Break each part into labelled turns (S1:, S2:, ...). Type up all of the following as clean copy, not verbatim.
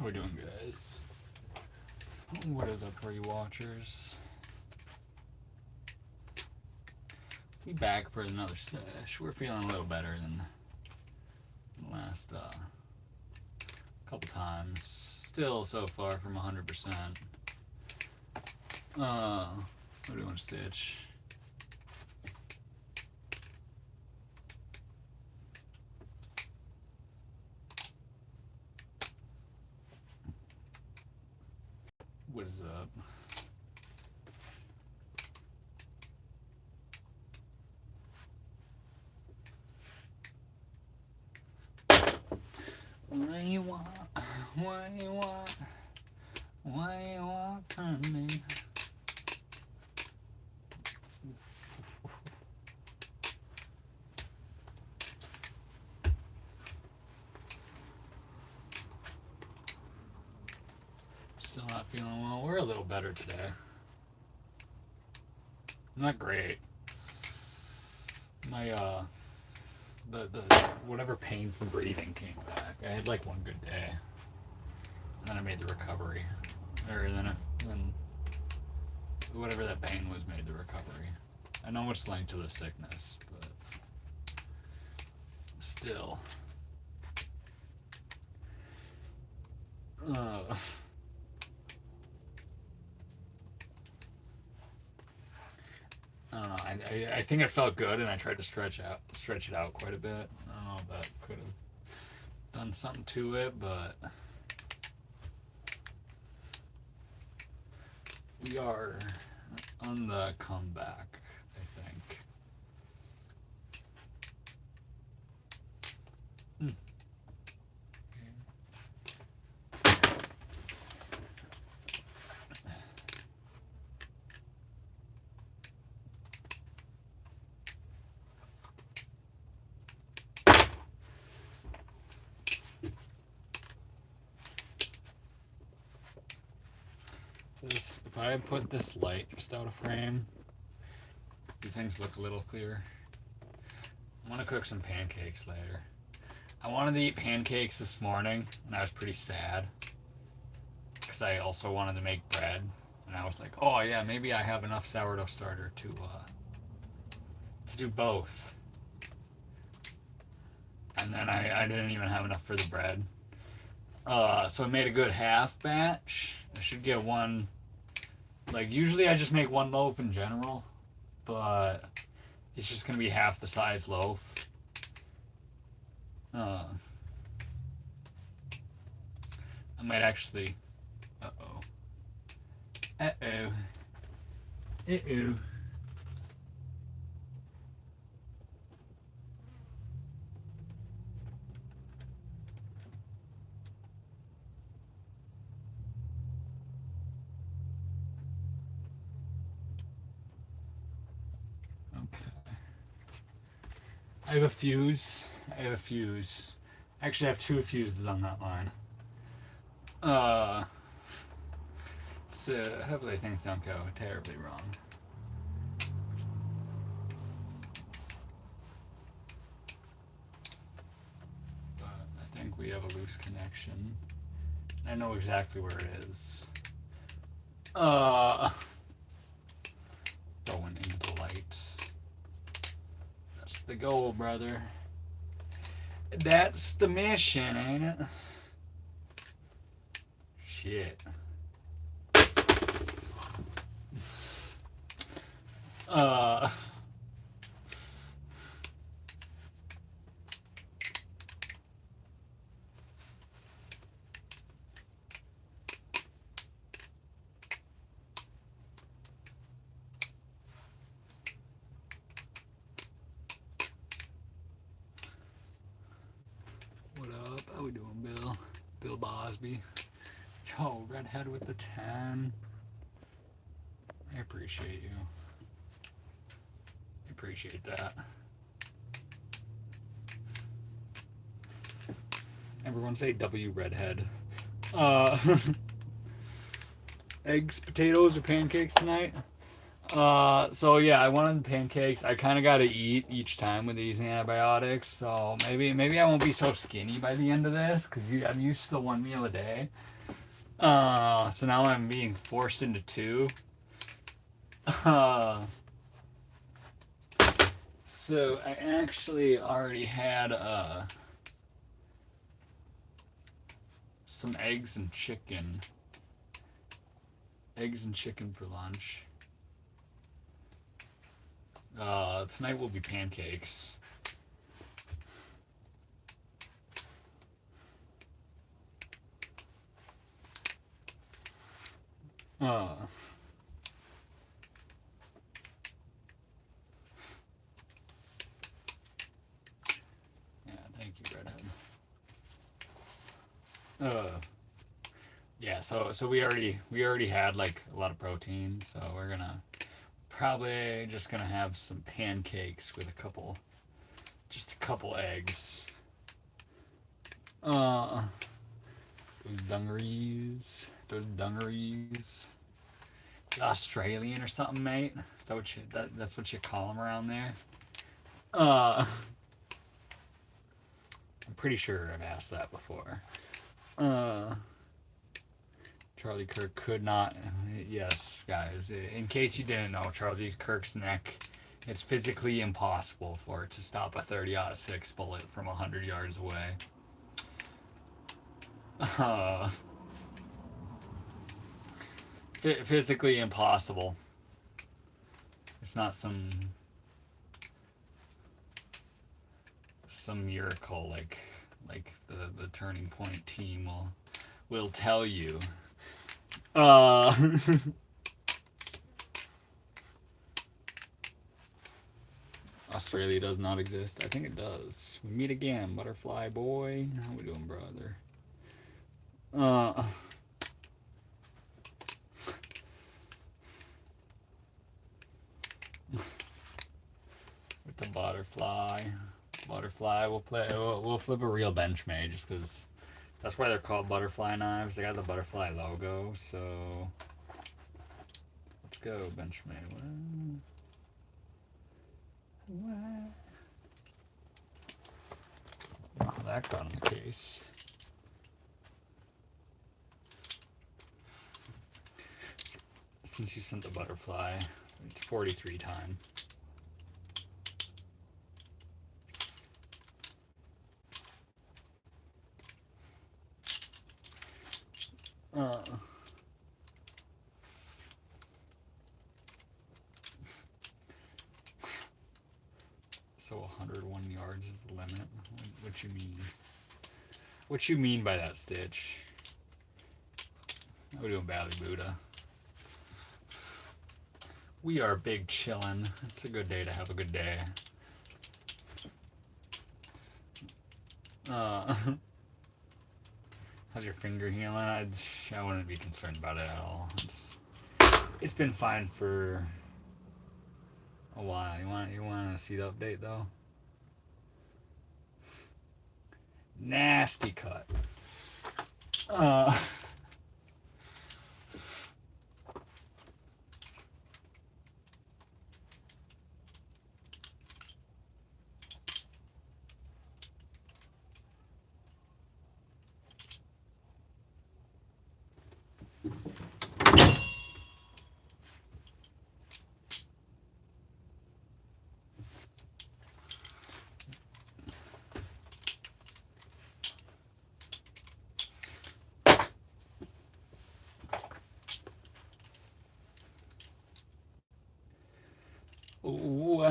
S1: we doing, guys? What is up, rewatchers? We back for another sesh. We're feeling a little better than the last couple times. Still so far from 100%. What do you want to stitch? What is up? What do you want? What do you want? What do you want from me? Still not feeling well. We're a little better today. Not great. My the whatever pain from breathing came back. I had like one good day, and then I made the recovery, or then whatever that pain was made the recovery. I know it's linked to the sickness, but still. I think it felt good, and I tried to stretch it out quite a bit. I don't know if that could have done something to it, but we are on the comeback, I think. If I put this light just out of frame, do things look a little clearer? I'm gonna cook some pancakes later. I wanted to eat pancakes this morning, and I was pretty sad because I also wanted to make bread, and I was like, oh yeah, maybe I have enough sourdough starter to do both. And then I didn't even have enough for the bread. So I made a good half batch. I should get one. Like, usually I just make one loaf in general, but it's just gonna be half the size loaf. I might actually. Uh-oh. I have a fuse. Actually, I have two fuses on that line. So hopefully things don't go terribly wrong. But I think we have a loose connection. I know exactly where it is. Going into the light. That's the goal, brother. That's the mission, ain't it? Shit. What up? How we doing, Bill? Bill Bosby. Yo, redhead with the 10. I appreciate you. I appreciate that. Everyone say W redhead. Eggs, potatoes, or pancakes tonight? So yeah, I wanted pancakes. I kind of got to eat each time with these antibiotics, so maybe I won't be so skinny by the end of this, because I'm used to the one meal a day. So now I'm being forced into 2. So I actually already had some eggs and chicken. Eggs and chicken for lunch. Tonight will be pancakes. Yeah, thank you, Redhead. Yeah, so we already had like a lot of protein, so we're gonna probably just gonna have some pancakes with just a couple eggs. Those dungarees. Australian or something, mate? Is that what that's what you call them around there? I'm pretty sure I've asked that before. Charlie Kirk could not. Yes, guys. In case you didn't know, Charlie Kirk's neck. It's physically impossible for it to stop a 30-06 bullet from 100 yards away. Physically impossible. It's not some miracle like the Turning Point team will tell you. Australia does not exist. I think it does. We meet again, butterfly boy. How we doing, brother? With the butterfly. We'll flip a real Benchmade just because that's why they're called butterfly knives. They got the butterfly logo, so let's go, Benchmade. What? Oh, that got in the case. Since you sent the butterfly, it's 43 time. So 101 yards is the limit. What you mean? What you mean by that, Stitch? How we doing, Bally Buddha? We are big chillin'. It's a good day to have a good day. How's your finger healing? I wouldn't be concerned about it at all. It's been fine for a while. You want to see the update though? Nasty cut. Ooh.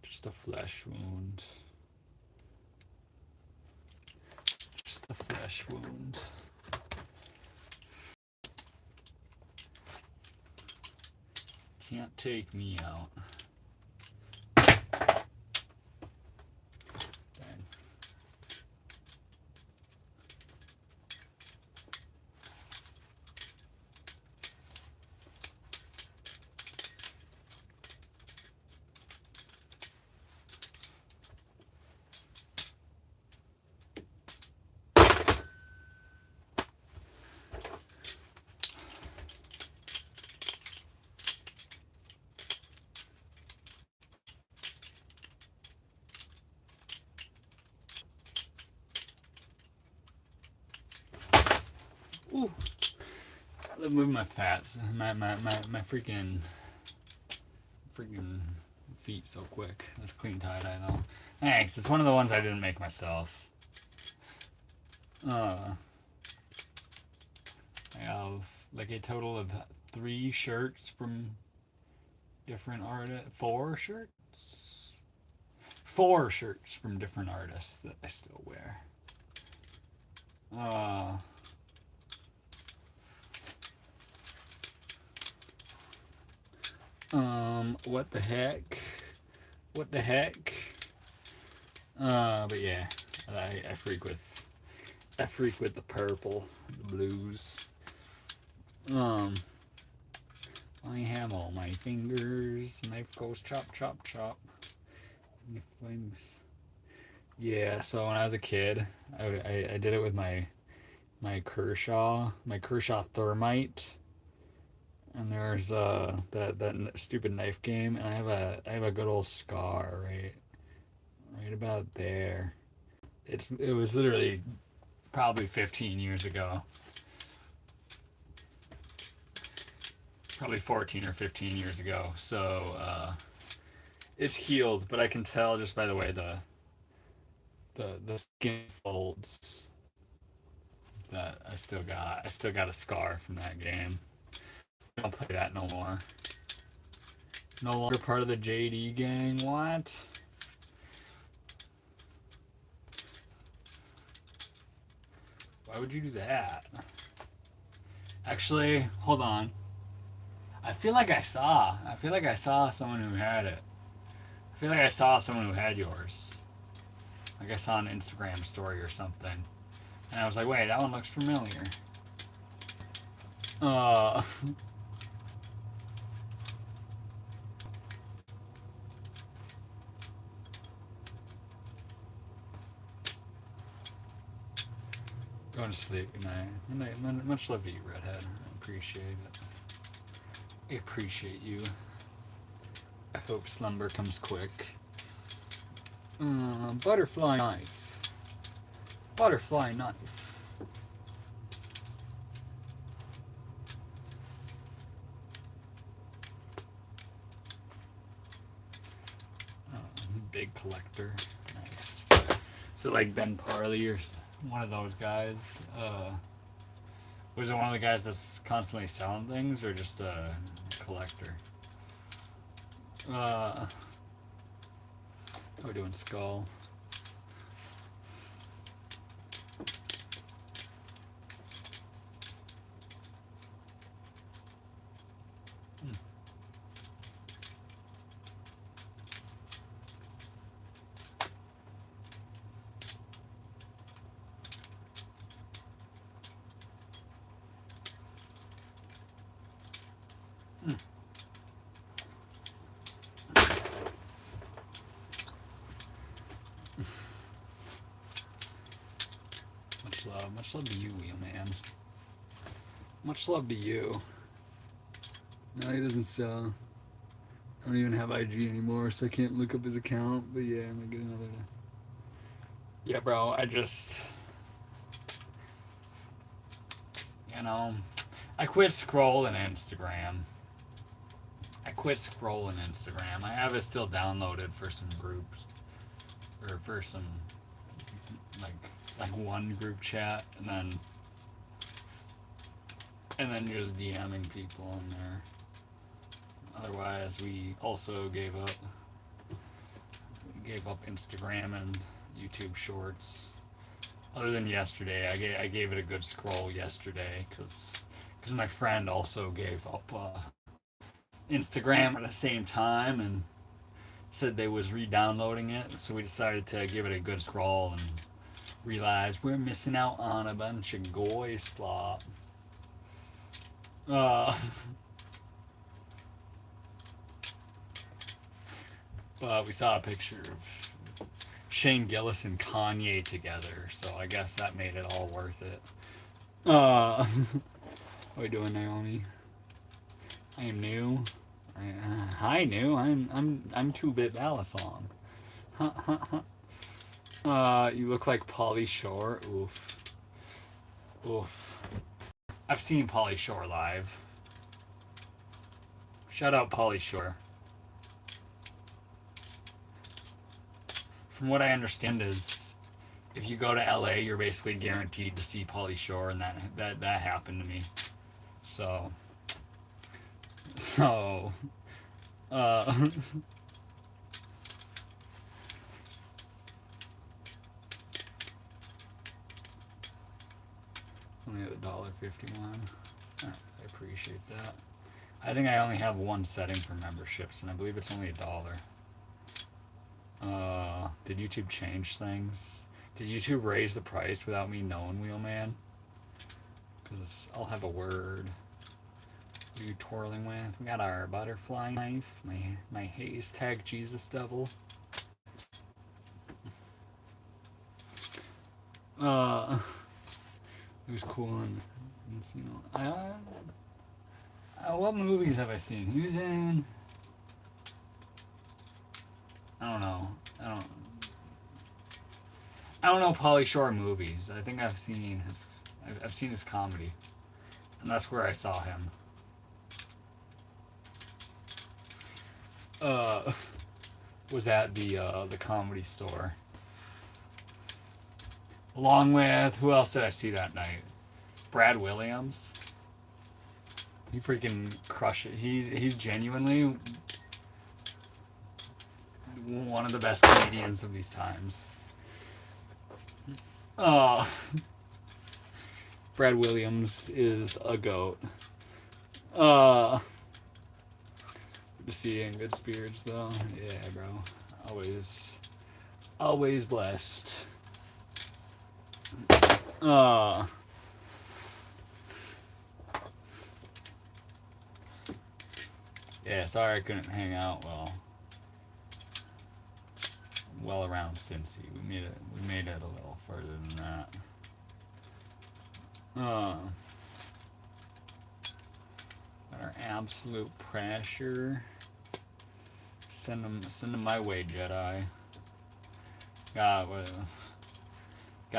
S1: Just a flesh wound. Just a flesh wound. Can't take me out. Ooh. I love moving my fats. My freaking feet so quick. That's clean tie-dye though. Thanks. It's one of the ones I didn't make myself. I have like a total of 3 shirts from different artists. 4 shirts? 4 shirts from different artists that I still wear. What the heck? What the heck? But yeah, I freak with the purple, the blues. I have all my fingers. Knife goes chop, chop, chop. Yeah, so when I was a kid, I did it with my Kershaw Thermite, and there's that stupid knife game, and I have a good old scar right about there. It was literally probably 15 years ago. Probably 14 or 15 years ago. So it's healed, but I can tell just by the way the skin folds that I still got a scar from that game. I don't play that no more. No longer part of the JD gang. What? Why would you do that? Actually, hold on. I feel like I saw someone who had it. I feel like I saw someone who had yours. Like I saw an Instagram story or something. And I was like, wait, that one looks familiar. Going to sleep. Good night. Much love to you, Redhead. I appreciate it. I appreciate you. I hope slumber comes quick. Butterfly knife. Butterfly knife. Big collector. Nice. So like Ben Parley or one of those guys. Was it one of the guys that's constantly selling things or just a collector? How are we doing, Skull? Much love to you, Wheelman. Much love to you. No, he doesn't sell. I don't even have IG anymore, so I can't look up his account. But yeah, I'm gonna get another. Yeah, bro. I quit scrolling Instagram. I have it still downloaded for some groups, or for some like one group chat, and then just DMing people on there. Otherwise, we also gave up Instagram and YouTube Shorts. Other than yesterday, I gave it a good scroll yesterday because my friend also gave up Instagram at the same time and said they was re-downloading it. So we decided to give it a good scroll and realized we're missing out on a bunch of goy slop. But we saw a picture of Shane Gillis and Kanye together, so I guess that made it all worth it. How are you doing, Naomi? I am new. Hi, new. I'm 2-bit Balisong. You look like Pauly Shore. Oof. I've seen Pauly Shore live. Shout out Pauly Shore. From what I understand is, if you go to LA, you're basically guaranteed to see Pauly Shore, and that happened to me. So uh, only at $1.51. I appreciate that. I think I only have one setting for memberships, and I believe it's only $1. Did YouTube change things? Did YouTube raise the price without me knowing, Wheelman? Because I'll have a word. What are you twirling with? We got our butterfly knife, my haze tag Jesus devil. It was cool and you know, what movies have I seen? He was in. I don't know Pauly Shore movies. I think I've seen his comedy, and that's where I saw him. Was at the Comedy Store. Along with, who else did I see that night? Brad Williams. He freaking crushed it. He's genuinely one of the best comedians of these times. Brad Williams is a goat. Good to see you in good spirits, though. Yeah, bro. Always blessed. Yeah, sorry I couldn't hang out well around Cincy. We made it a little further than that. Our absolute pressure. Send them my way, Jedi. Got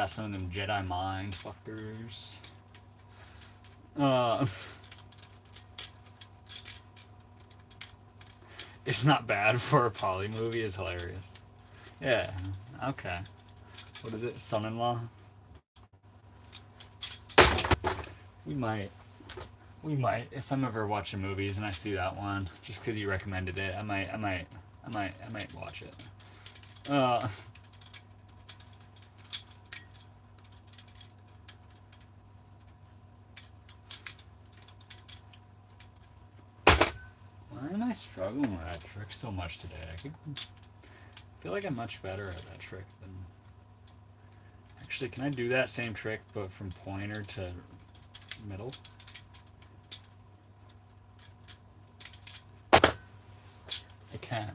S1: some of them Jedi mind fuckers. It's not bad for a Pauly movie. It's hilarious. Yeah. Okay. What is it? Son-in-Law. We might. If I'm ever watching movies and I see that one, just because you recommended it, I might watch it. Why am I struggling with that trick so much today? I feel like I'm much better at that trick than. Actually, can I do that same trick but from pointer to middle? I can.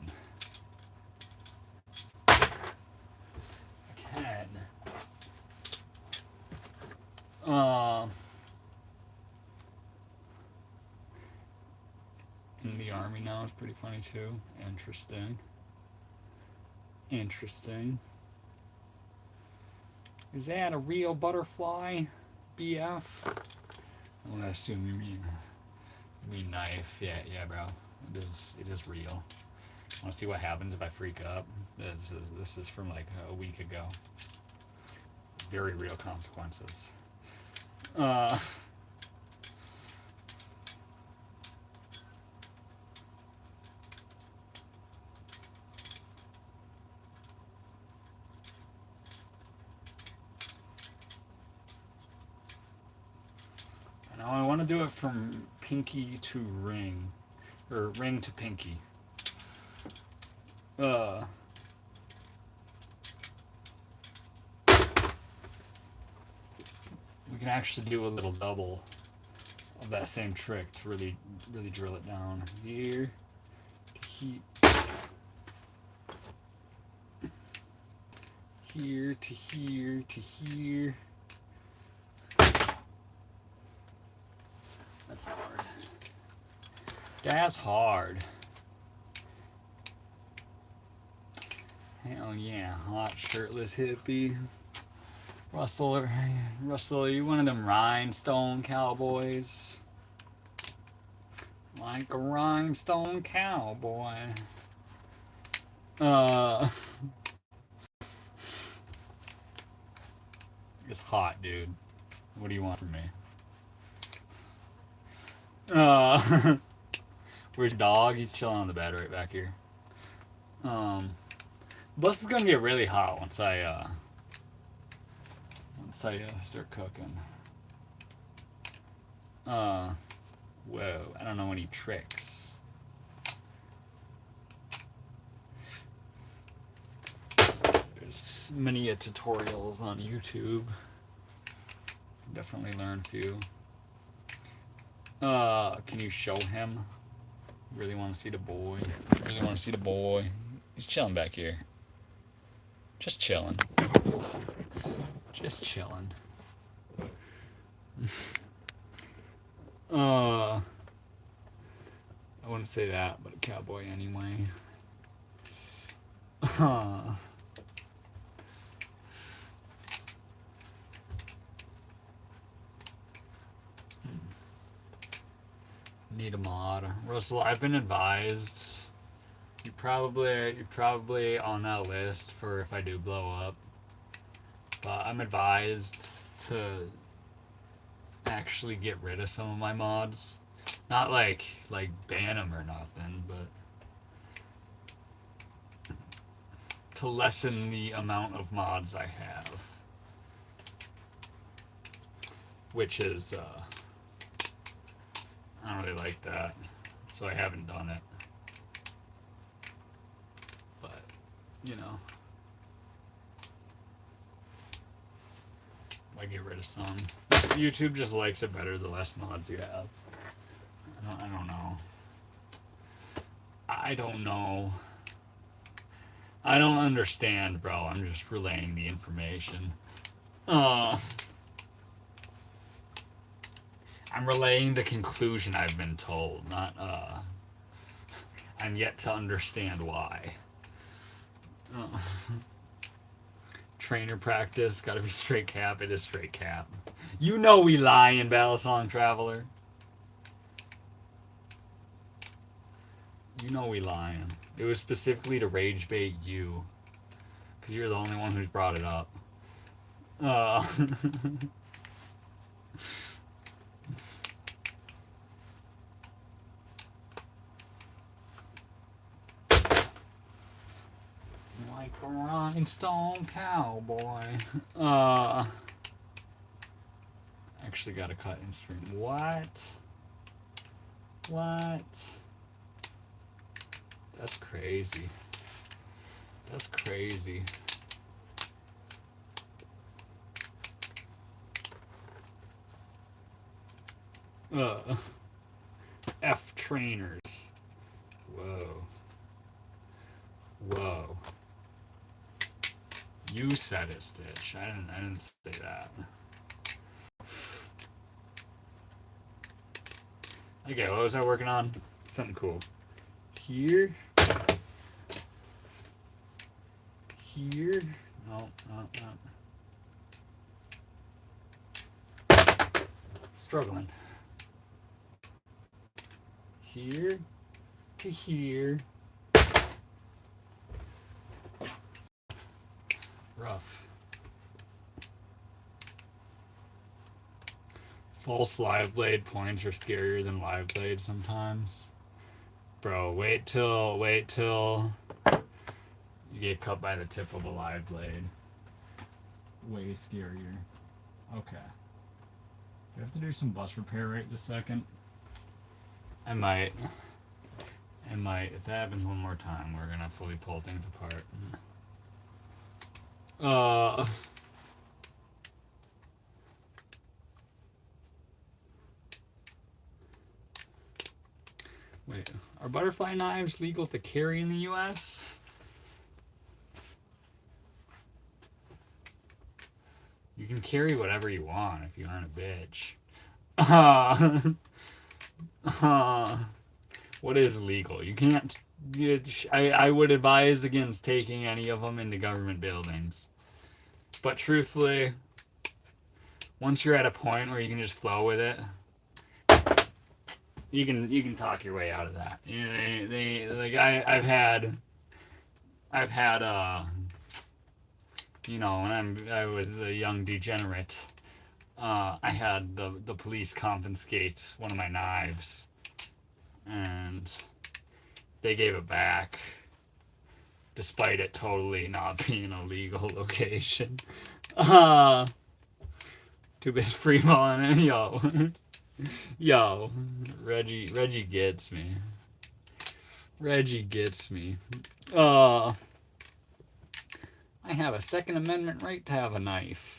S1: In the army now is pretty funny too. Interesting. Is that a real butterfly, BF? I'm gonna assume you mean knife. Yeah, bro. It is real. Want to see what happens if I freak up? This is from like a week ago. Very real consequences. Now I want to do it from pinky to ring, or ring to pinky. We can actually do a little double of that same trick to really drill it down. Here to here to here to here. That's hard. That's hard. Hell yeah, hot shirtless hippie. Russell, are you one of them rhinestone cowboys? Like a rhinestone cowboy. It's hot, dude. What do you want from me? Where's your dog? He's chilling on the bed right back here. Bus is gonna get really hot once I start cooking. Whoa, I don't know any tricks. There's many tutorials on YouTube. Definitely learn a few. Can you show him? Really want to see the boy. Really want to see the boy. He's chilling back here. Just chilling. Just chilling. I wouldn't say that, but a cowboy anyway. Need a mod. Russell, I've been advised you're probably on that list for if I do blow up. But I'm advised to actually get rid of some of my mods. Not like ban them or nothing, but to lessen the amount of mods I have. Which is I don't really like that, so I haven't done it. But, you know, I get rid of some. YouTube just likes it better the less mods you have. I don't know. I don't know. I don't understand, bro. I'm just relaying the information. I'm relaying the conclusion I've been told, not, I'm yet to understand why. Trainer practice, gotta be straight cap, it is straight cap. You know we lie in Balisong Traveler. You know we lying. It was specifically to rage bait you. Because you're the only one who's brought it up. Like a rhinestone cowboy. Actually got a cut in stream. What? That's crazy. That's crazy. F trainers. Whoa. You said it, Stitch. I didn't say that. Okay, what was I working on? Something cool. Here. No. Struggling. Here to here. Rough. False live blade points are scarier than live blade sometimes. Bro, wait till you get cut by the tip of a live blade. Way scarier. Okay. Do I have to do some bus repair right this second? I might. If that happens one more time, we're gonna fully pull things apart. Wait, are butterfly knives legal to carry in the US? You can carry whatever you want if you aren't a bitch. What is legal? You can't. I would advise against taking any of them into government buildings. But truthfully, once you're at a point where you can just flow with it, you can talk your way out of that. You know, like I've had you know, when I was a young degenerate, I had the police confiscate one of my knives, and they gave it back, despite it totally not being a legal location. Too bad free balling, yo, yo, Reggie gets me. Reggie gets me. I have a Second Amendment right to have a knife.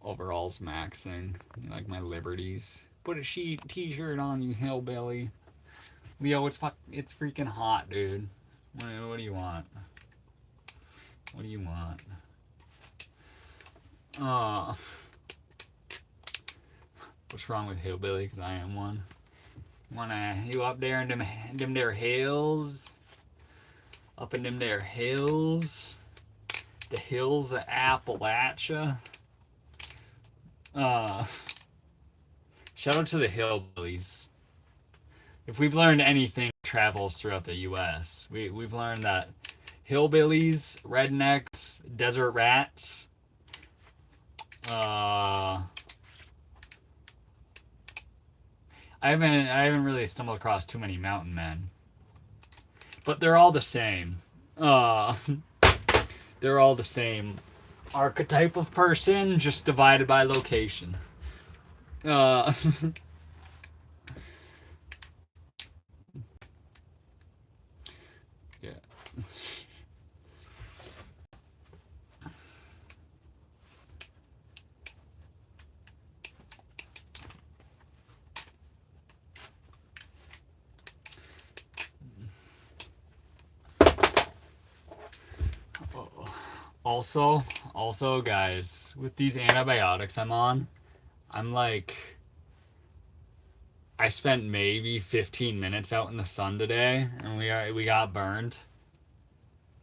S1: Overalls maxing. You like my liberties. Put a t-shirt on, you hillbilly. Yo, it's freaking hot, dude. What do you want? What do you want? What's wrong with hillbilly? Because I am one. You up there in them there hills? Up in them there hills? The hills of Appalachia? Shout out to the hillbillies. If we've learned anything travels throughout the U.S., we've learned that hillbillies, rednecks, desert rats, I haven't really stumbled across too many mountain men, but they're all the same. They're all the same archetype of person, just divided by location. Yeah. Also, guys, with these antibiotics I'm on, I'm like, I spent maybe 15 minutes out in the sun today, and we got burned.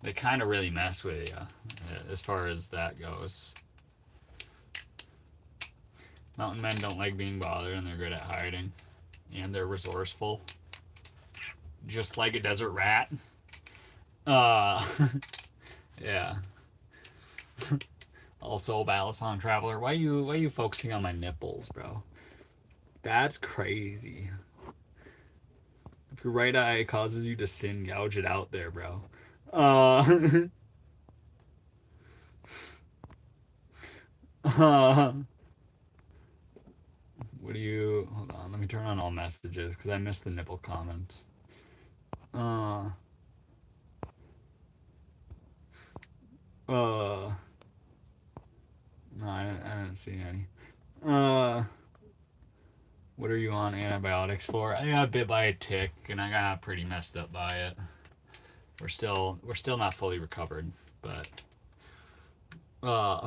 S1: They kind of really mess with you, as far as that goes. Mountain men don't like being bothered, and they're good at hiding, and they're resourceful, just like a desert rat. Yeah. Also, Balisong Traveler, why you focusing on my nipples, bro? That's crazy. If your right eye causes you to sin, gouge it out there, bro. What do you... Hold on, let me turn on all messages, because I missed the nipple comments. No, I didn't see any. What are you on antibiotics for? I got bit by a tick, and I got pretty messed up by it. We're still not fully recovered, but yeah.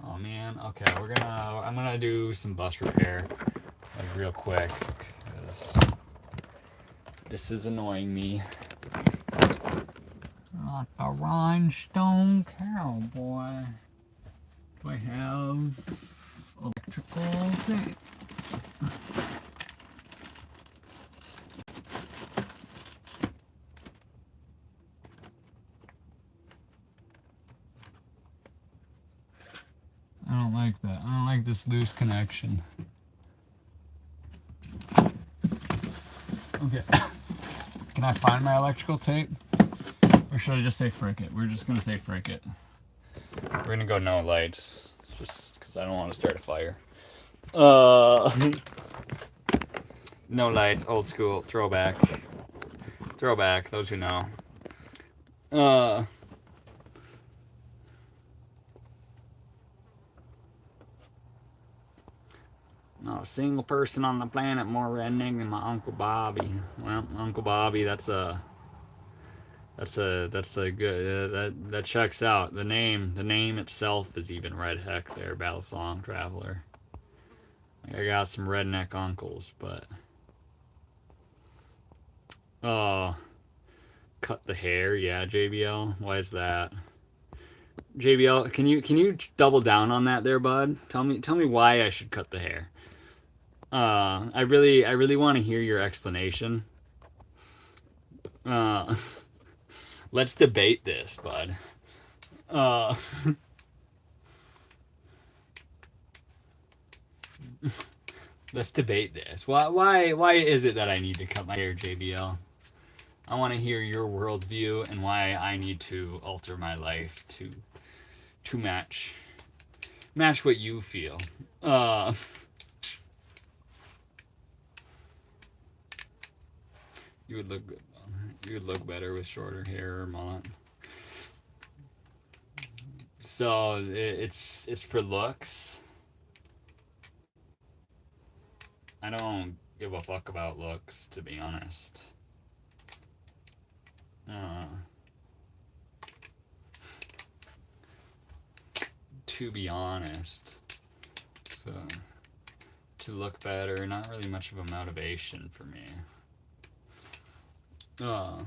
S1: Oh man. Okay, I'm gonna do some bus repair, like real quick, because this is annoying me. Not a rhinestone cowboy. Do I have electrical tape? I don't like that. I don't like this loose connection. Okay. Can I find my electrical tape? Or should I just say frick it? We're just gonna say frick it. We're gonna go no lights, just because I don't want to start a fire. No lights, old school, throwback. Throwback, those who know. Not a single person on the planet more redneck than my Uncle Bobby. Well, Uncle Bobby, that's a good, that checks out. The name itself is even red heck there, Battlesong Traveler. Like, I got some redneck uncles, but Uh, cut the hair. Yeah, JBL. Why is that? JBL, can you double down on that there, bud? Tell me why I should cut the hair. I really want to hear your explanation. Uh, let's debate this, bud. Uh, let's debate this. Why is it that I need to cut my hair, JBL? I want to hear your worldview and why I need to alter my life to match what you feel. Uh, you would look good. You would look better with shorter hair or mullet. So it's for looks. I don't give a fuck about looks, to be honest. Uh, to be honest. So to look better, not really much of a motivation for me. Uh,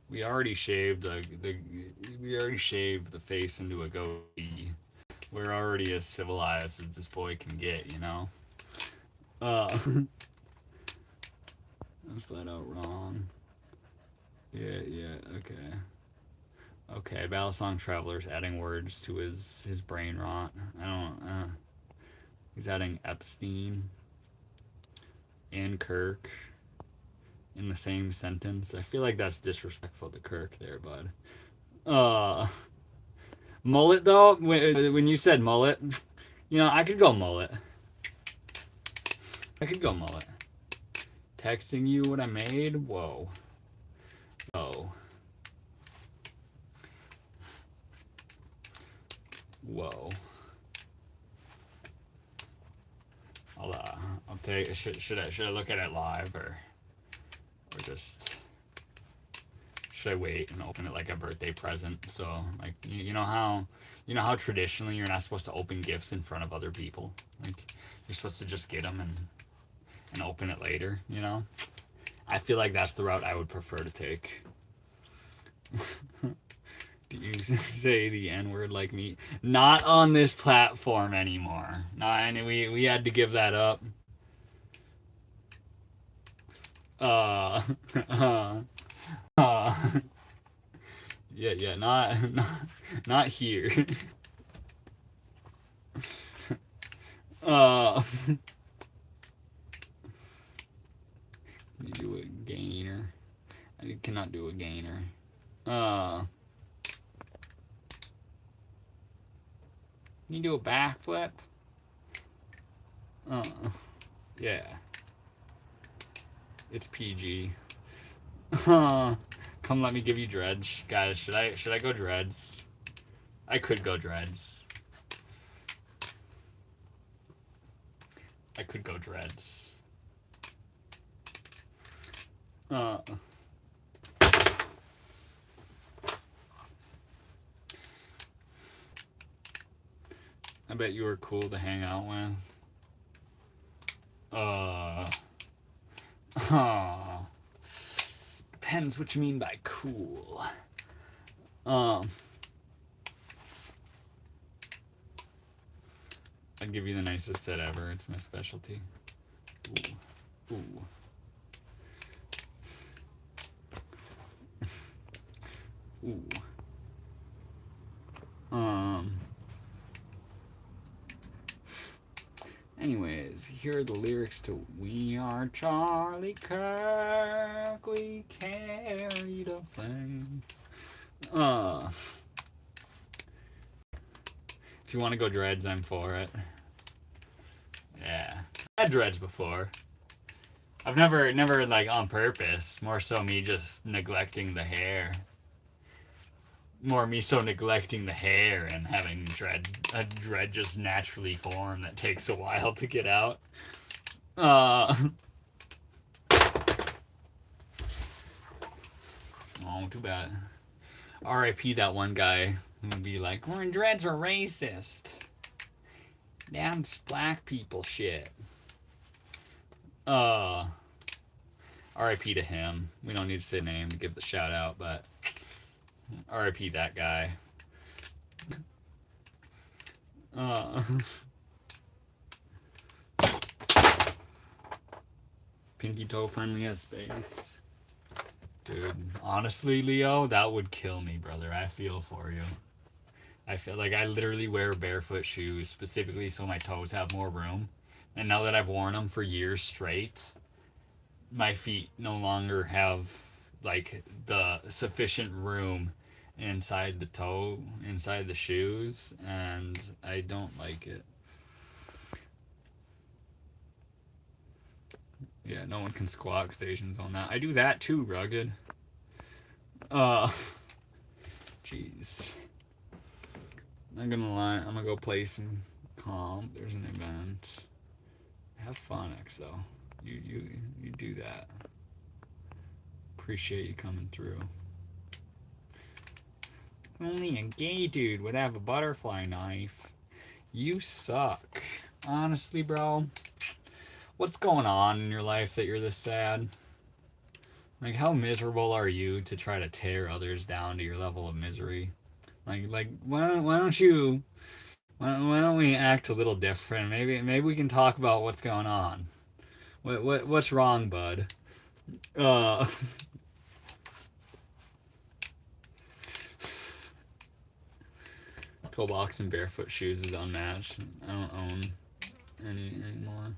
S1: we already shaved the face into a goatee. We're already as civilized as this boy can get, you know. I was flat out wrong. Yeah, okay. Okay, Battlesong Traveler's adding words to his brain rot. I don't. He's adding Epstein and Kirk in the same sentence. I feel like that's disrespectful to Kirk there, bud. Uh, mullet though. When you said mullet, I could go mullet. I could go mullet. Texting you what I made. Whoa. Oh. Whoa. I'll take. Should I look at it live or just should I wait and open it like a birthday present? So like you know how traditionally you're not supposed to open gifts in front of other people. Like you're supposed to just get them and open it later. I feel like that's the route I would prefer to take. Do you say the N-word like me? Not on this platform anymore. No, and we had to give that up. Uh, uh, uh, yeah, not here. You do a gainer. I cannot do a gainer. Can you do a backflip? Yeah. It's PG. Come let me give you dreads. Guys, should I go dreads? I could go dreads. I could go dreads. I bet you were cool to hang out with. Depends what you mean by cool. I'd give you the nicest set ever. It's my specialty. Ooh. Anyways, here are the lyrics to We Are Charlie Kirk, we carry the flame. If you want to go dreads, I'm for it. Yeah. I had dreads before. I've never like on purpose, more so me just neglecting the hair. More me so neglecting the hair and having a dread just naturally form that takes a while to get out. Oh, too bad. R.I.P. that one guy who would be like, dreads are racist. down this black people shit. RIP to him. We don't need to say name to give the shout out, but RIP that guy. Pinky toe finally has space. Dude, honestly, Leo, that would kill me, brother. I feel for you. I feel like I literally wear barefoot shoes specifically so my toes have more room. And now that I've worn them for years straight, my feet no longer have like the sufficient room inside the shoes, and I don't like it. Yeah, no one can squat because Asians on that. I do that too, rugged. Jeez. I'm gonna lie, I'm gonna go play some comp. There's an event. Have fun, EXO. You do that. Appreciate you coming through. Only a gay dude would have a butterfly knife. You suck. Honestly, bro. What's going on in your life that you're this sad? Like, how miserable are you to try to tear others down to your level of misery? Like, why don't we act a little different? Maybe we can talk about what's going on. What's wrong, bud? Toe box and barefoot shoes is unmatched. I don't own any anymore,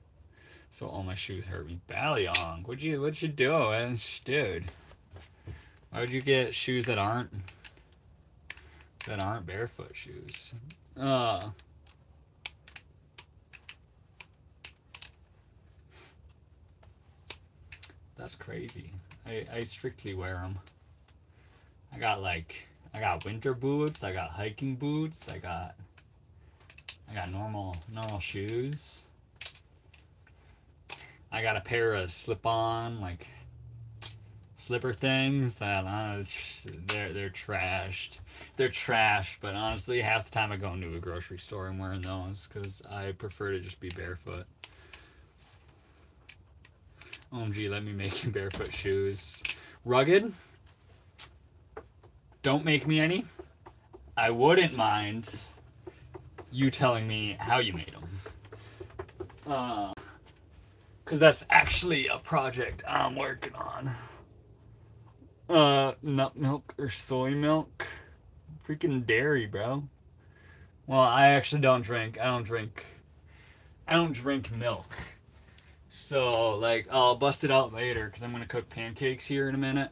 S1: so all my shoes hurt me. Baliong, what'd you do, dude? Why would you get shoes that aren't barefoot shoes? That's crazy. I strictly wear them. I got winter boots. I got hiking boots. I got normal shoes. I got a pair of slip-on like slipper things that they're trashed. They're trash, but honestly, half the time I go into a grocery store and wearing those because I prefer to just be barefoot. OMG, let me make you barefoot shoes. Rugged? Don't make me any. I wouldn't mind you telling me how you made them. Because that's actually a project I'm working on. Nut milk or soy milk? Freaking dairy, bro. Well, I actually don't drink. I don't drink milk. So, like, I'll bust it out later because I'm going to cook pancakes here in a minute.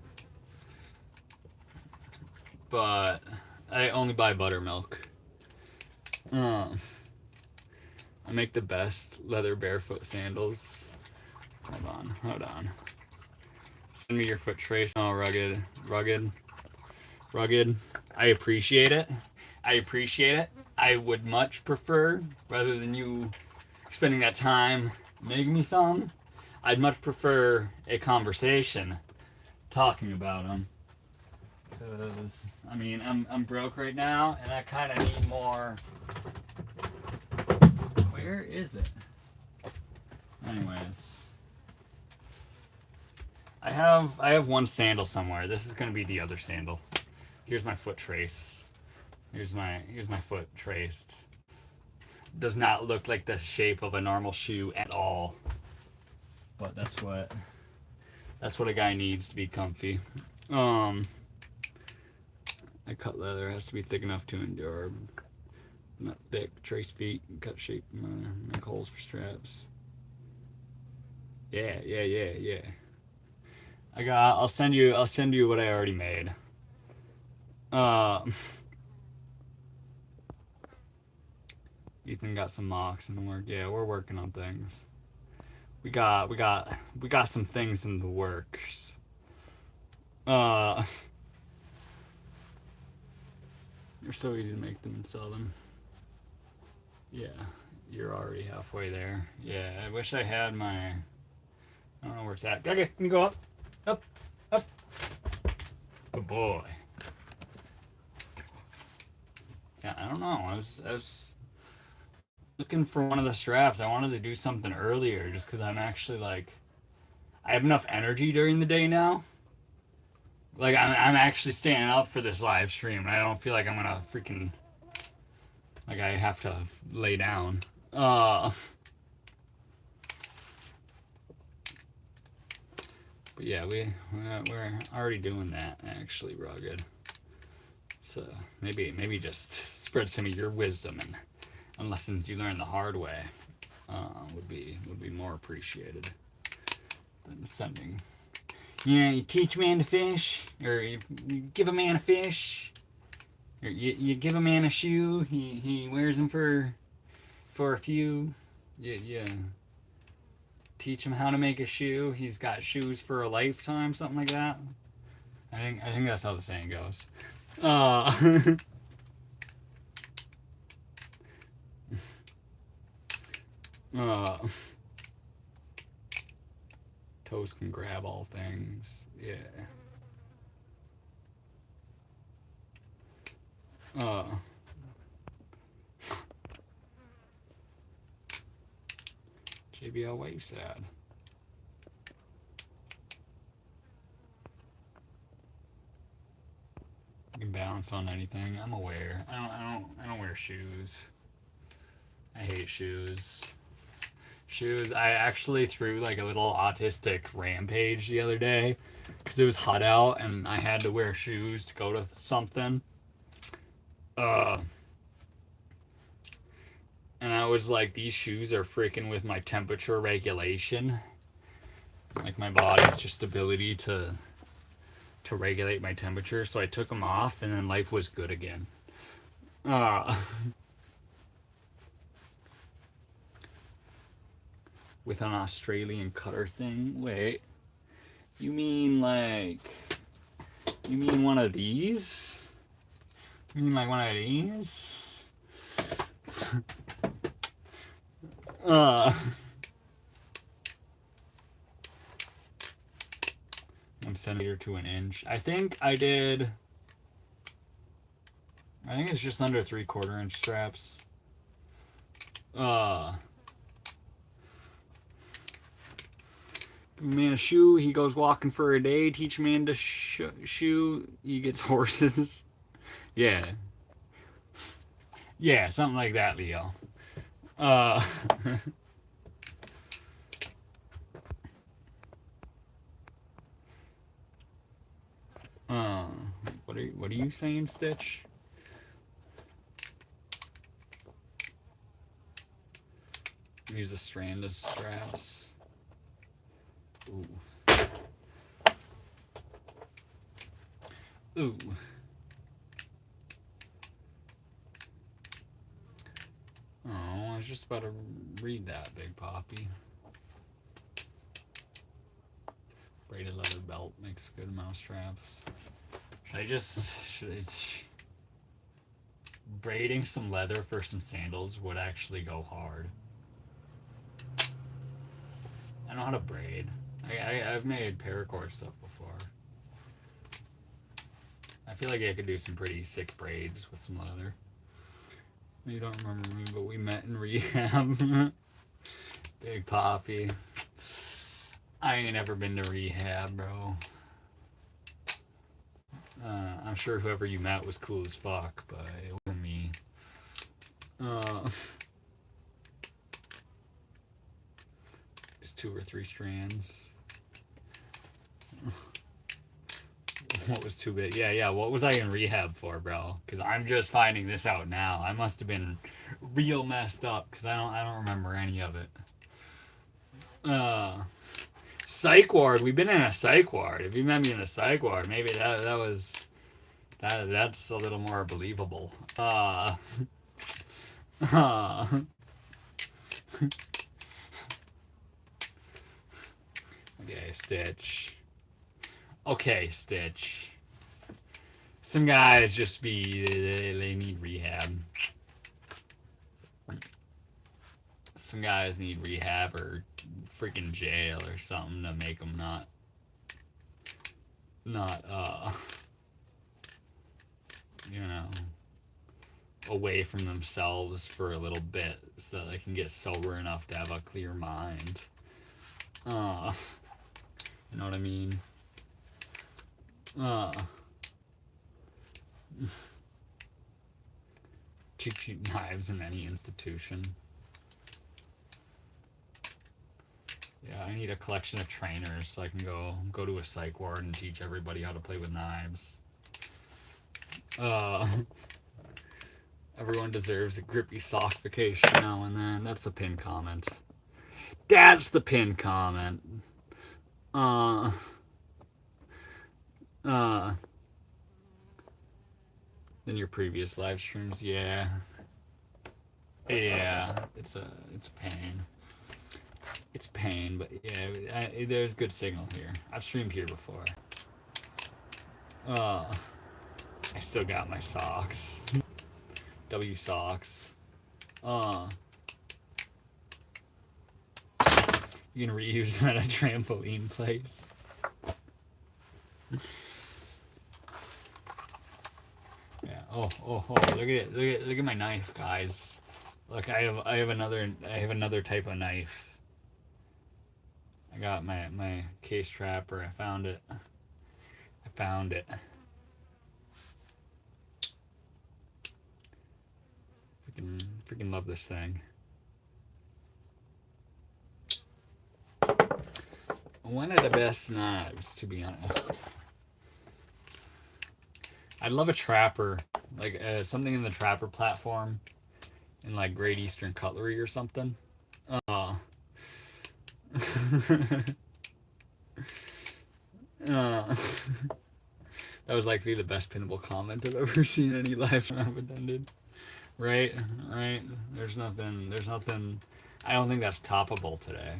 S1: But I only buy buttermilk. I make the best leather barefoot sandals. Hold on. Send me your foot trace. Oh, rugged. I appreciate it. I would much prefer, rather than you spending that time making me some, I'd much prefer a conversation talking about them. Because, I mean, I'm broke right now, and I kind of need more. Where is it? Anyways, I have one sandal somewhere. This is gonna be the other sandal. Here's my foot trace. Here's my foot traced. Does not look like the shape of a normal shoe at all. But that's what a guy needs to be comfy. I cut leather has to be thick enough to endure. Not thick. Trace feet. Cut shape. Make holes for straps. Yeah. I'll send you what I already made. Ethan got some mocks in the work. Yeah, we're working on things. We got some things in the works. They're so easy to make them and sell them. Yeah, you're already halfway there. Yeah, I wish I had my. I don't know where it's at. Okay, can you go up? Up. Good boy. Yeah, I don't know. I was looking for one of the straps. I wanted to do something earlier just because I'm actually like, I have enough energy during the day now. Like I'm actually staying up for this live stream, and I don't feel like I'm gonna freaking like I have to lay down. But yeah, we're already doing that actually, Rugged. So maybe just spread some of your wisdom and lessons you learned the hard way would be more appreciated than sending. Yeah, you teach a man to fish, or you give a man a fish, or you give a man a shoe. He wears them for a few. Yeah. Teach him how to make a shoe. He's got shoes for a lifetime, something like that. I think that's how the saying goes. Toes can grab all things. Yeah. JBL wave sad. You can balance on anything. I'm aware. I don't wear shoes. I hate shoes. I actually threw like a little autistic rampage the other day because it was hot out and I had to wear shoes to go to something. And I was like, these shoes are freaking with my temperature regulation. Like my body's just ability to regulate my temperature. So I took them off and then life was good again. With an Australian cutter thing. Wait. You mean one of these? You mean like one of these? One centimeter to an inch. I think it's just under 3/4 inch straps. Man a shoe, he goes walking for a day. Teach man to shoe, he gets horses. Yeah. Yeah, something like that, Leo. What are you saying, Stitch? Use a strand as straps. Ooh. Ooh. Oh, I was just about to read that, Big Poppy. Braided leather belt makes good mouse traps. Braiding some leather for some sandals would actually go hard. I know how to braid. I've made paracord stuff before. I feel like I could do some pretty sick braids with some leather. You don't remember me, but we met in rehab. Big Poppy. I ain't ever been to rehab, bro. I'm sure whoever you met was cool as fuck, but it wasn't me. It's 2 or 3 strands. What was too big? Yeah. What was I in rehab for, bro? Because I'm just finding this out now. I must have been real messed up because I don't remember any of it. Psych ward. We've been in a psych ward. If you met me in a psych ward, maybe that's a little more believable. Okay, Stitch. Okay, Stitch. Some guys just they need rehab. Some guys need rehab or freaking jail or something to make them not away from themselves for a little bit so that they can get sober enough to have a clear mind. You know what I mean? Cheap knives in any institution. Yeah, I need a collection of trainers so I can go to a psych ward and teach everybody how to play with knives. Everyone deserves a grippy sock vacation now and then. That's a pinned comment. That's the pinned comment. Than your previous live streams, yeah. Yeah, it's a pain. It's pain, but yeah, there's good signal here. I've streamed here before. I still got my socks. W socks. You can reuse them at a trampoline place. Yeah. Oh, look at it. Look at my knife, guys. Look, I have another type of knife. I got my case trapper. I found it. Freaking love this thing. One of the best knives, to be honest. I'd love a trapper, like something in the trapper platform, in like Great Eastern Cutlery or something. That was likely the best pinnable comment I've ever seen any live stream I've attended. Right. There's nothing. I don't think that's toppable today.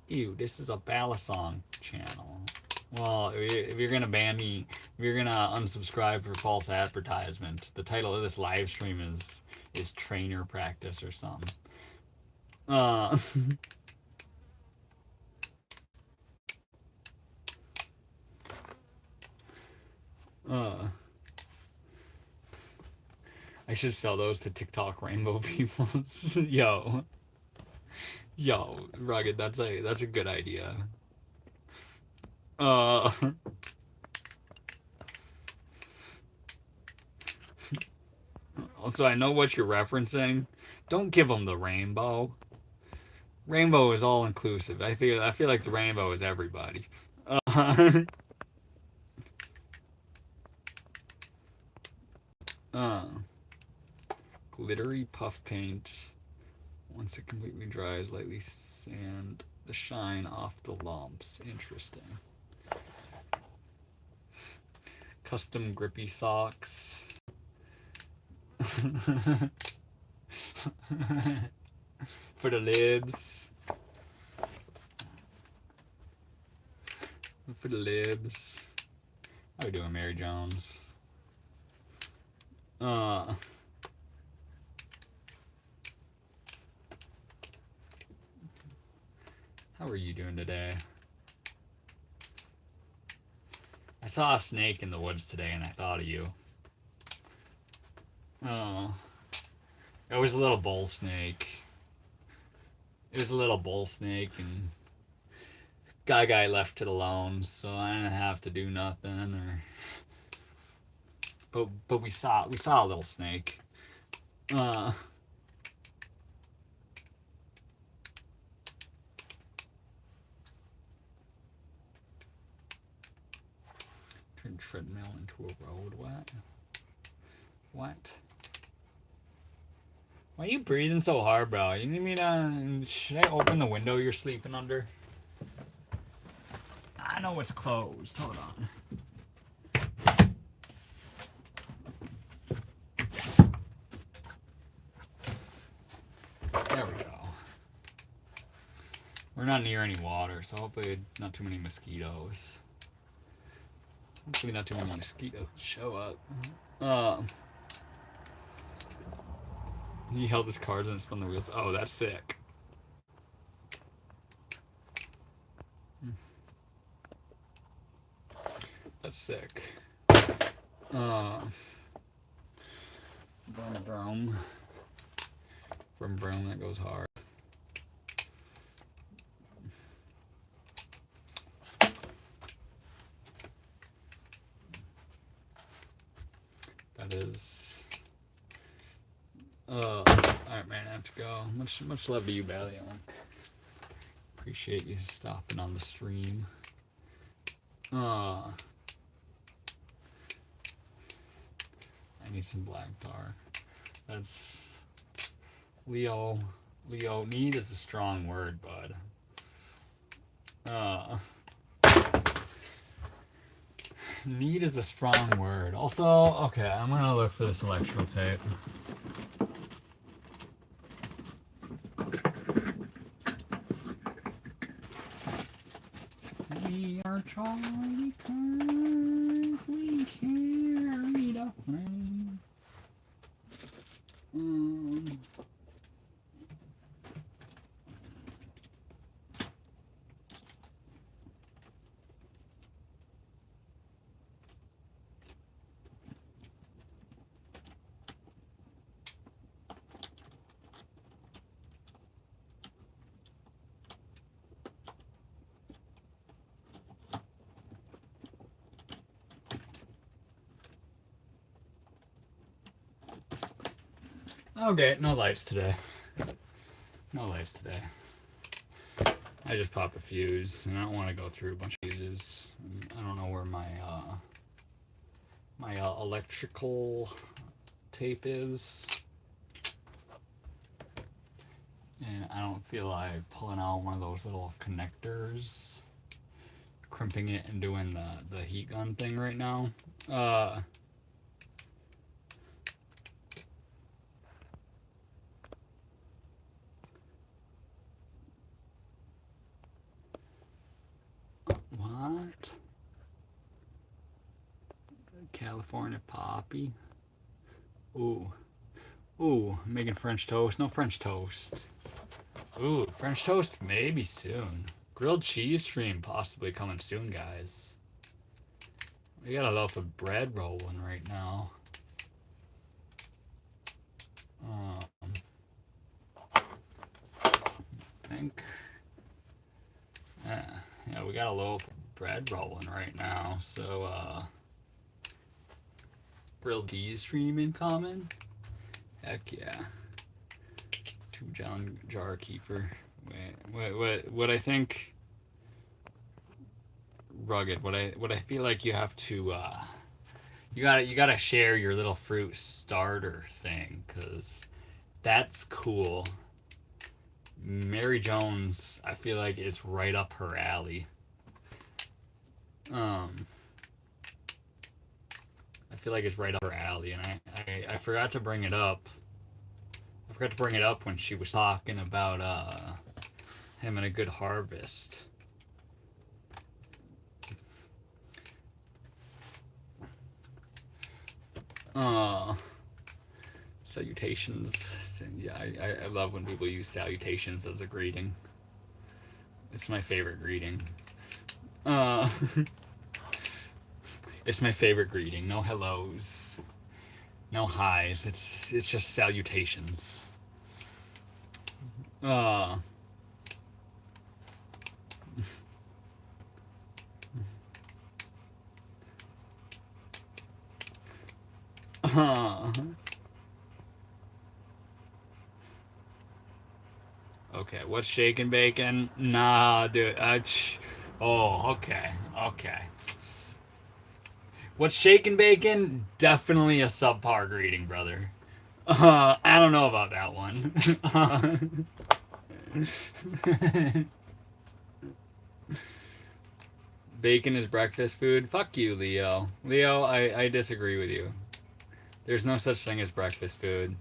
S1: Ew, this is a Balisong channel. Well, if you're gonna ban me, if you're gonna unsubscribe for false advertisement, the title of this live stream is trainer practice or something. I should sell those to TikTok rainbow people. Yo, Rugged, that's a good idea. Also, I know what you're referencing. Don't give them the rainbow. Rainbow is all inclusive. I feel like the rainbow is everybody. Glittery puff paint. Once it completely dries, lightly sand the shine off the lumps. Interesting. Custom grippy socks. For the libs. For the libs. How we doing, Mary Jones? How are you doing today? I saw a snake in the woods today and I thought of you. Oh. It was a little bull snake. And guy left it alone, so I didn't have to do nothing but we saw a little snake. Turn treadmill into a road. What? Why are you breathing so hard, bro? You need me to... Should I open the window you're sleeping under? I know it's closed. Hold on. There we go. We're not near any water, so hopefully not too many mosquitoes. Hopefully not too many mosquitoes show up. He held his cards and spun the wheels. Oh, that's sick. That's sick. Broom. From broom that goes hard. That is. Alright, man, I have to go. Much love to you, Valiant. Appreciate you stopping on the stream. I need some black tar. That's Leo. Need is a strong word, bud. Need is a strong word. Also, okay, I'm gonna look for this electrical tape. We are Charlie Kirk. We carry the flame. Okay, no lights today. No lights today. I just popped a fuse, and I don't want to go through a bunch of fuses. I don't know where my electrical tape is, and I don't feel like pulling out one of those little connectors, crimping it, and doing the heat gun thing right now. What? California poppy. Ooh, making French toast. No French toast. Ooh, French toast maybe soon. Grilled cheese stream possibly coming soon, guys. We got a loaf of bread rolling right now. I think. Yeah, we got a loaf of bread rolling right now. So, grilled cheese stream incoming. Heck yeah. 2 jar Kefir. Wait, what I think rugged, what I feel like you have to you gotta share your little fruit starter thing, cause that's cool. Mary Jones, I feel like it's right up her alley. I feel like it's right up her alley, and I forgot to bring it up. I forgot to bring it up when she was talking about having a good harvest. Salutations. Yeah, I love when people use salutations as a greeting. It's my favorite greeting. It's my favorite greeting. No hellos, no highs. It's just salutations. Okay, what's shaking bacon? Nah, dude. Okay. What's shaking bacon? Definitely a subpar greeting, brother. I don't know about that one. Bacon is breakfast food? Fuck you, Leo. Leo, I disagree with you. There's no such thing as breakfast food.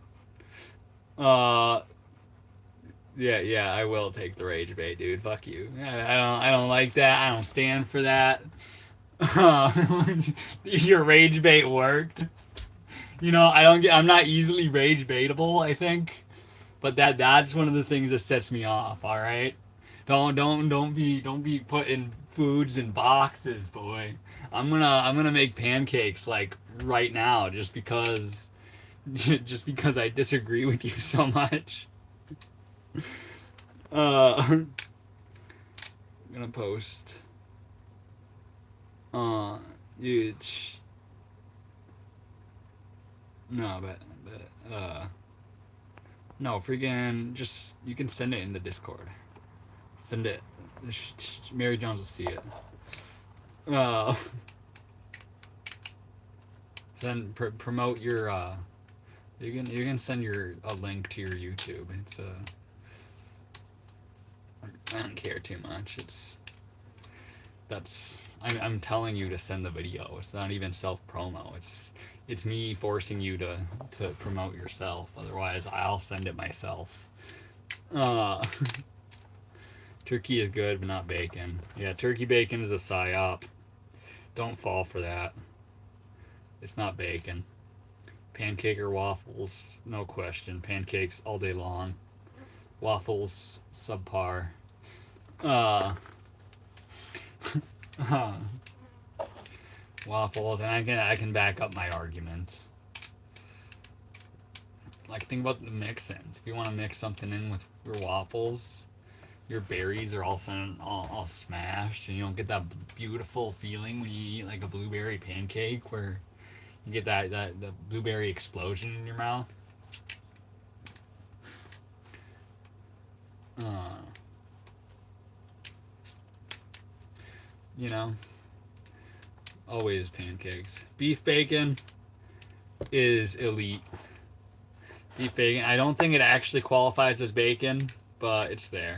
S1: Yeah, I will take the rage bait, dude. Fuck you. I don't like that. I don't stand for that. Your rage bait worked. You know, I'm not easily rage baitable, I think. But that's one of the things that sets me off, all right? Don't be putting foods in boxes, boy. I'm gonna make pancakes like right now, just because I disagree with you so much. I'm gonna post. It's no, no, freaking just you can send it in the Discord. Send it. Mary Jones will see it. Uh, promote your. You can send a link to your YouTube. It's I don't care too much. I'm telling you to send the video. It's not even self promo. It's me forcing you to promote yourself. Otherwise, I'll send it myself. Turkey is good, but not bacon. Yeah, turkey bacon is a psyop. Don't fall for that. It's not bacon. Pancake or waffles, no question. Pancakes all day long. Waffles, subpar. Waffles, and I can back up my argument. Like, think about the mix-ins. If you want to mix something in with your waffles, your berries are all smashed, and you don't get that beautiful feeling when you eat like a blueberry pancake, where you get the blueberry explosion in your mouth. You know, always pancakes. Beef bacon is elite. Beef bacon. I don't think it actually qualifies as bacon, but it's there.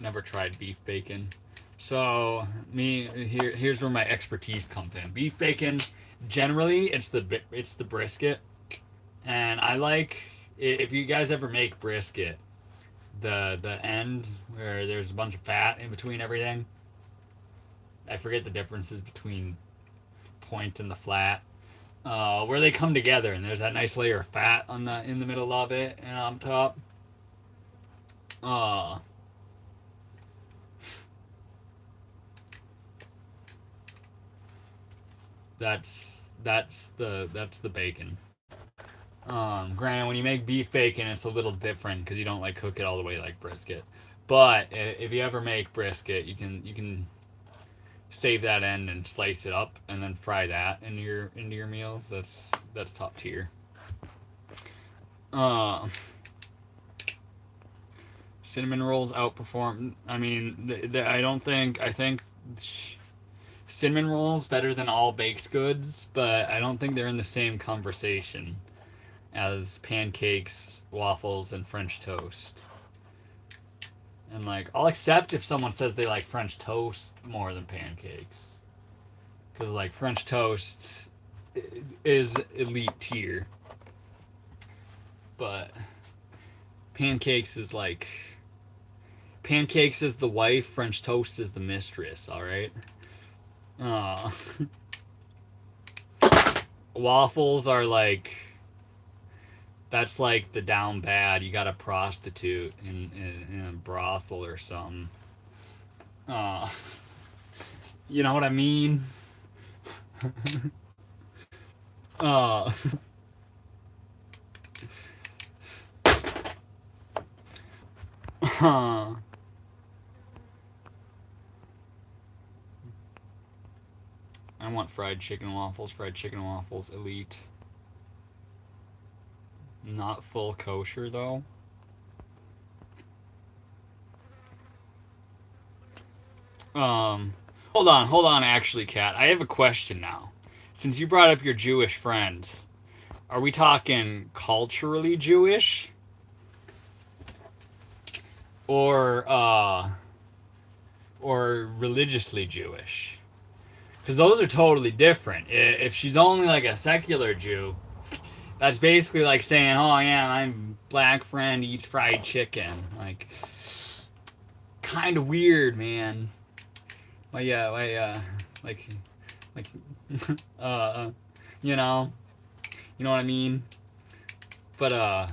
S1: Never tried beef bacon. So here's where my expertise comes in. Beef bacon, generally it's the brisket, and I like, if you guys ever make brisket, the end where there's a bunch of fat in between everything. I forget the differences between point and the flat. Where they come together and there's that nice layer of fat in the middle of it and on top. That's the bacon. Granted, when you make beef bacon, it's a little different because you don't like cook it all the way like brisket. But if you ever make brisket, you can save that end and slice it up and then fry that into your meals. That's top tier. Cinnamon rolls outperform. I mean, I think cinnamon rolls better than all baked goods, but I don't think they're in the same conversation as pancakes, waffles, and French toast. And like, I'll accept if someone says they like French toast more than pancakes, because like French toast is elite tier, but pancakes is the wife, French toast is the mistress. All right. Waffles are like, that's like the down bad. You got a prostitute in a brothel or something. You know what I mean? I want fried chicken waffles. Fried chicken waffles, elite. Not full kosher though. Hold on. Actually, Kat, I have a question now. Since you brought up your Jewish friend, are we talking culturally Jewish, or religiously Jewish? Because those are totally different. If she's only like a secular Jew, that's basically like saying, "Oh yeah, my black friend eats fried chicken." Like, kind of weird, man. Like, you know what I mean? But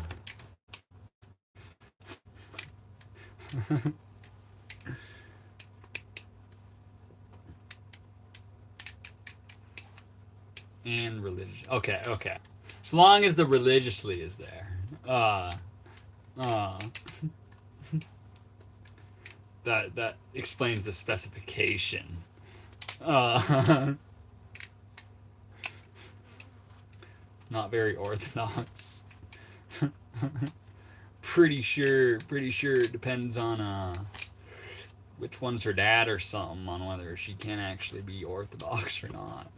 S1: and religious. Okay, okay. As long as the religiously is there. Uh that explains the specification. Not very orthodox. Pretty sure it depends on which one's her dad or something on whether she can actually be orthodox or not.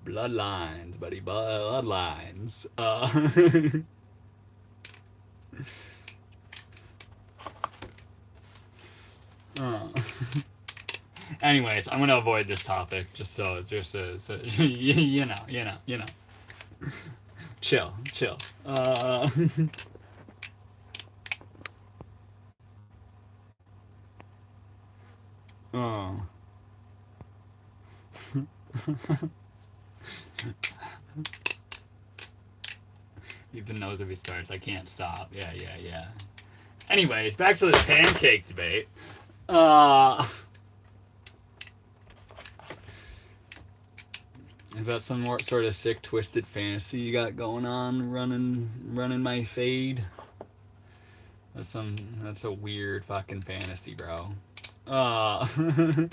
S1: Bloodlines, buddy, bloodlines. Anyways, I'm gonna avoid this topic so you know. Chill. Oh. Ethan knows if he starts, I can't stop. Yeah. Anyways, back to this pancake debate. Is that some more sort of sick, twisted fantasy you got going on, running my fade? That's a weird fucking fantasy, bro. None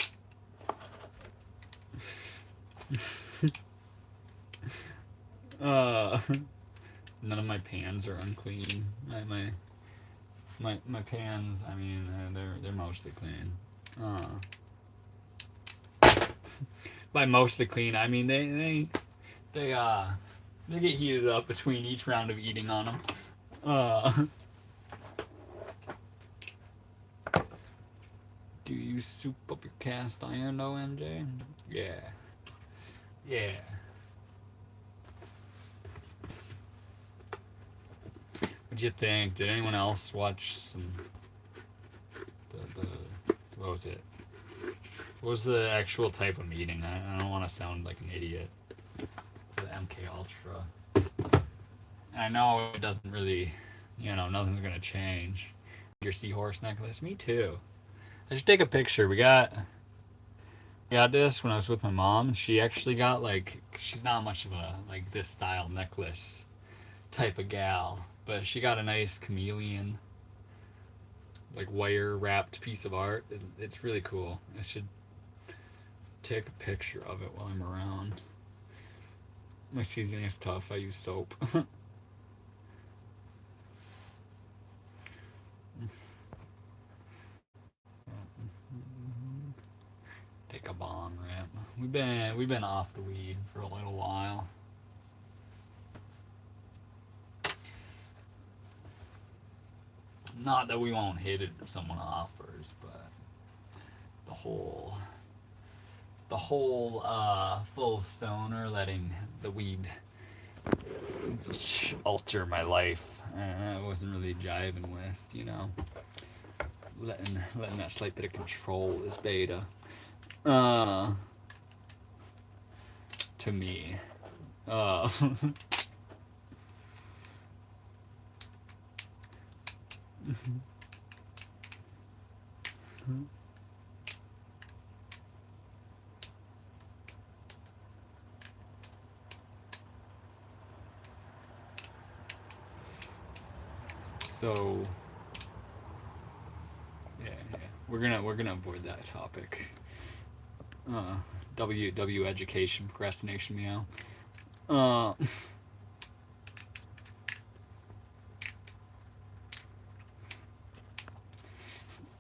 S1: of my pans are unclean. My pans, I mean, they're mostly clean. By mostly clean, I mean they get heated up between each round of eating on them. Do you soup up your cast iron though, MJ? Yeah. What'd you think? Did anyone else watch some the what was it? What was the actual type of meeting? I don't want to sound like an idiot for the MK Ultra. I know it doesn't really, nothing's gonna change. Your seahorse necklace? Me too. I should take a picture. We got this when I was with my mom. She actually got she's not much of a this style necklace type of gal, but she got a nice chameleon wire wrapped piece of art. It's really cool. I should take a picture of it while I'm around. My seasoning is tough. I use soap. Take a bong rip. We've been off the weed for a little while. Not that we won't hit it if someone offers, but the whole full stoner, letting the weed alter my life, I wasn't really jiving with, letting that slight bit of control is beta. To me. So yeah, we're gonna avoid that topic. W education procrastination meow.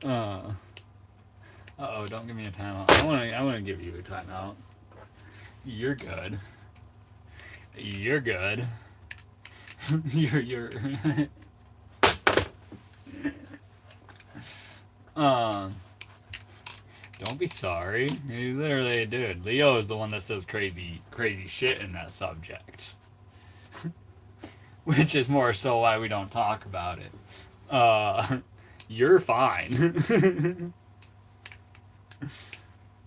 S1: Uh-oh, don't give me a timeout. I wanna give you a timeout. You're good. You're don't be sorry. You literally, dude. Leo is the one that says crazy shit in that subject. Which is more so why we don't talk about it. You're fine.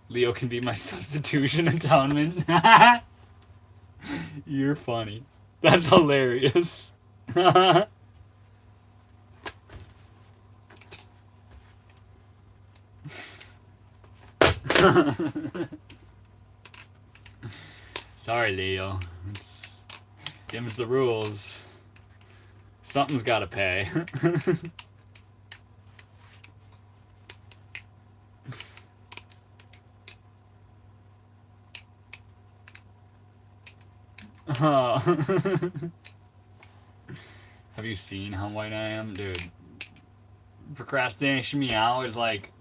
S1: Leo can be my substitution atonement. You're funny. That's hilarious. Sorry, Leo. Them's the rules. Something's gotta pay. Have you seen how white I am? Dude. Procrastination meow is like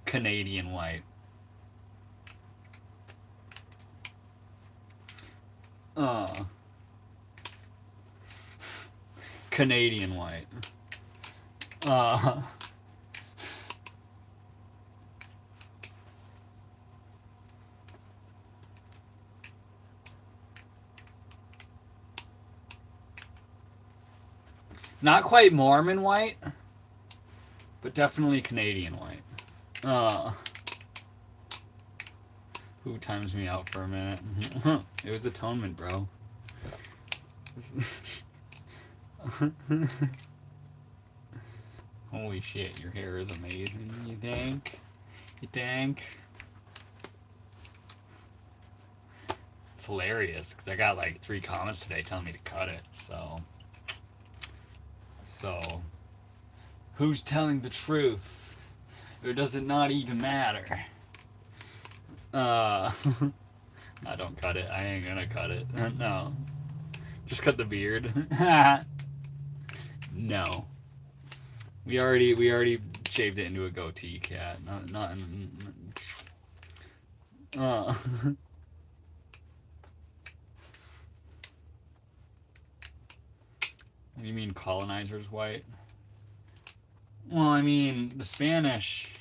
S1: Canadian white. Canadian white. Not quite Mormon white, but definitely Canadian white. Who times me out for a minute? It was atonement, bro. Holy shit, your hair is amazing. You think? You think? It's hilarious because I got like 3 comments today telling me to cut it. So, who's telling the truth? Or does it not even matter? No, don't cut it. I ain't gonna cut it. No. Just cut the beard. No. We already shaved it into a goatee, cat. Not What do you mean colonizers white? Well, I mean, the Spanish...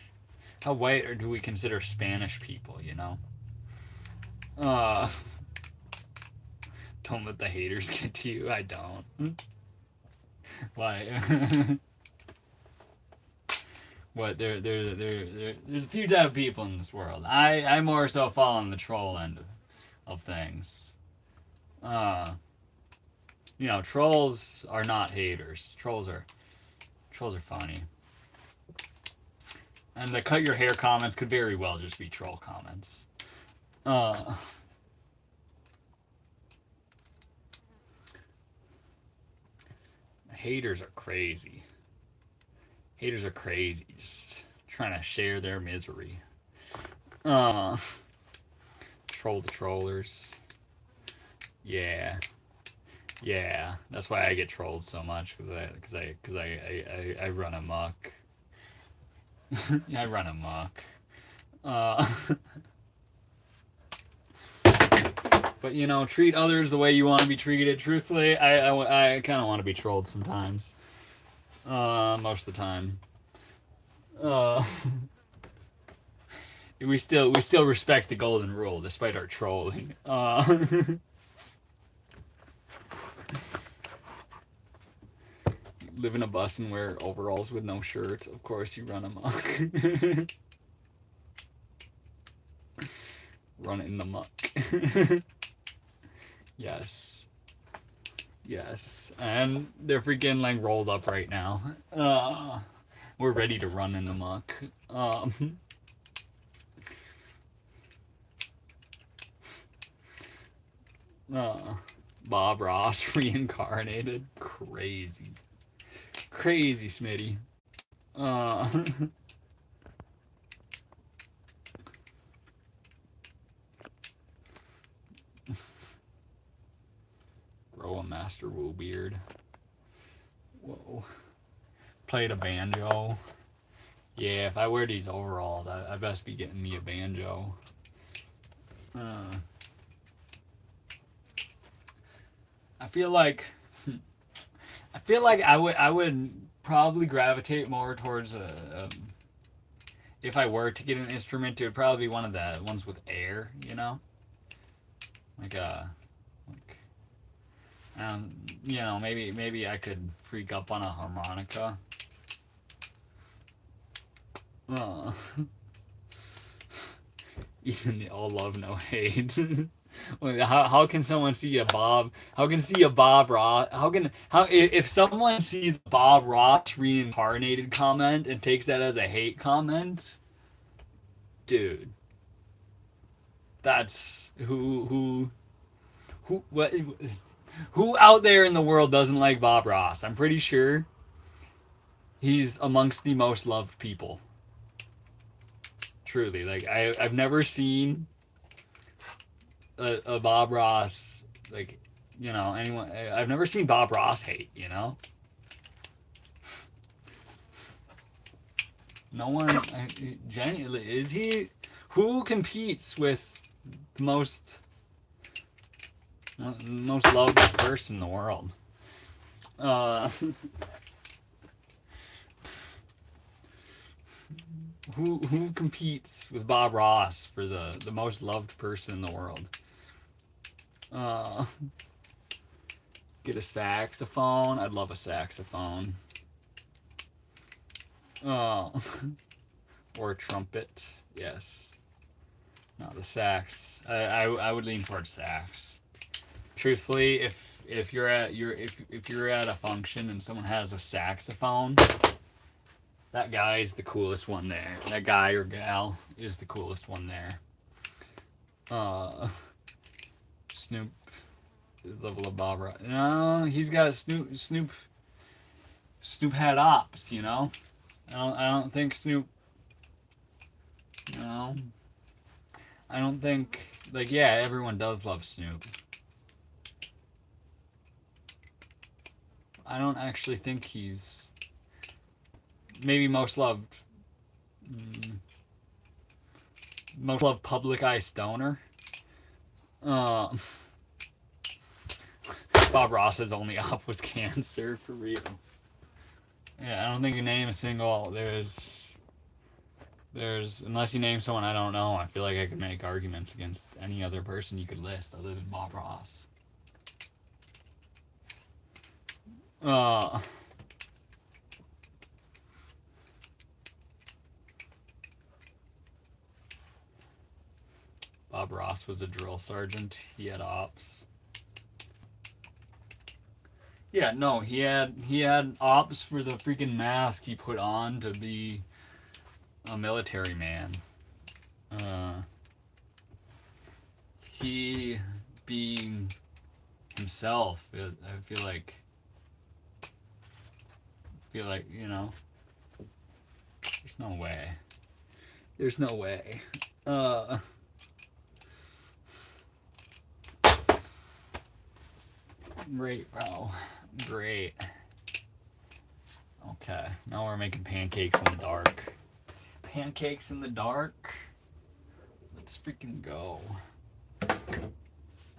S1: How white or do we consider Spanish people, you know? Don't let the haters get to you. I don't. Why? What? There's a few type of people in this world. I more so fall on the troll end of things. You know, trolls are not haters. Trolls are funny. And the cut your hair comments could very well just be troll comments. Haters are crazy. Haters are crazy. Just trying to share their misery. Troll the trollers. Yeah. Yeah. That's why I get trolled so much, because I run amok. I run amok. But you know, treat others the way you want to be treated. Truthfully, I kind of want to be trolled sometimes. Most of the time. We still respect the golden rule despite our trolling. Live in a bus and wear overalls with no shirt. Of course, you run amok. Run in the muck. Yes. Yes. And they're freaking like rolled up right now. We're ready to run in the muck. Bob Ross reincarnated. Crazy. Crazy, Smitty. Grow a Master Wu beard. Whoa. Played a banjo. Yeah, if I wear these overalls, I best be getting me a banjo. I feel like I would probably gravitate more towards if I were to get an instrument, it would probably be one of the ones with air, you know, you know, maybe I could freak up on a harmonica. Even the all love no hate. How can someone see a Bob? How can see a Bob Ross? How if someone sees a Bob Ross reincarnated comment and takes that as a hate comment, dude, that's who what who out there in the world doesn't like Bob Ross? I'm pretty sure he's amongst the most loved people. Truly, like I've never seen a Bob Ross, like, anyone. I've never seen Bob Ross hate. No one. Genuinely, is he? Who competes with the most loved person in the world? Who competes with Bob Ross for the most loved person in the world? Get a saxophone. I'd love a saxophone. Or a trumpet. Yes. No, the sax. I would lean towards sax. Truthfully, if you're at a function and someone has a saxophone, that guy is the coolest one there. That guy or gal is the coolest one there. Snoop is level of Bob Ross. No, he's got Snoop had ops. I don't think Snoop. I don't think, like, yeah, everyone does love Snoop. I don't actually think he's maybe most loved public eye stoner. Bob Ross's only op was cancer, for real. Yeah, I don't think you name a single. There's unless you name someone I don't know. I feel like I could make arguments against any other person you could list other than Bob Ross. Bob Ross was a drill sergeant. He had ops. Yeah, no, he had ops for the freaking mask he put on to be a military man. He being himself, I feel like there's no way. There's no way. Great, bro. Great. Okay, now we're making pancakes in the dark. Pancakes in the dark. Let's freaking go.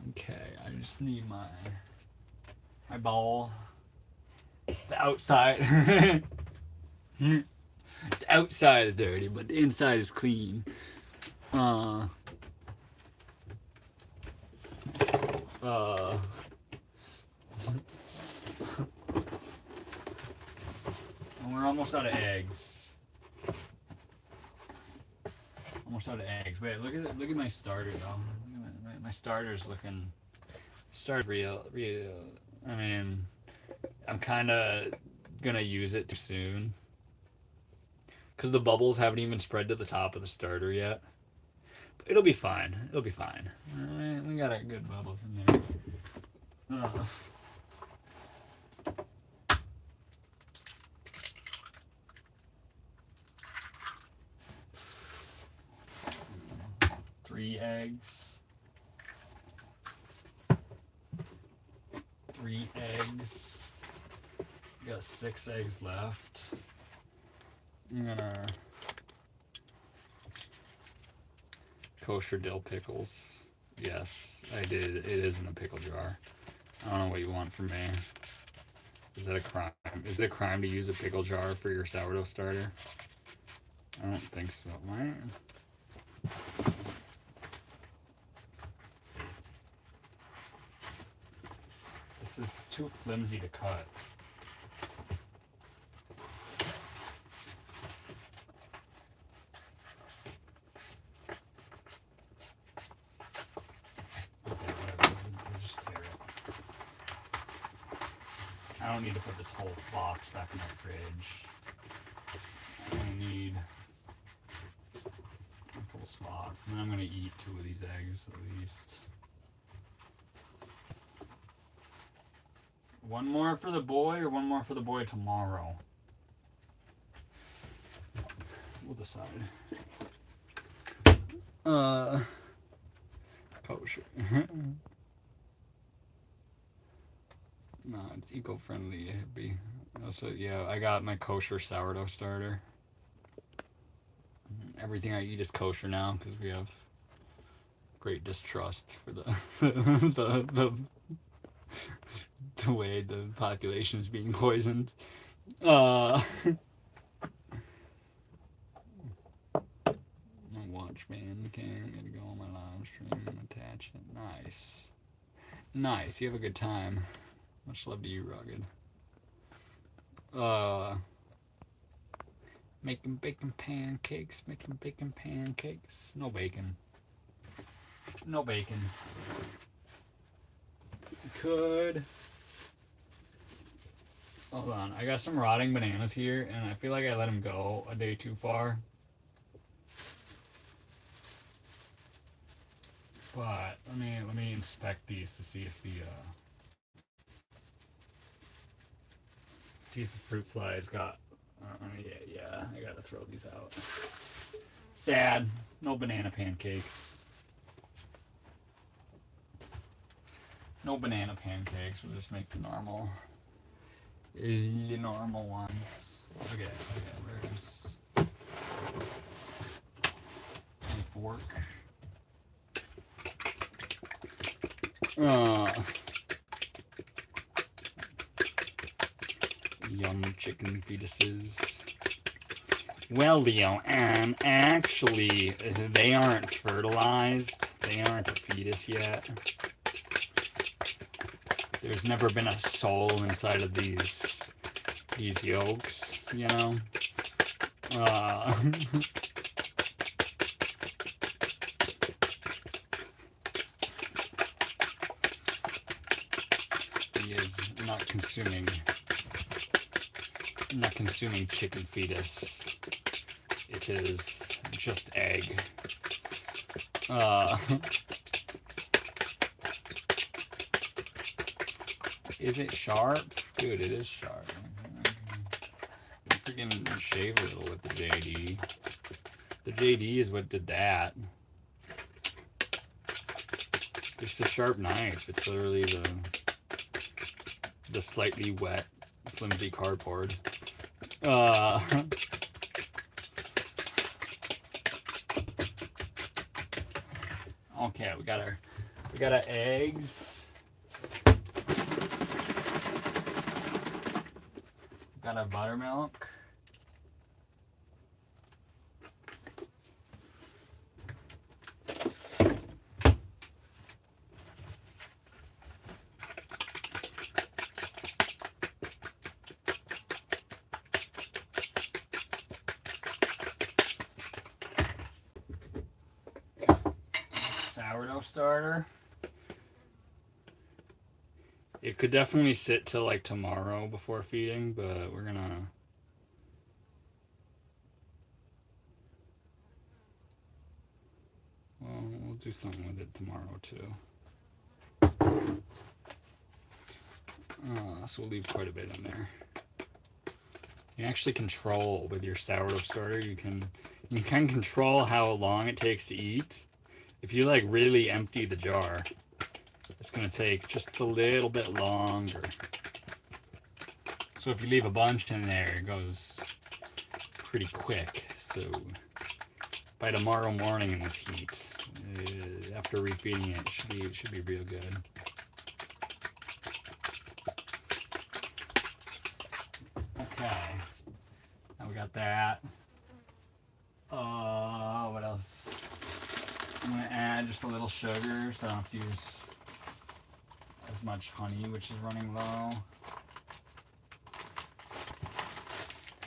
S1: Okay, I just need my bowl. The outside. The outside is dirty, but the inside is clean. We're almost out of eggs. Almost out of eggs. Wait, look at my starter though. My starter's looking real. I mean, I'm kind of gonna use it too soon because the bubbles haven't even spread to the top of the starter yet. But it'll be fine. It'll be fine. We got good bubbles in there. 3 eggs. 3 eggs. We got 6 eggs left. I'm gonna kosher dill pickles. Yes, I did. It is in a pickle jar. I don't know what you want from me. Is that a crime? Is it a crime to use a pickle jar for your sourdough starter? I don't think so. Why? This is too flimsy to cut. I don't need to put this whole box back in the fridge. I only need a couple spots, and then I'm gonna eat 2 of these eggs at least. One more for the boy, or one more for the boy tomorrow? We'll decide. Kosher. No, it's eco-friendly, hippie. Also, yeah, I got my kosher sourdough starter. Everything I eat is kosher now because we have great distrust for the way the population is being poisoned. My watch band, okay, I gotta go on my live stream, attach it. Nice. Nice, you have a good time. Much love to you, Rugged. Making bacon pancakes, No bacon. No bacon. Could. Hold on, I got some rotting bananas here, and I feel like I let them go a day too far. But let me inspect these to see if the fruit flies got. Yeah, I gotta throw these out. Sad. No banana pancakes. No banana pancakes. We'll just make the normal ones. Okay. Where's my fork? Young chicken fetuses. Well, Leo, actually, they aren't fertilized. They aren't a fetus yet. There's never been a soul inside of these yolks, you know? He is not consuming chicken fetus. It is just egg. Is it sharp? Dude, it is sharp. Freaking shave a little with the JD. The JD is what did that. It's a sharp knife. It's literally the slightly wet, flimsy cardboard. Okay, we got our eggs. Got our buttermilk. Sourdough starter. It could definitely sit till like tomorrow before feeding, but we're gonna. Well, we'll do something with it tomorrow too. So we'll leave quite a bit in there. You can actually control with your sourdough starter. You can control how long it takes to eat. If you like really empty the jar, it's gonna take just a little bit longer. So if you leave a bunch in there, it goes pretty quick. So by tomorrow morning in this heat, after refeeding it, should be real good. Okay, now we got that. What else? I'm gonna add just a little sugar, so I don't have to use as much honey, which is running low.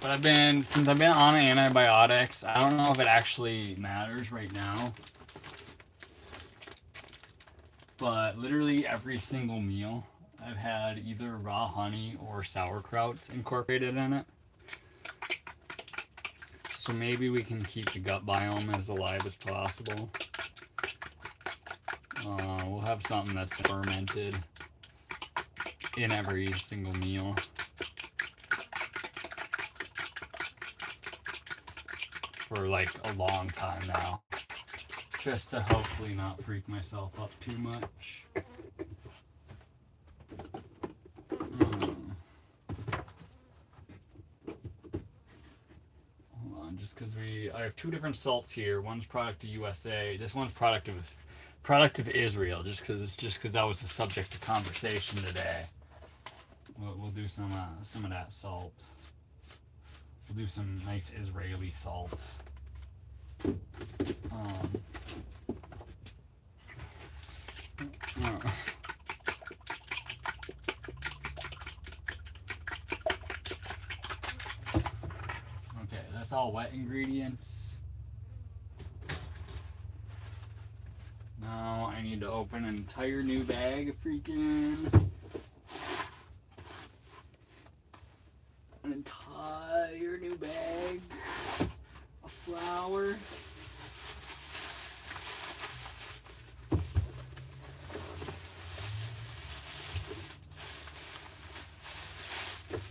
S1: But since I've been on antibiotics, I don't know if it actually matters right now. But literally every single meal I've had either raw honey or sauerkraut incorporated in it. So maybe we can keep the gut biome as alive as possible. We'll have something that's fermented in every single meal. For like a long time now. Just to hopefully not freak myself up too much. Hold on, just because I have two different salts here. One's product of USA. This one's product of Israel. Just because that was the subject of conversation today. We'll do some of that salt. We'll do some nice Israeli salt. Okay, that's all wet ingredients. Now I need to open an entire new bag of freaking... An entire new bag of flour.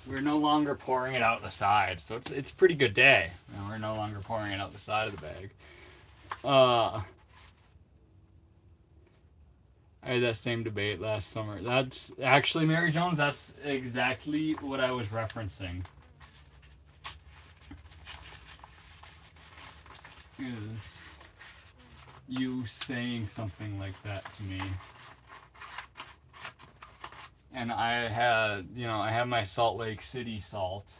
S1: We're no longer pouring it out the side, so it's a pretty good day. You know, we're no longer pouring it out the side of the bag. I had that same debate last summer. That's actually, Mary Jones, that's exactly what I was referencing. Is you saying something like that to me. And I have my Salt Lake City salt,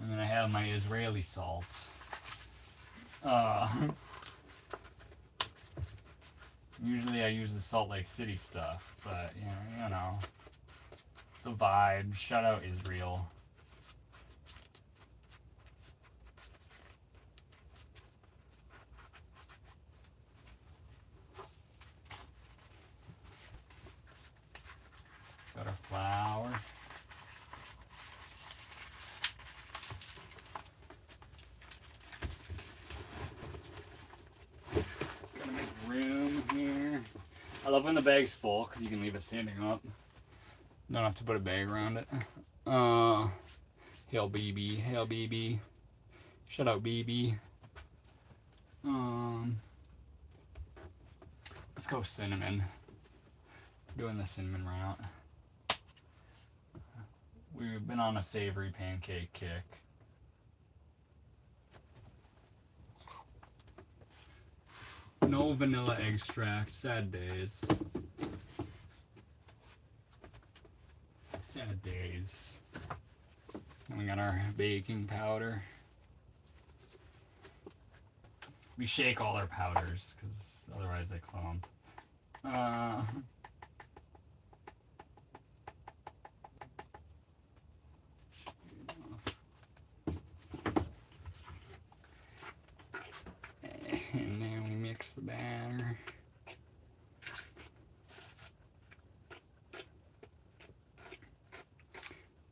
S1: and then I have my Israeli salt. Usually I use the Salt Lake City stuff, but you know, the vibe. Shout out Israel. Got our flour. Gotta make room here. I love when the bag's full because you can leave it standing up. Don't have to put a bag around it. Hail BB, hail BB. Shout out BB. Let's go cinnamon. Doing the cinnamon route. We've been on a savory pancake kick. No vanilla extract. Sad days. Sad days. And we got our baking powder. We shake all our powders because otherwise they clump. And then we mix the batter.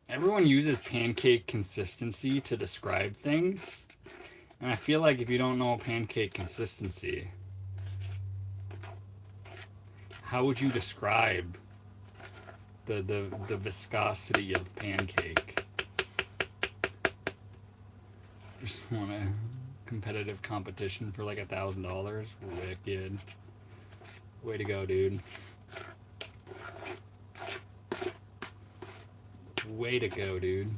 S1: Everyone uses pancake consistency to describe things. And I feel like if you don't know pancake consistency, how would you describe the viscosity of pancake? Just want a competitive competition for like $1,000. Wicked. Way to go, dude. Way to go, dude.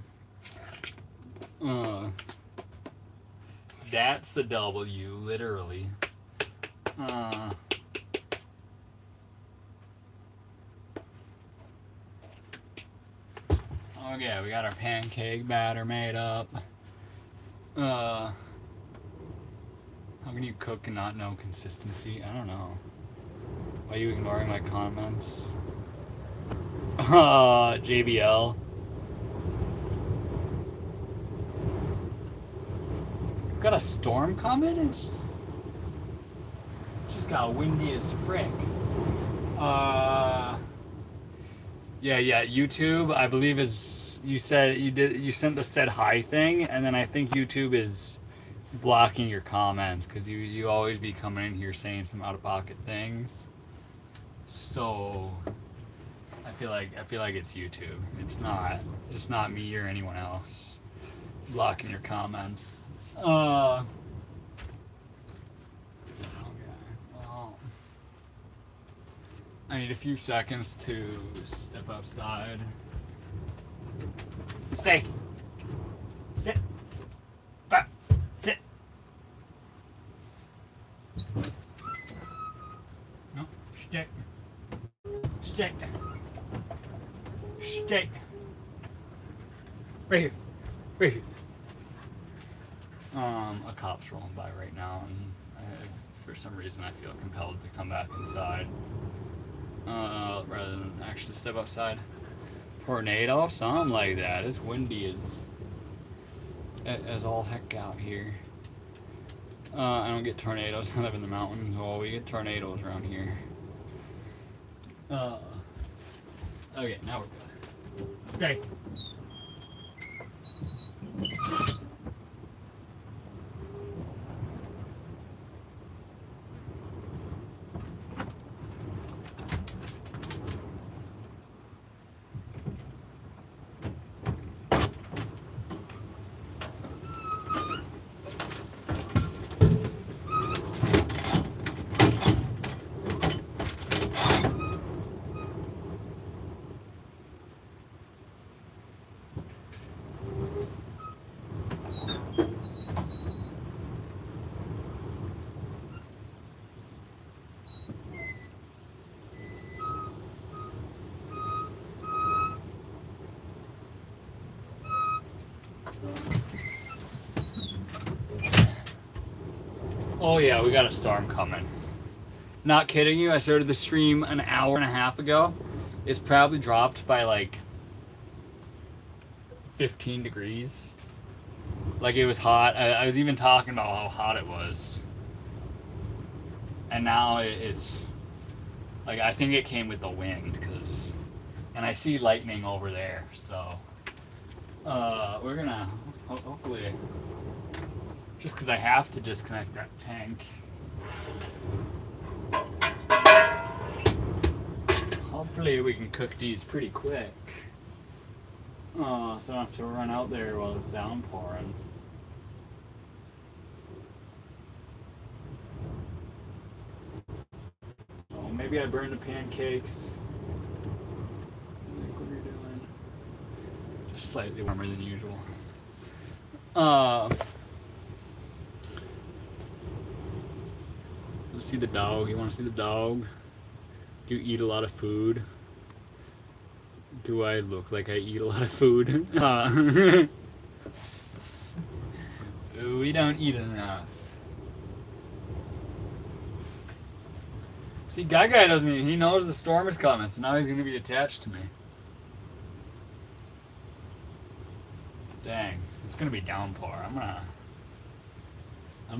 S1: That's a W, literally. Okay, we got our pancake batter made up. How can you cook and not know consistency? I don't know. Why are you ignoring my comments? JBL. Got a storm coming? It's just got windy as frick. Yeah. YouTube, I believe is you sent the said hi thing, and then I think YouTube is blocking your comments because you always be coming in here saying some out of pocket things. So I feel like it's YouTube. It's not me or anyone else blocking your comments. Okay. Well, I need a few seconds to step outside. Stay. Sit. Back. Sit. No. Stay. Stay. Stay. Right here. Right here. A cop's rolling by right now, and for some reason I feel compelled to come back inside rather than actually step outside. Tornado, something like that. It's windy as all heck out here. I don't get tornadoes. I live in the mountains. Well, we get tornadoes around here. Okay, now we're good. Stay. Oh yeah, we got a storm coming. Not kidding you, I started the stream an hour and a half ago. It's probably dropped by like 15 degrees. Like it was hot. I was even talking about how hot it was. And now it's like I think it came with the wind and I see lightning over there. So we're gonna hopefully, just because I have to disconnect that tank. Hopefully we can cook these pretty quick. So I don't have to run out there while it's downpouring. Oh, maybe I burned the pancakes. I think what you're doing. Just slightly warmer than usual. Let's see the dog. You want to see the dog? Do you eat a lot of food? Do I look like I eat a lot of food? We don't eat enough. See, Guy doesn't eat. He knows the storm is coming, so now he's going to be attached to me. Dang, it's going to be downpour. I'm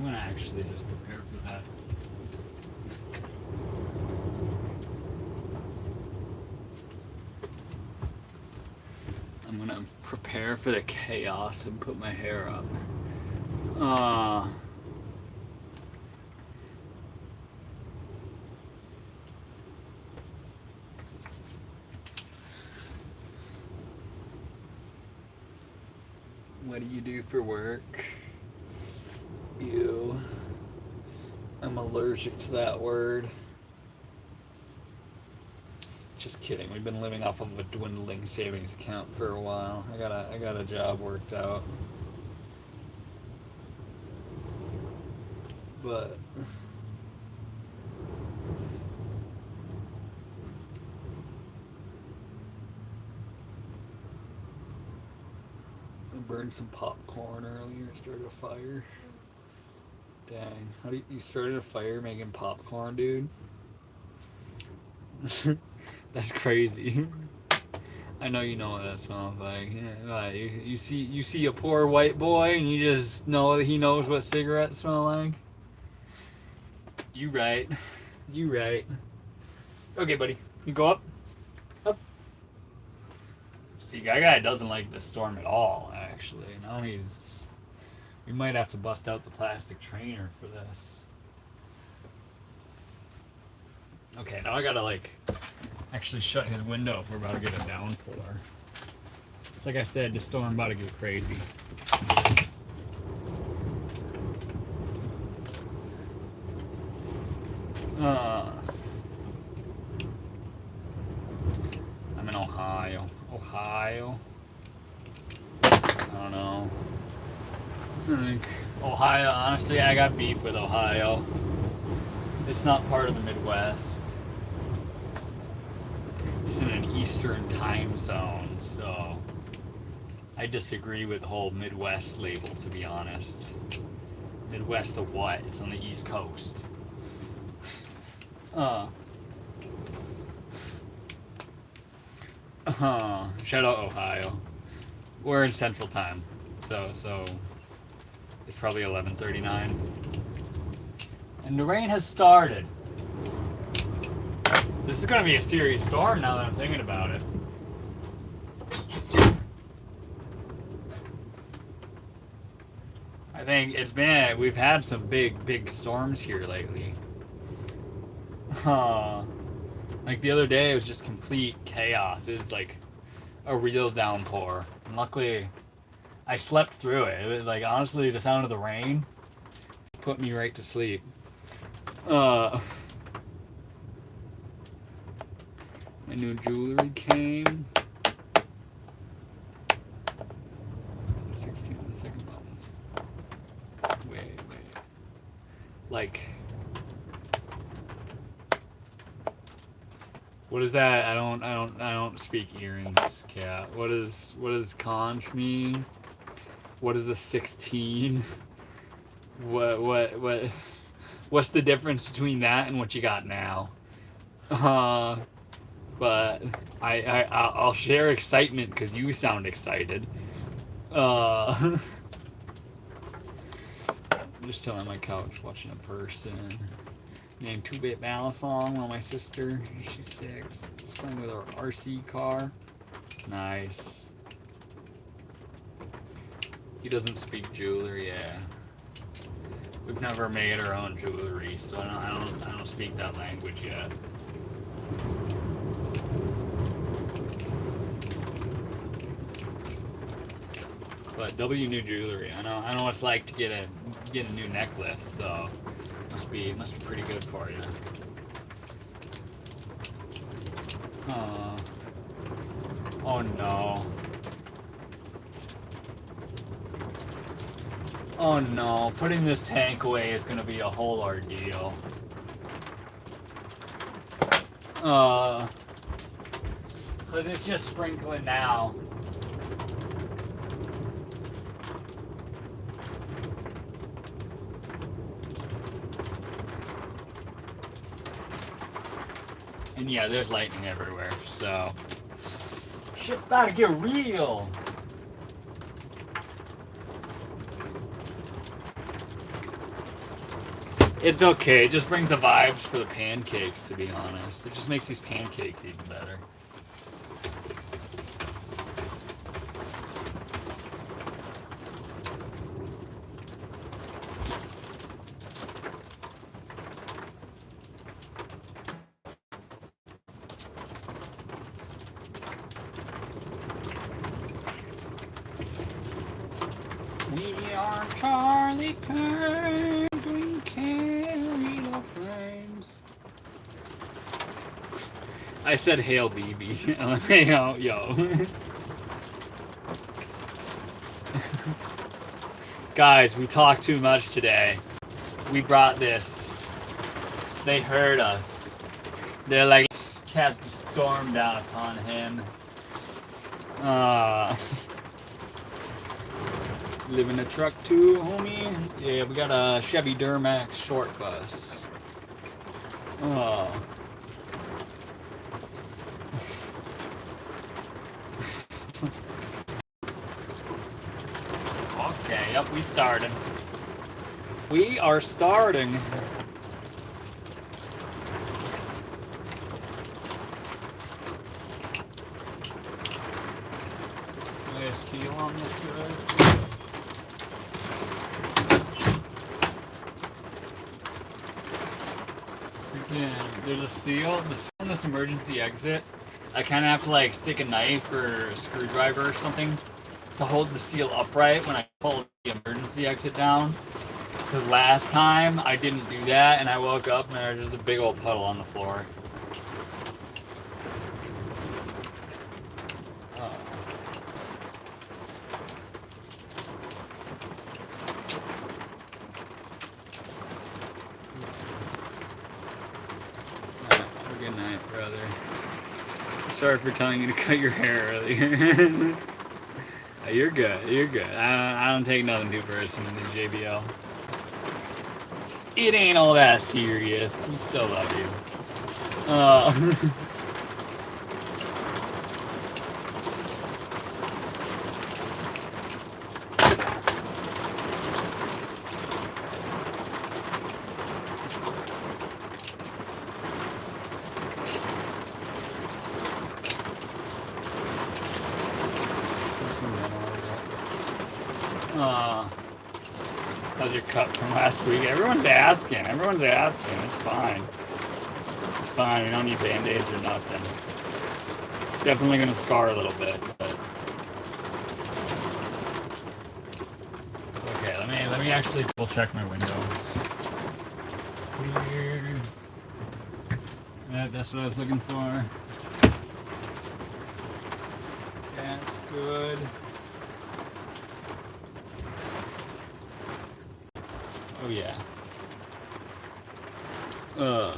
S1: gonna actually just prepare for that. I'm gonna prepare for the chaos and put my hair up. What do you do for work? Ew. I'm allergic to that word. Just kidding. We've been living off of a dwindling savings account for a while. I got a job worked out. But I burned some popcorn earlier, started a fire. Dang. How do you started a fire making popcorn, dude? That's crazy. I know you know what that smells like. Yeah, you see a poor white boy and you just know that he knows what cigarettes smell like. You right. You right. Okay, buddy. You go up. Up. See, Guy doesn't like the storm at all, actually. Now he's... We might have to bust out the plastic trainer for this. Okay, now I gotta, like, actually shut his window if we're about to get a downpour. Like I said, the storm about to get crazy. I'm in Ohio. Ohio? I don't know. I think Ohio, honestly, I got beef with Ohio. It's not part of the Midwest. It's in an Eastern time zone, so I disagree with the whole Midwest label, to be honest. Midwest of what? It's on the East Coast. Shout out Ohio. We're in Central Time, so it's probably 11:39, and the rain has started. This is gonna be a serious storm now that I'm thinking about it. I think we've had some big storms here lately. Like the other day, it was just complete chaos. It was like a real downpour. And luckily, I slept through it. It was like, honestly, the sound of the rain put me right to sleep. My new jewelry came. 16 second moments. Wait. Like, what is that? I don't speak earrings, cat. What does conch mean? What is a 16? What's the difference between that and what you got now? But I'll share excitement because you sound excited. I'm just chilling on my couch watching a person named 2-Bit Balisong. Well, my sister, she's 6. She's playing with our RC car. Nice. He doesn't speak jewelry, yeah. We've never made our own jewelry, so I don't speak that language yet. But W new jewelry. I know what it's like to get a new necklace, so must be pretty good for you. Oh no. Oh no, putting this tank away is gonna be a whole ordeal. Cause it's just sprinkling now. And yeah, there's lightning everywhere, so shit's about to get real. It's okay, it just brings the vibes for the pancakes, to be honest. It just makes these pancakes even better. We are Charlie Kirk. We carry the flames. I said hail BB. Yo. Guys, we talked too much today. We brought this. They heard us. They're like, cast the storm down upon him. Live in a truck too, homie. Yeah, we got a Chevy Duramax short bus. Okay, yep, we started. We are starting. lay a seal on this good. There's a seal. The seal on this emergency exit. I kind of have to like stick a knife or a screwdriver or something to hold the seal upright when I pull the emergency exit down. Because last time I didn't do that and I woke up and there was just a big old puddle on the floor. Good night, brother. Sorry for telling you to cut your hair earlier. You're good. You're good. I don't take nothing too personally, JBL. It ain't all that serious. We still love you. How's your cut from last week? Everyone's asking. It's fine. It's fine. We don't need band-aids or nothing. Definitely gonna scar a little bit, but okay. Let me actually double check my windows. Weird. Yeah, that's what I was looking for. That's good. Oh yeah. Yeah.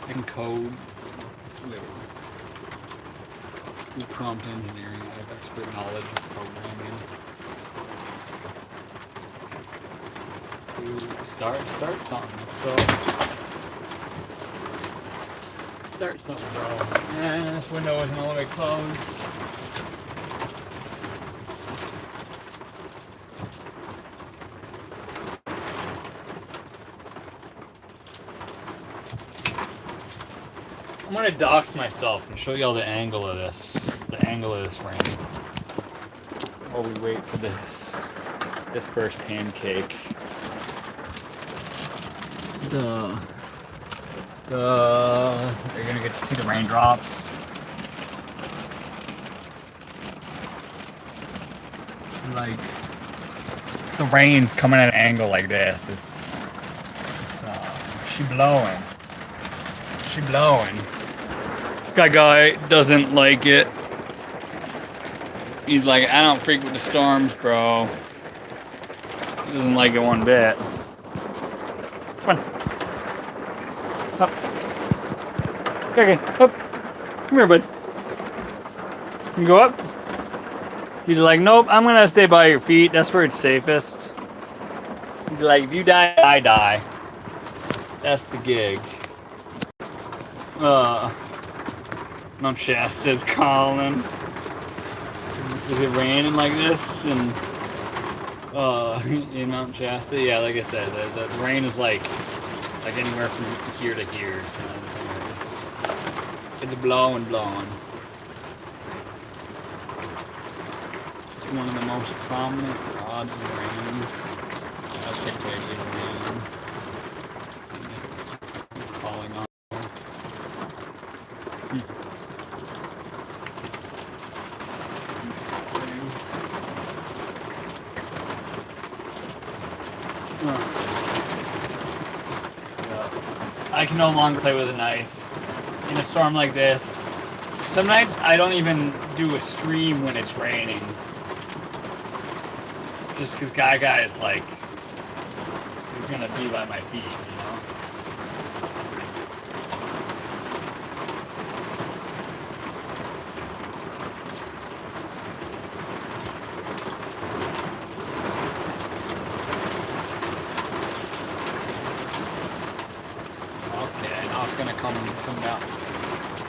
S1: I can code. Do prompt engineering. I have expert knowledge of programming. Start something. So start something, bro. This window isn't all the way closed. I'm gonna dox myself and show you all the angle of this ring while we wait for this first pancake. You're gonna get to see the raindrops. Like the rain's coming at an angle like this. It's she blowing. That guy doesn't like it. He's like, I don't freak with the storms, bro. He doesn't like it one bit. Come on. Up. Okay, up. Come here, bud. You go up. He's like, nope, I'm gonna stay by your feet. That's where it's safest. He's like, if you die, I die. That's the gig. Mount Shasta's calling. Is it raining like this? And in Mount Shasta, yeah, like I said, the rain is like anywhere from here to here. So it's blowing. It's one of the most prominent rods of rain. That's like rain. It's calling on. I can no longer play with a knife in a storm like this. Some nights I don't even do a stream when it's raining. Just because Gaga is like, he's gonna be by my feet, you know? Gonna come down.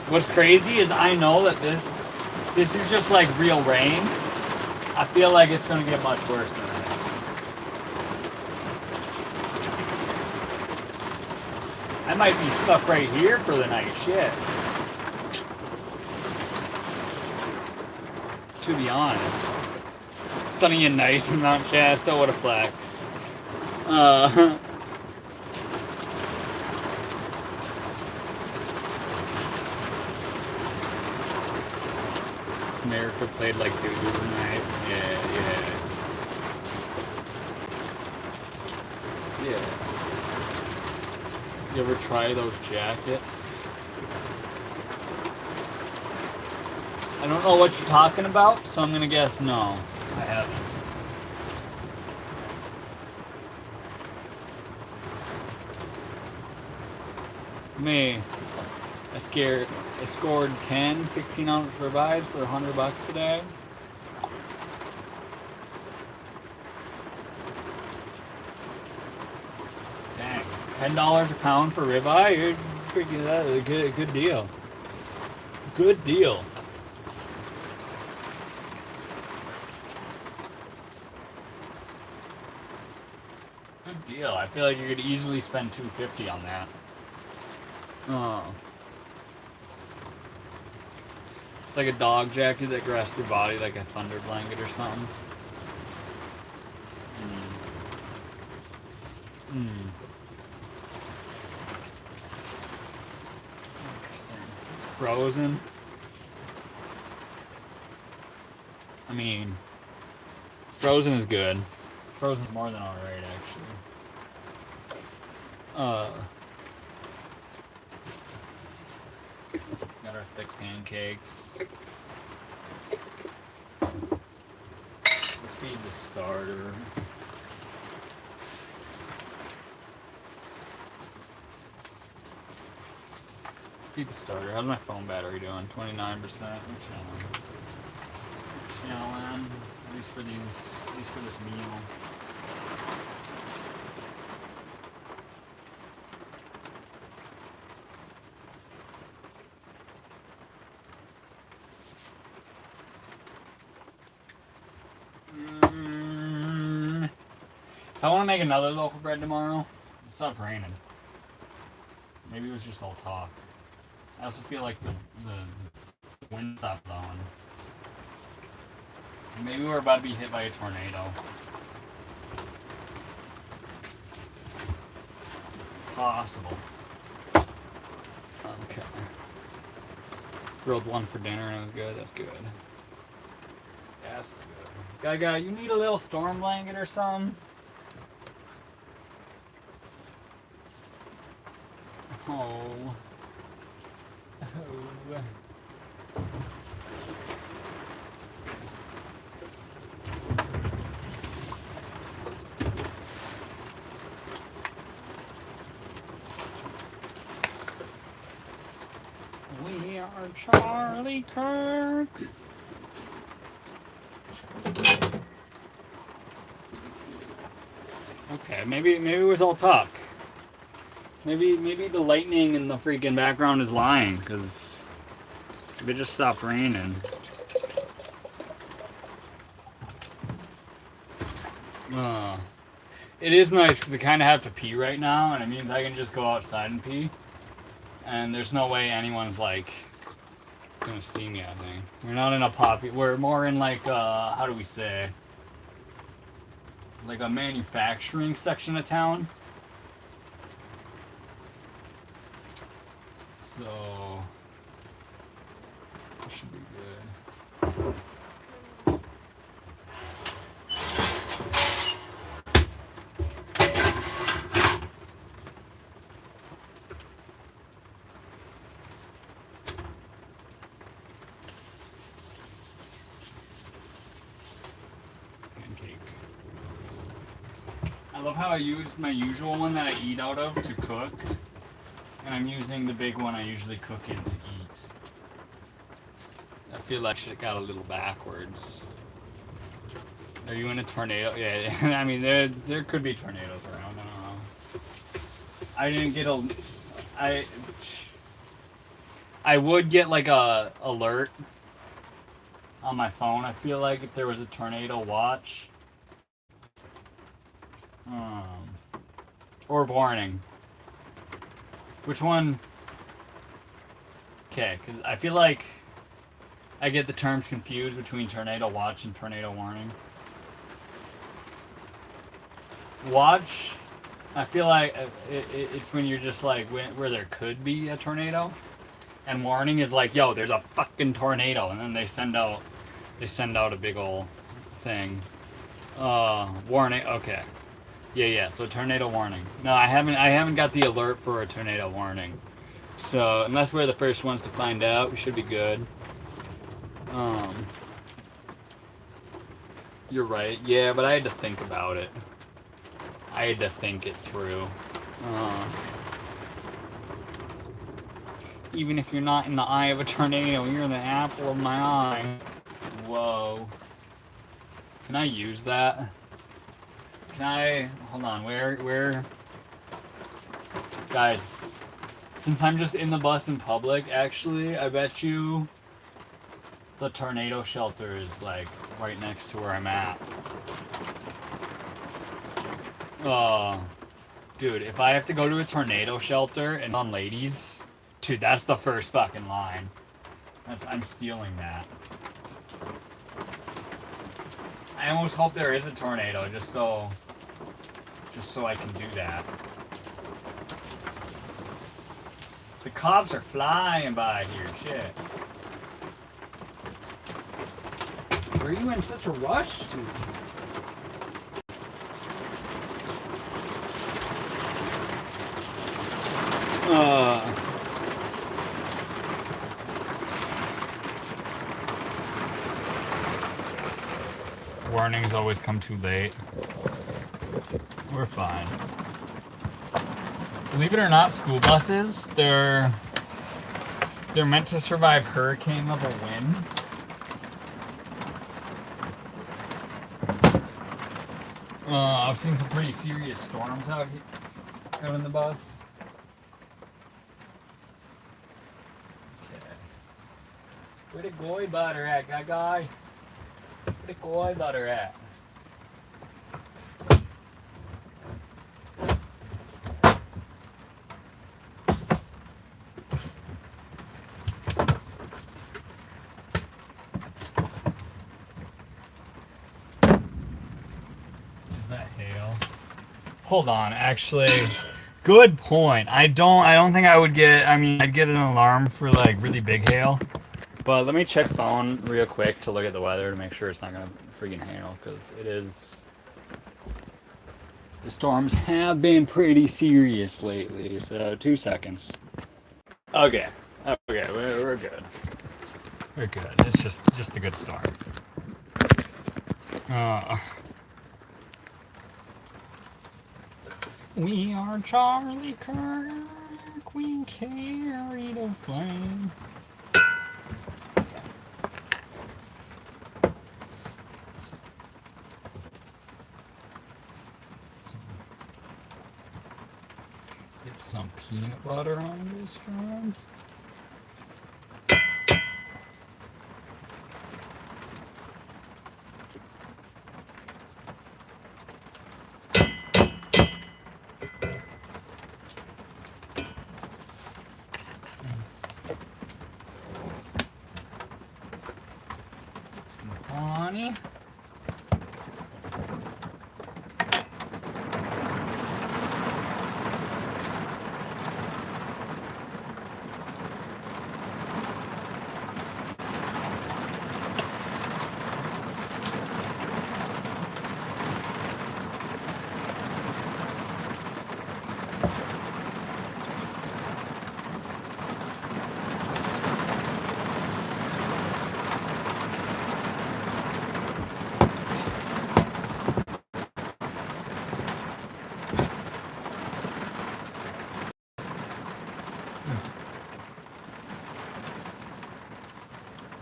S1: What's crazy is I know that this is just like real rain, I feel like it's gonna get much worse than this. I might be stuck right here for the night. Shit. To be honest. Sunny and nice in Mount Shasta. What a flex. America played like doo-doo tonight. Yeah. You ever try those jackets? I don't know what you're talking about, so I'm gonna guess no. I haven't. Me. I scored 10 16-ounce ribeyes for $100 today. Dang. $10 a pound for ribeye? You're freaking that a good deal. Good deal. Good deal. I feel like you could easily spend $250 on that. Oh. It's like a dog jacket that grabs your body like a thunder blanket or something. Interesting. Frozen. I mean, Frozen is good. Frozen's more than alright, actually. Got our thick pancakes. Let's feed the starter. Feed the starter. How's my phone battery doing? 29%. I'm chilling. At least for this meal. I want to make another loaf of bread tomorrow. It stopped raining. Maybe it was just all talk. I also feel like the wind stopped blowing. Maybe we're about to be hit by a tornado. Possible. Okay. Grilled one for dinner and it was good. That's good. That's good. Gaga, you need a little storm blanket or something? Oh. We are Charlie Kirk. Okay, maybe it was all talk. Maybe the lightning in the freaking background is lying, because it just stopped raining. It is nice because I kind of have to pee right now, and it means I can just go outside and pee. And there's no way anyone's like gonna see me, I think. We're not in a we're more in like how do we say? Like a manufacturing section of town. So that should be good. Pancake. I love how I used my usual one that I eat out of to cook. And I'm using the big one I usually cook in to eat. I feel like shit got a little backwards. Are you in a tornado? Yeah, I mean, there could be tornadoes around. I don't know. I didn't get I would get like a alert on my phone. I feel like if there was a tornado watch, or warning. Which one? Okay, because I feel like I get the terms confused between tornado watch and tornado warning. Watch, I feel like it's when you're just like where there could be a tornado, and warning is like, yo, there's a fucking tornado, and then they send out a big ol' thing. Warning. Okay. Yeah. So tornado warning. No, I haven't got the alert for a tornado warning. So unless we're the first ones to find out, we should be good. You're right. Yeah, but I had to think about it. I had to think it through. Even if you're not in the eye of a tornado, you're in the apple of my eye. Whoa. Can I use that? Can I... Hold on, where... Guys, since I'm just in the bus in public, actually, I bet you the tornado shelter is, like, right next to where I'm at. Dude, if I have to go to a tornado shelter and on ladies, dude, that's the first fucking line. I'm stealing that. I almost hope there is a tornado, just so I can do that. The cops are flying by here, shit. Were you in such a rush to? Warnings always come too late. We're fine. Believe it or not, school buses, they're meant to survive hurricane level winds. I've seen some pretty serious storms out in the bus. Okay. Where the goy butter at, guy? Where the goy butter at? Hold on, actually, good point. I don't think I would get. I mean, I'd get an alarm for like really big hail, but let me check phone real quick to look at the weather to make sure it's not gonna freaking hail, because it is. The storms have been pretty serious lately. So 2 seconds. Okay, we're good. We're good. It's just a good storm. We are Charlie Kirk, we carry the flame. Get some peanut butter on this one. Honey.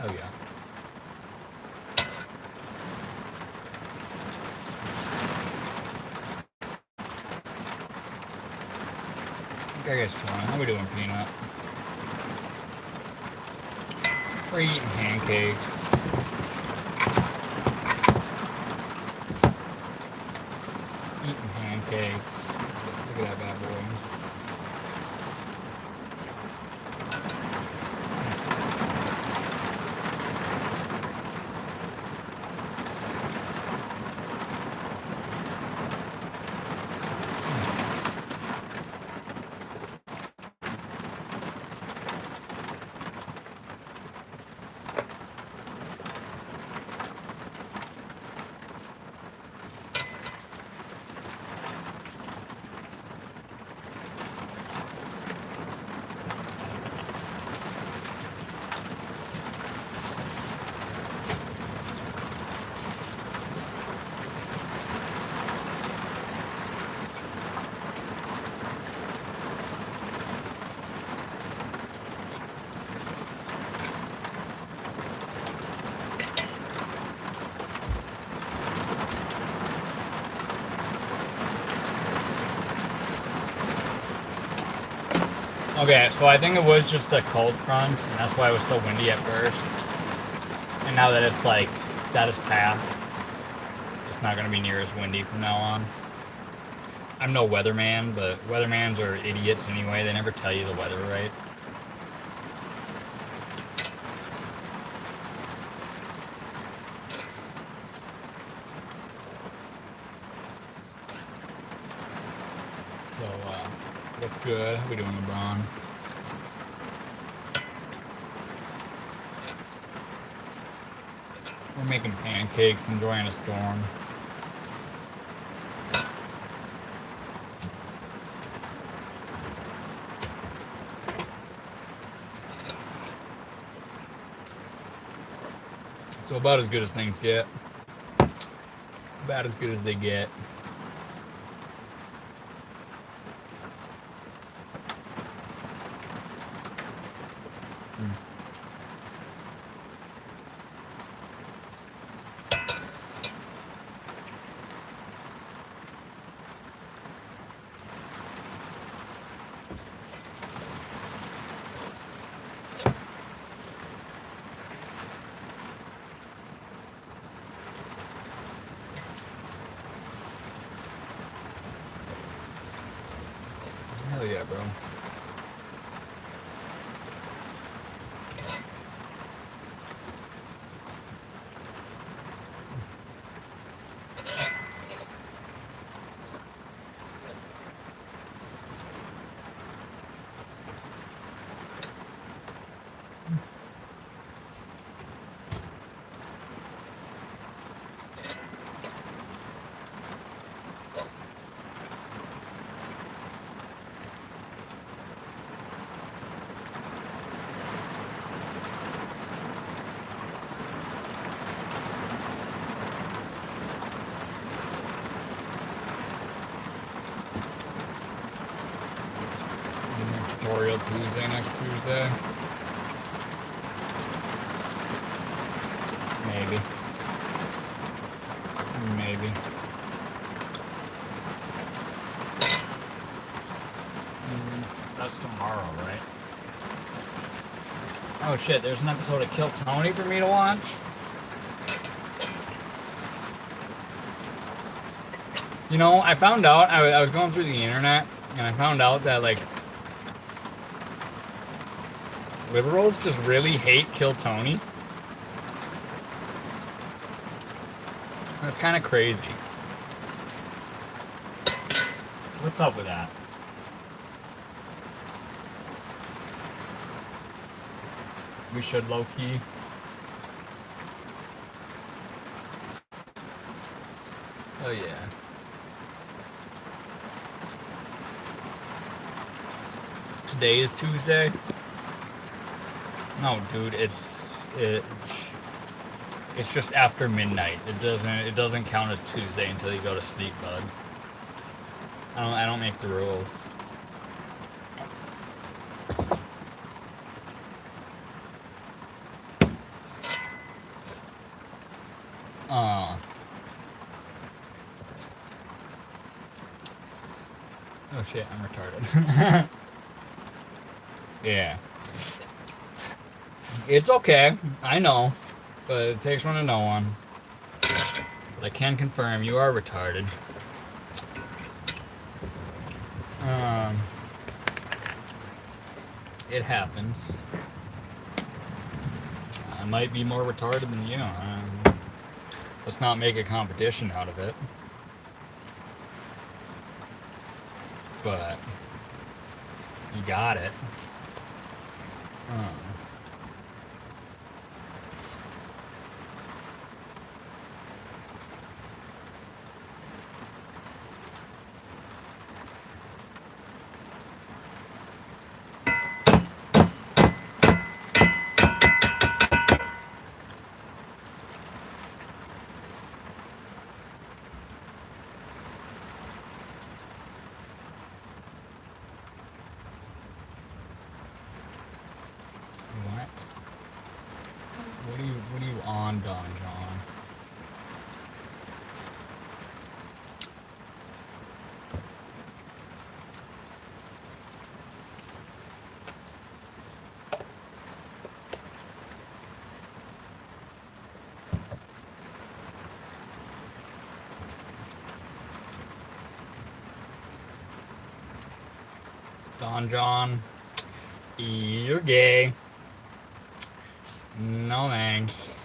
S1: Oh yeah. I guess chilling. How we doing, Peanut? We're eating pancakes. Okay, so I think it was just the cold front, and that's why it was so windy at first. And now that it's like, that is past, it's not going to be near as windy from now on. I'm no weatherman, but weathermans are idiots anyway. They never tell you the weather right. So, what's good? How we doing, LeBron? We're making pancakes, enjoying a storm. So about as good as things get. About as good as they get. Hell yeah, bro. Tutorial Tuesday next Tuesday. Maybe. Maybe. That's tomorrow, right? Oh shit, there's an episode of Kill Tony for me to watch? You know, I found out, I was going through the internet, and I found out that, like, liberals just really hate Kill Tony. That's kind of crazy. What's up with that? We should low-key. Oh yeah. Today is Tuesday? No, dude, it's just after midnight. It doesn't count as Tuesday until you go to sleep, bud. I don't make the rules. Oh shit, I'm retarded. Yeah. It's okay, I know, but it takes one to know one. But I can confirm you are retarded. It happens. I might be more retarded than you. Let's not make a competition out of it. But you got it. What are you on, Don John? Don John, you're gay. No thanks.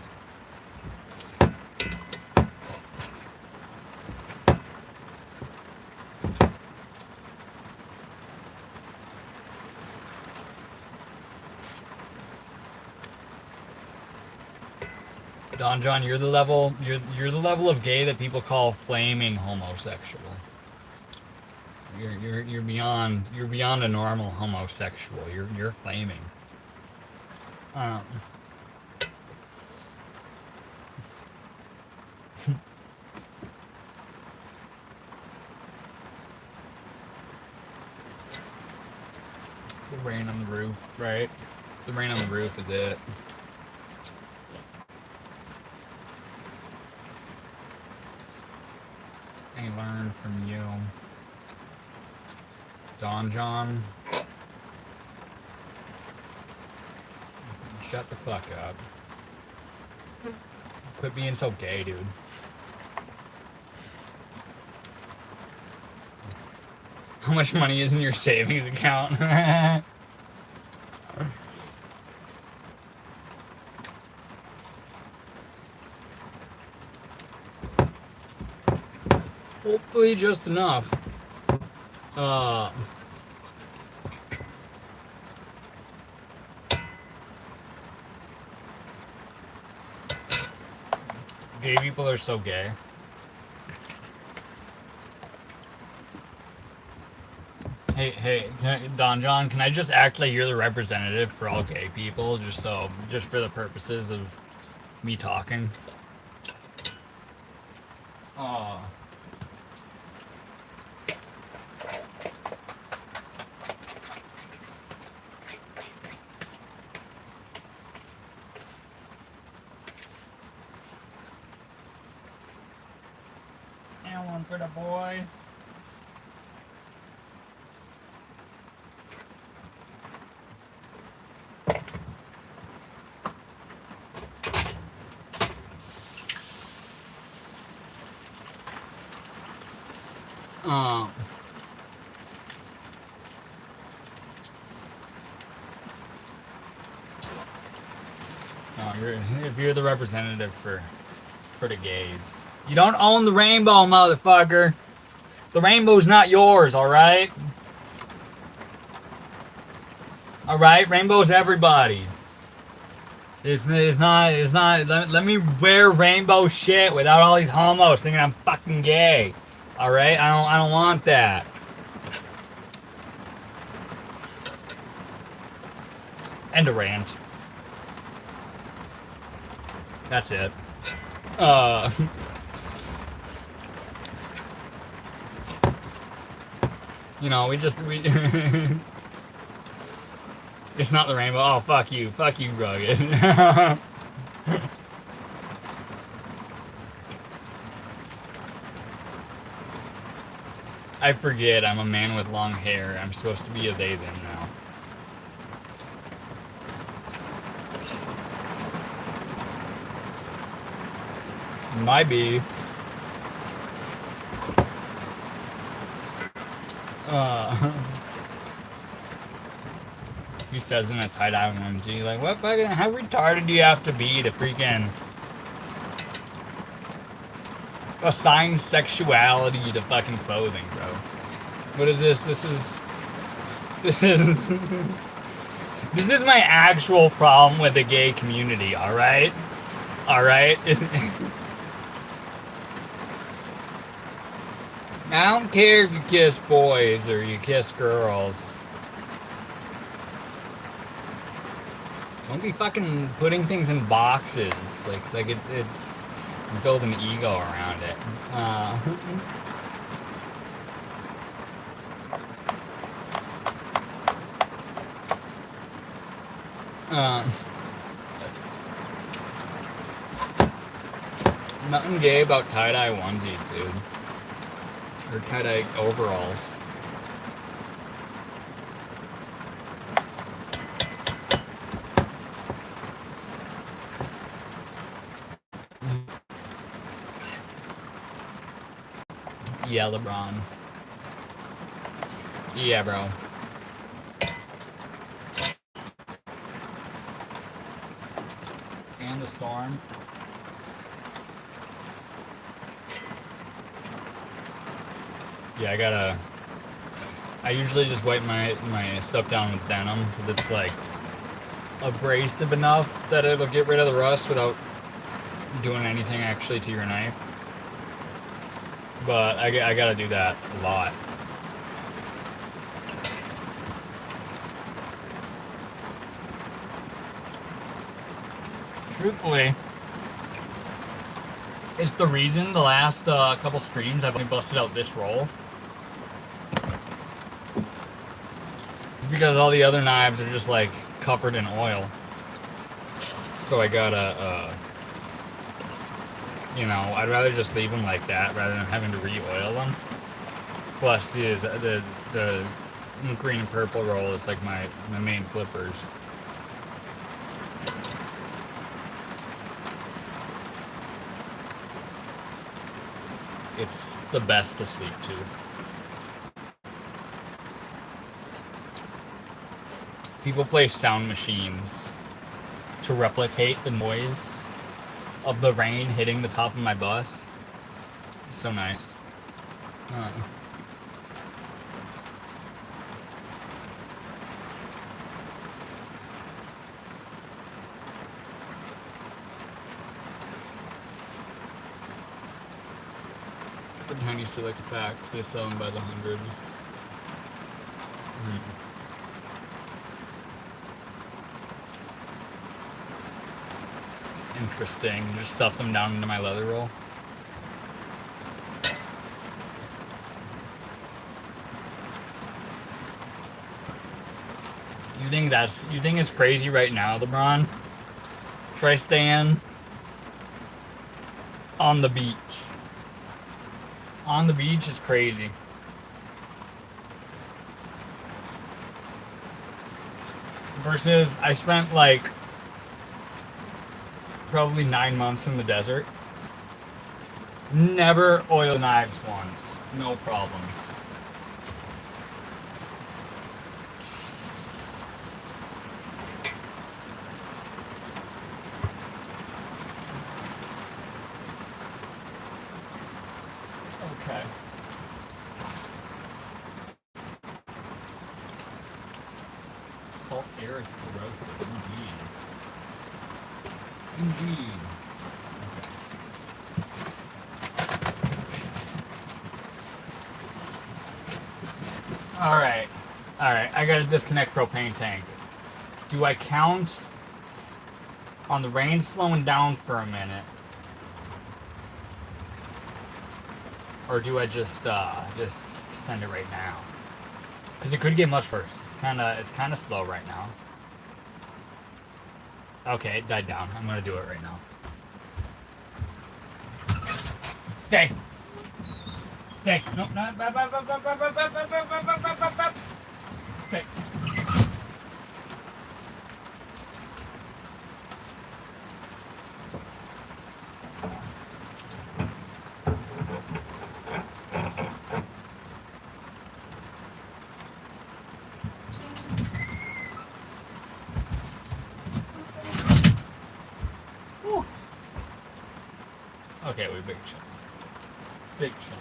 S1: Don John, you're the level of gay that people call flaming homosexual. You're beyond a normal homosexual. You're flaming. The rain on the roof, right? The rain on the roof is it. I learned from you. Don John. Shut the fuck up. Quit being so gay, dude. How much money is in your savings account? Hopefully just enough. Gay people are so gay. Hey, Don John, can I just act like you're the representative for all gay people, just for the purposes of me talking? And one for the boy. If you're the representative for the gays, you don't own the rainbow, motherfucker. The rainbow's not yours, all right? All right, rainbow's everybody's. It's not. Let me wear rainbow shit without all these homos thinking I'm fucking gay. All right, I don't want that. End of rant. That's it. You know, we it's not the rainbow. Oh, fuck you, rugged. I forget I'm a man with long hair. I'm supposed to be a they them now. Might be. He says in a tie-dye onesie, like, what fucking, how retarded do you have to be to freaking assign sexuality to fucking clothing, bro? What is this? This is my actual problem with the gay community, alright? Alright? I don't care if you kiss boys or you kiss girls. Don't be fucking putting things in boxes. Like it's build an ego around it. Nothing gay about tie-dye onesies, dude. Or tie-dye overalls. Yeah, LeBron. Yeah, bro. in the storm. Yeah, I usually just wipe my stuff down with denim because it's like abrasive enough that it'll get rid of the rust without doing anything actually to your knife. But I gotta do that a lot. Truthfully, it's the reason the last couple streams I've only busted out this roll. It's because all the other knives are just like covered in oil. So I gotta, you know, I'd rather just leave them like that rather than having to re-oil them. Plus the green and purple roll is like my main flippers. It's the best to sleep to. People play sound machines to replicate the noise of the rain hitting the top of my bus. It's so nice. The tiny silica packs, they sell them by the hundreds. Interesting. Just stuff them down into my leather roll. You think it's crazy right now, LeBron? Try staying on the beach. On the beach is crazy. Versus I spent like probably 9 months in the desert. Never oiled knives once. No problems. Okay. Salt air is corrosive, indeed. Indeed. Okay. Alright. Alright, I gotta disconnect propane tank. Do I count on the rain slowing down for a minute? Or do I just send it right now? Because it could get much worse. It's kinda slow right now. Okay, it died down. I'm gonna do it right now. Stay. Stay. No, no. Stay. Okay, we big shot. Big shot.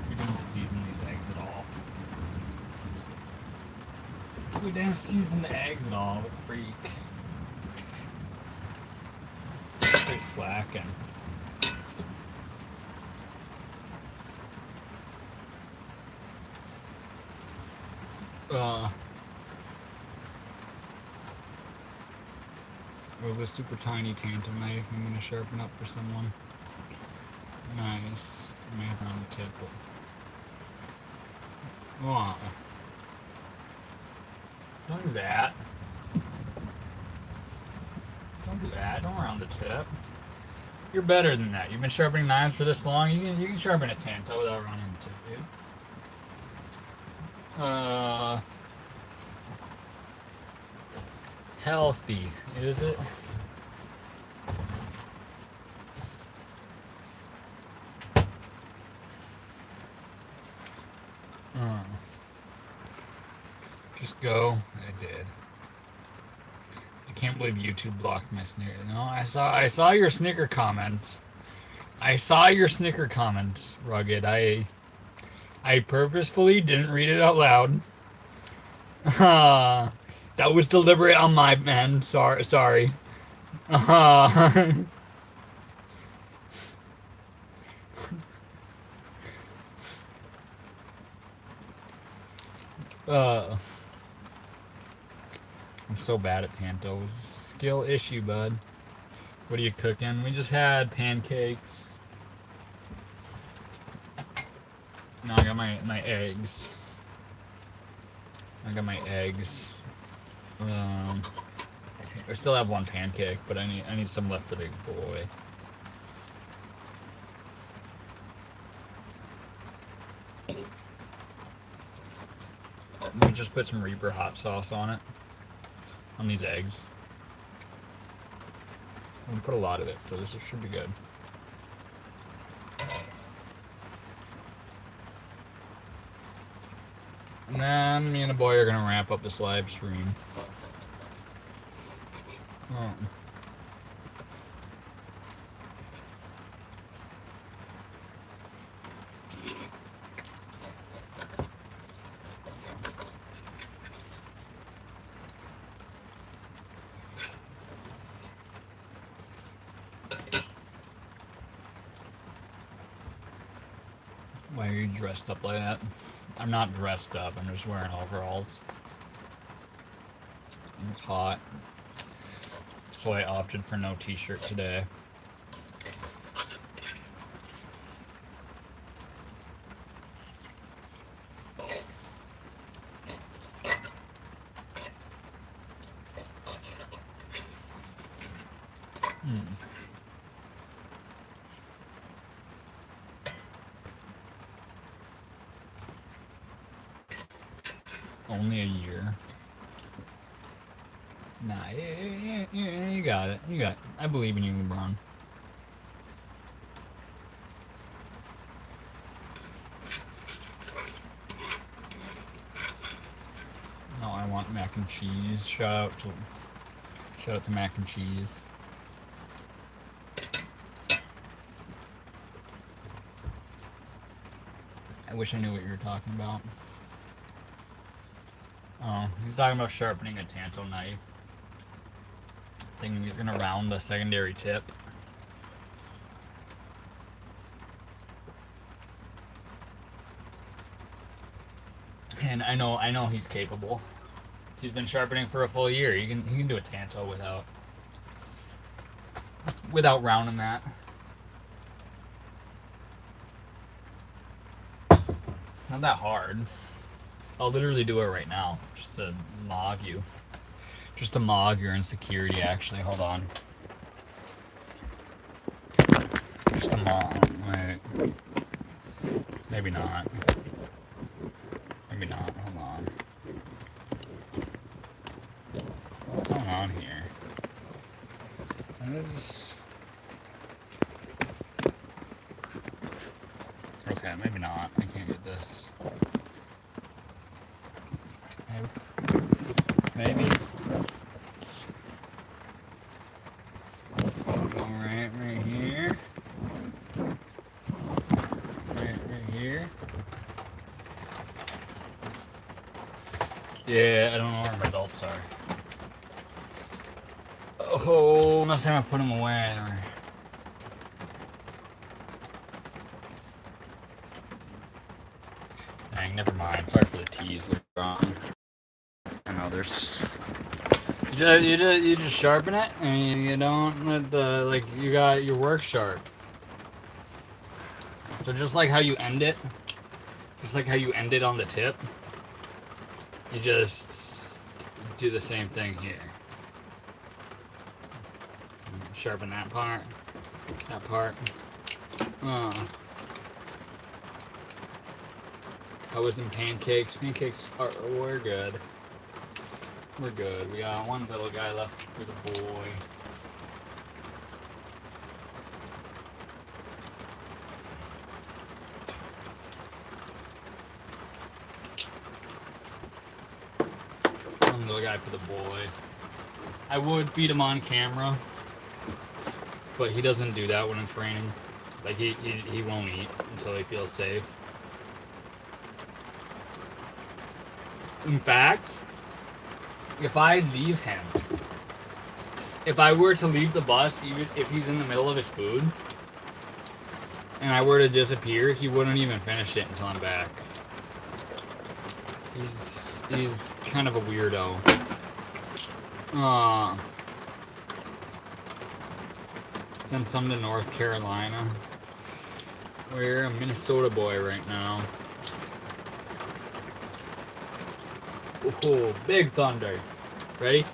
S1: We didn't season these eggs at all. We didn't season the eggs at all. What a freak. They're slacking. With a super tiny tantum knife, I'm gonna sharpen up for someone. Nice. I may have it on the tip, but... Oh. Don't do that. Don't do that. Don't round the tip. You're better than that. You've been sharpening knives for this long. You can sharpen a tanto without rounding the tip, dude. Healthy, is it? Just go. I did. I can't believe YouTube blocked my snicker. No, I saw your snicker comment. I saw your snicker comment, Rugged. I purposefully didn't read it out loud. That was deliberate on my end. Sorry. Uh, uh, I'm so bad at Tanto. Skill issue, bud. What are you cooking? We just had pancakes. Now I got my eggs. I got my eggs. I still have one pancake, but I need some left for the boy. We just put some Reaper hot sauce on it. On these eggs. I'm gonna put a lot of it, so this should be good. And then me and the boy are gonna wrap up this live stream. Oh. Why are you dressed up like that? I'm not dressed up, I'm just wearing overalls. It's hot. So I opted for no t-shirt today. Only a year. Nah, yeah, you got it. You got it. I believe in you, LeBron. No, I want mac and cheese. Shout out to mac and cheese. I wish I knew what you were talking about. Oh, he's talking about sharpening a Tanto knife. Thinking he's gonna round the secondary tip. And I know he's capable. He's been sharpening for a full year. He can do a Tanto without rounding that. Not that hard. I'll literally do it right now, just to mog you. Just to mog your insecurity, actually. Hold on. Just to mog. Wait. Maybe not. Maybe not. Hold on. What's going on here? What is... Okay, maybe not. I can't get this. Maybe. Alright, right here. Right here. Yeah, I don't know where my belts are. Oh, last time I put them away. Dang, never mind. Sorry for the tease, LeBron. I know there's... You just sharpen it, and you don't let the, like, you got your work sharp. So just like how you end it, on the tip, you just do the same thing here. Sharpen that part. I was in pancakes. We're good. We're good. We got one little guy left for the boy. guy for the boy. I would feed him on camera, but he doesn't do that when it's raining. Like, he won't eat until he feels safe. In fact, if I leave him, if I were to leave the bus, even if he's in the middle of his food, and I were to disappear, he wouldn't even finish it until I'm back. He's kind of a weirdo. Send some to North Carolina. We're a Minnesota boy right now. Oh, big thunder. Ready?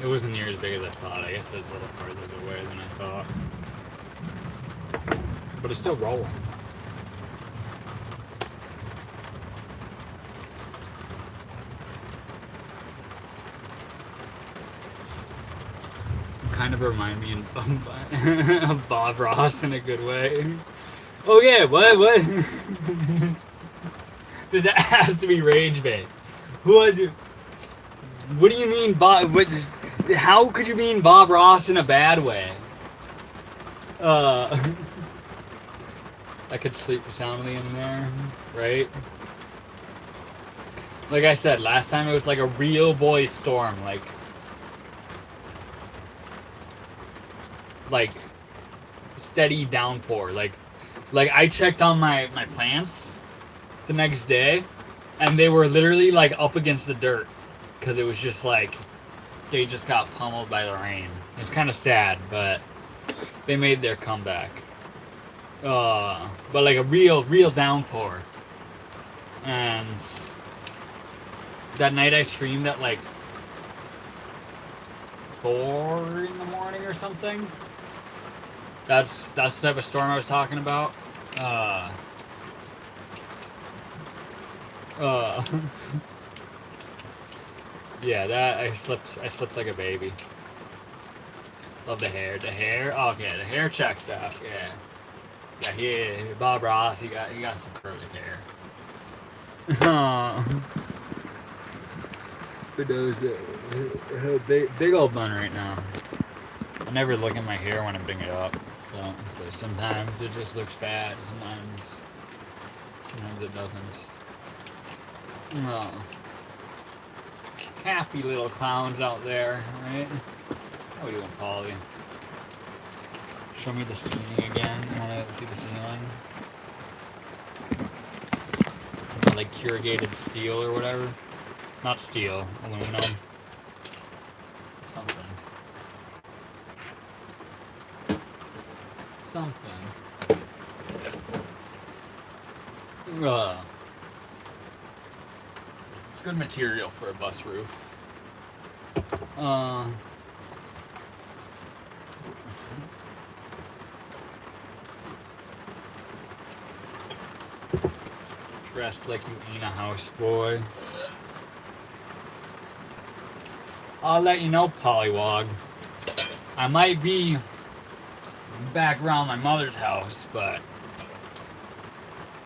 S1: It wasn't near as big as I thought. I guess it was a little farther away than I thought. But it's still rolling. Kind of remind me of Bob Ross in a good way. Oh yeah, what? This has to be rage bait. What do you mean, Bob? How could you mean Bob Ross in a bad way? I could sleep soundly in there, right? Like I said, last time it was like a real boy storm, like steady downpour. Like I checked on my plants the next day, and they were literally like up against the dirt because it was just like they just got pummeled by the rain. It's kind of sad, but they made their comeback. But like a real downpour. And that night I streamed at like 4 in the morning or something. That's the type of storm I was talking about. Yeah, that I slept like a baby. Love the hair. The hair, okay, the hair checks out. Yeah, Bob Ross, he got some curly hair. For those that big old bun right now. I never look at my hair when I bring it up. So sometimes it just looks bad. Sometimes it doesn't. Happy little clowns out there, right? How we doing, Polly? Show me the ceiling again. I want to see the ceiling. Like corrugated steel or whatever. Not steel, aluminum. Something. It's good material for a bus roof. Dressed like you ain't a houseboy. I'll let you know, Pollywog. I might be back around my mother's house, but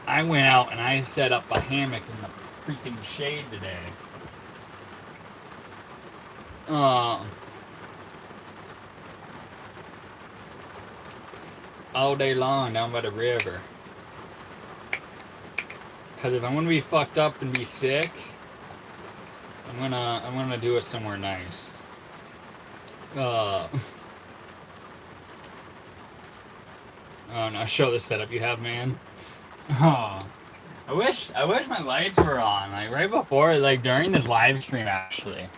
S1: I went out and I set up a hammock in the freaking shade today. All day long down by the river. Because if I'm gonna be fucked up and be sick, I'm gonna do it somewhere nice. Oh no! Show the setup you have, man. Oh, I wish my lights were on. Like right before, like during this live stream, actually.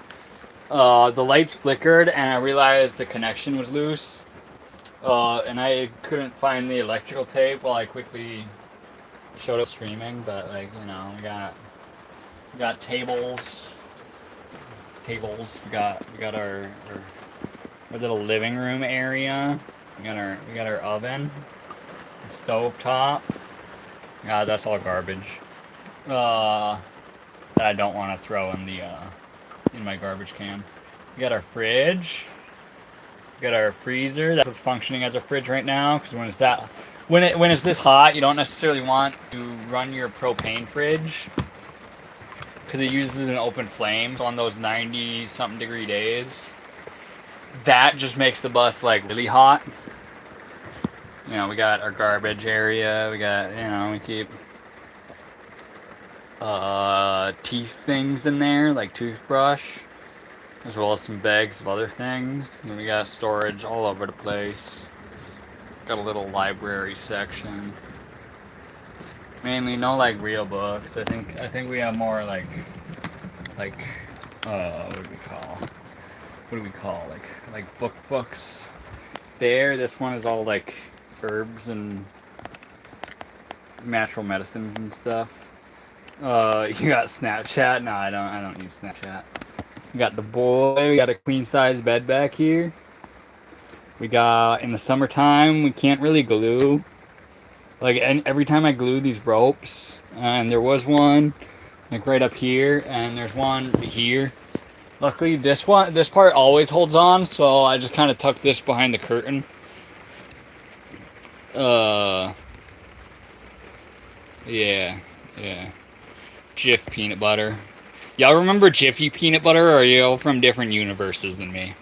S1: The lights flickered, and I realized the connection was loose. And I couldn't find the electrical tape while I quickly showed up streaming. But like we got tables. We got our little living room area. We got our oven, stove top. God, that's all garbage. That I don't want to throw in the in my garbage can. We got our fridge. We got our freezer. That's what's functioning as a fridge right now. Because when it's this hot, you don't necessarily want to run your propane fridge because it uses an open flame. So on those 90-something degree days, that just makes the bus like really hot. You know, we got our garbage area. We got, you know, we keep teeth things in there, like toothbrush, as well as some bags of other things. And we got storage all over the place. Got a little library section. Mainly no like real books. I think we have more like what do we call like books. There, this one is all like herbs and natural medicines and stuff. You got Snapchat? No, I don't use Snapchat. We got the boy. We got a queen size bed back here. We got, in the summertime, we can't really glue. Like, every time I glue these ropes, and there was one like right up here, and there's one here. Luckily, this part always holds on, so I just kind of tuck this behind the curtain. Yeah. Jif peanut butter. Y'all remember Jiffy peanut butter, or are you all from different universes than me?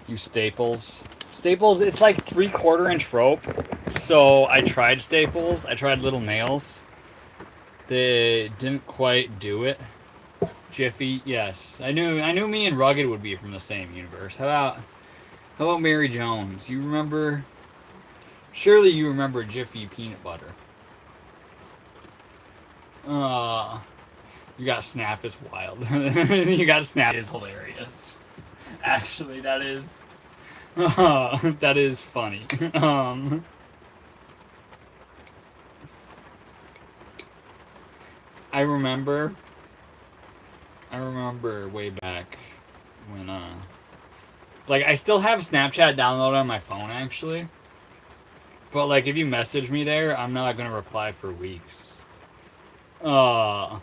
S1: You Staples. Staples, it's like 3/4 inch rope. So I tried Staples. I tried little nails. They didn't quite do it. Jiffy, yes. I knew me and Rugged would be from the same universe. How about Mary Jones? You remember? Surely you remember Jiffy peanut butter. You got Snap is wild. You got Snap is hilarious. Actually, that is funny. I remember way back when like I still have Snapchat downloaded on my phone actually. But like if you message me there, I'm not gonna reply for weeks. They're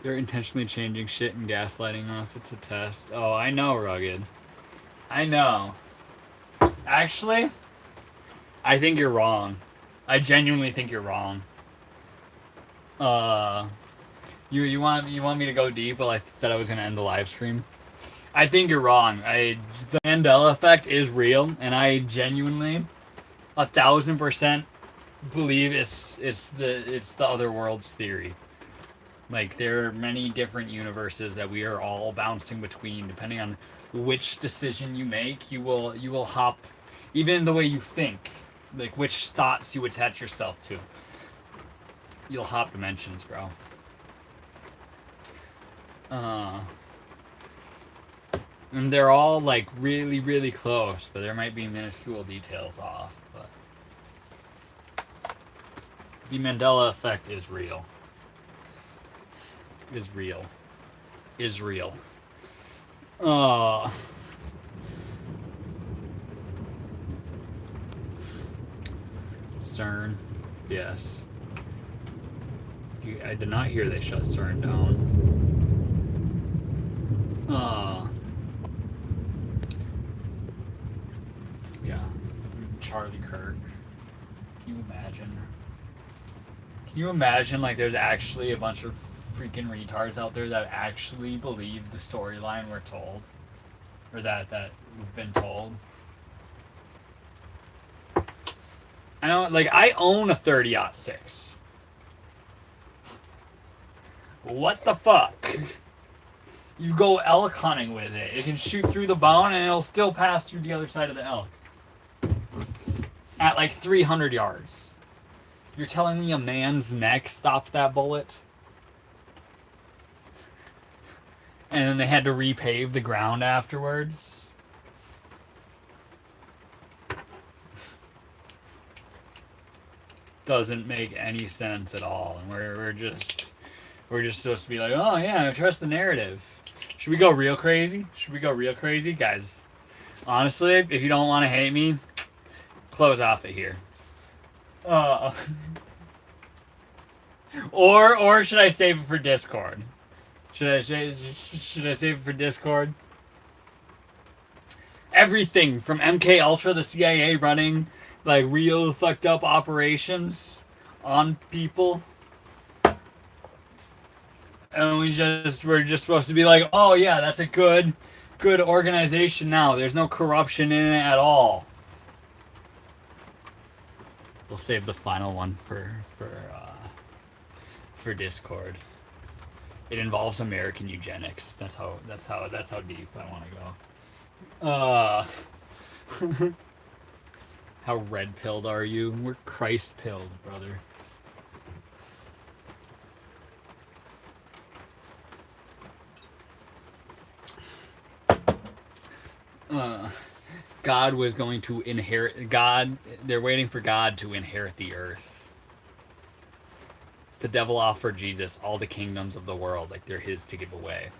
S1: intentionally changing shit and gaslighting us. It's a test. Oh, I know, Rugged. I know. Actually, I think you're wrong. I genuinely think you're wrong. You want me to go deep? Well, I said I was gonna end the live stream. I think you're wrong. The Mandela effect is real, and I genuinely, 1,000% believe it's the other world's theory. Like there are many different universes that we are all bouncing between, depending on which decision you make. You will hop, even the way you think, like which thoughts you attach yourself to. You'll hop dimensions, bro. And they're all like really, really close, but there might be minuscule details off. But the Mandela effect is real. Is real. CERN, yes. I did not hear they shut CERN down. Yeah. Charlie Kirk. Can you imagine like there's actually a bunch of freaking retards out there that actually believe the storyline we're told, or that we've been told. I own a 30-06. What the fuck? You go elk hunting with it. It can shoot through the bone and it'll still pass through the other side of the elk at like 300 yards. You're telling me a man's neck stopped that bullet? And then they had to repave the ground afterwards? Doesn't make any sense at all. And we're just supposed to be like, oh yeah, I trust the narrative. Should we go real crazy? Guys, honestly, if you don't want to hate me, close off it here. Or should I save it for Discord? Should I save it for Discord? Everything from MK Ultra, the CIA running like real fucked up operations on people, and we're just supposed to be like, oh yeah, that's a good organization now. There's no corruption in it at all. We'll save the final one for Discord. It involves American eugenics. That's how deep I want to go. How red pilled are you? We're Christ pilled, brother. God was going to inherit God. They're waiting for God to inherit the earth. The devil offered Jesus all the kingdoms of the world, like they're his to give away.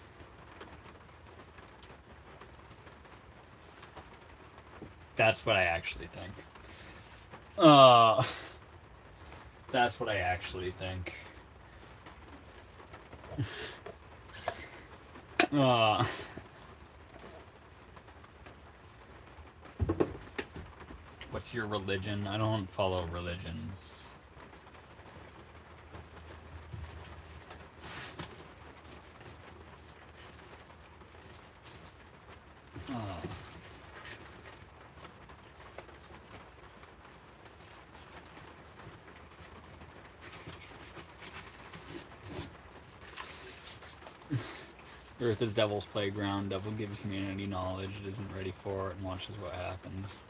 S1: That's what I actually think. That's what I actually think. What's your religion? I don't follow religions. Earth is devil's playground. Devil gives humanity knowledge it isn't ready for it and watches what happens.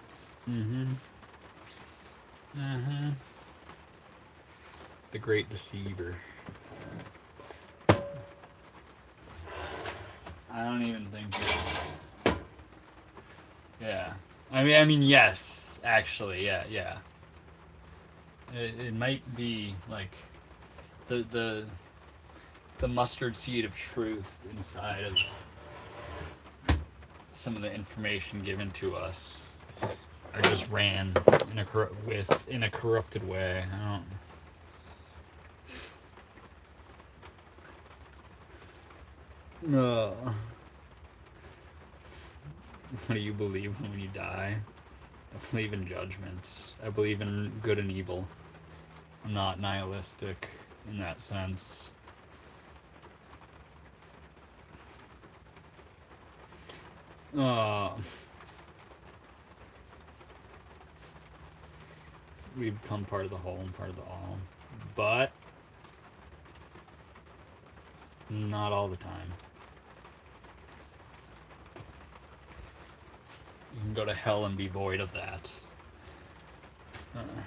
S1: The great deceiver. I don't even think it's... Yeah. I mean, yes. Actually, yeah. It might be, like, the mustard seed of truth inside of some of the information given to us. I just ran in a corrupted way. I don't... What do you believe when you die? I believe in judgment. I believe in good and evil. I'm not nihilistic in that sense. We become part of the whole and part of the all. But not all the time. You can go to hell and be void of that.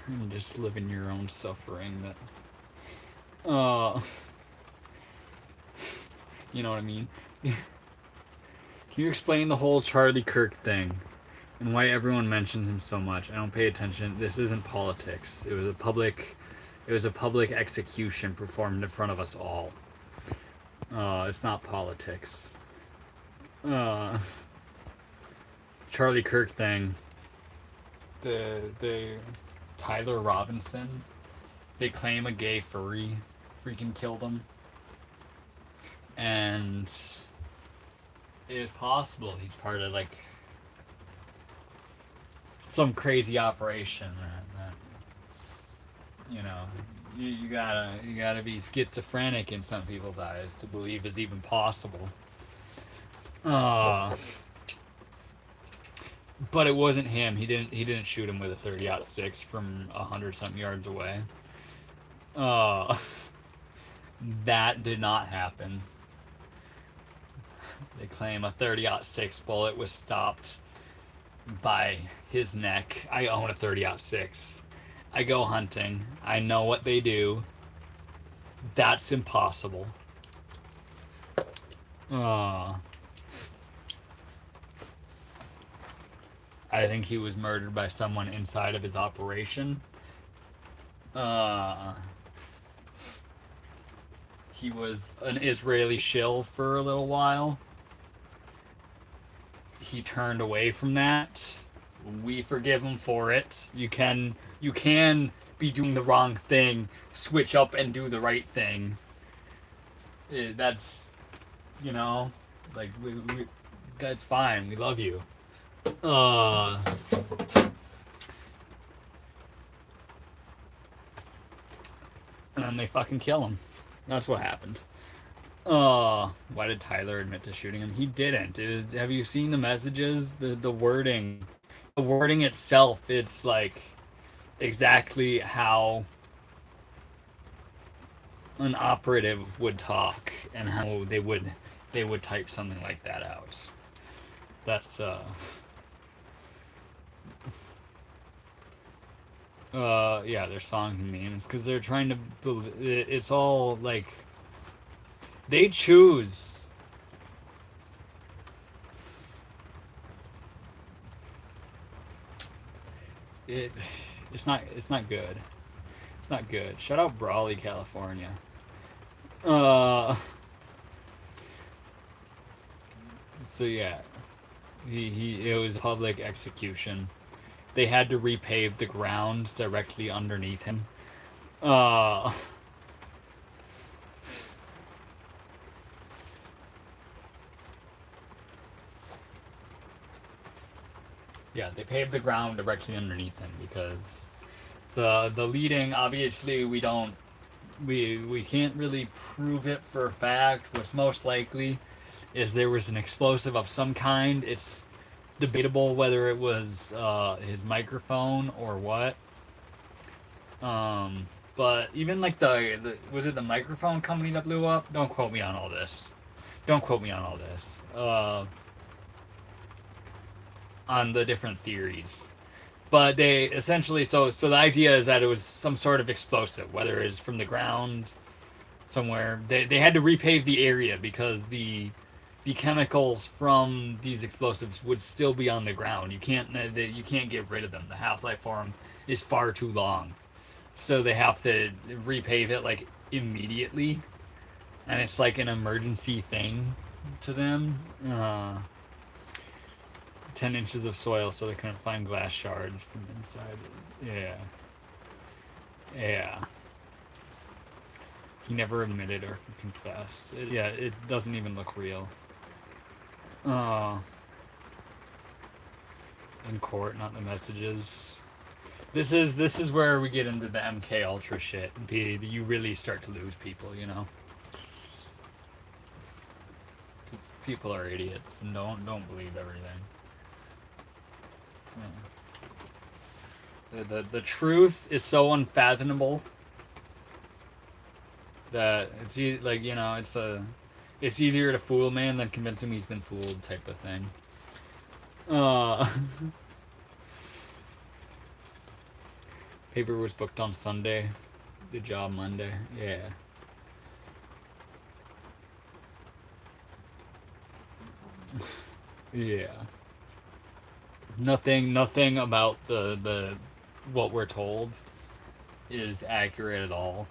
S1: And just live in your own suffering that... you know what I mean? Can you explain the whole Charlie Kirk thing? And why everyone mentions him so much? I don't pay attention. This isn't politics. It was a public execution performed in front of us all. It's not politics. Charlie Kirk thing. The Tyler Robinson. They claim a gay furry freaking killed him. And it is possible he's part of like some crazy operation that you know you gotta be schizophrenic in some people's eyes to believe is even possible. But it wasn't him. He didn't shoot him with a 30-06 from 100-something yards away. That did not happen. They claim a 30-06 bullet was stopped by his neck. I own a 30-06. I go hunting. I know what they do. That's impossible. I think he was murdered by someone inside of his operation. He was an Israeli shill for a little while. He turned away from that. We forgive him for it. You can be doing the wrong thing, switch up and do the right thing. That's, you know, like that's fine. We love you. And then they fucking kill him. That's what happened. Why did Tyler admit to shooting him? He didn't. Have you seen the messages? The wording. The wording itself, it's like exactly how an operative would talk and how they would type something like that out. That's yeah, there's songs and memes because they're trying to it's all like they choose it's not good. It's not good. Shout out Brawley, California. So yeah, it was public execution. They had to repave the ground directly underneath him. Yeah, they paved the ground directly underneath him because the leading, obviously we can't really prove it for a fact. What's most likely is there was an explosive of some kind. It's debatable whether it was his microphone or what. But even like the was it the microphone company that blew up? Don't quote me on all this. Don't quote me on all this. On the different theories. But they essentially so the idea is that it was some sort of explosive, whether it's from the ground somewhere. They had to repave the area because the chemicals from these explosives would still be on the ground. You can't get rid of them. The half-life for them is far too long. So they have to repave it like immediately. And it's like an emergency thing to them. 10 inches of soil so they couldn't find glass shards from inside. Yeah. He never admitted or confessed. It doesn't even look real. In court, not the messages. This is where we get into the MK Ultra shit. You really start to lose people, you know. People are idiots and don't believe everything. The truth is so unfathomable that it's like, you know, it's easier to fool a man than convince him he's been fooled type of thing. Paper was booked on Sunday. The job Monday. Yeah. Yeah. Nothing about the what we're told is accurate at all.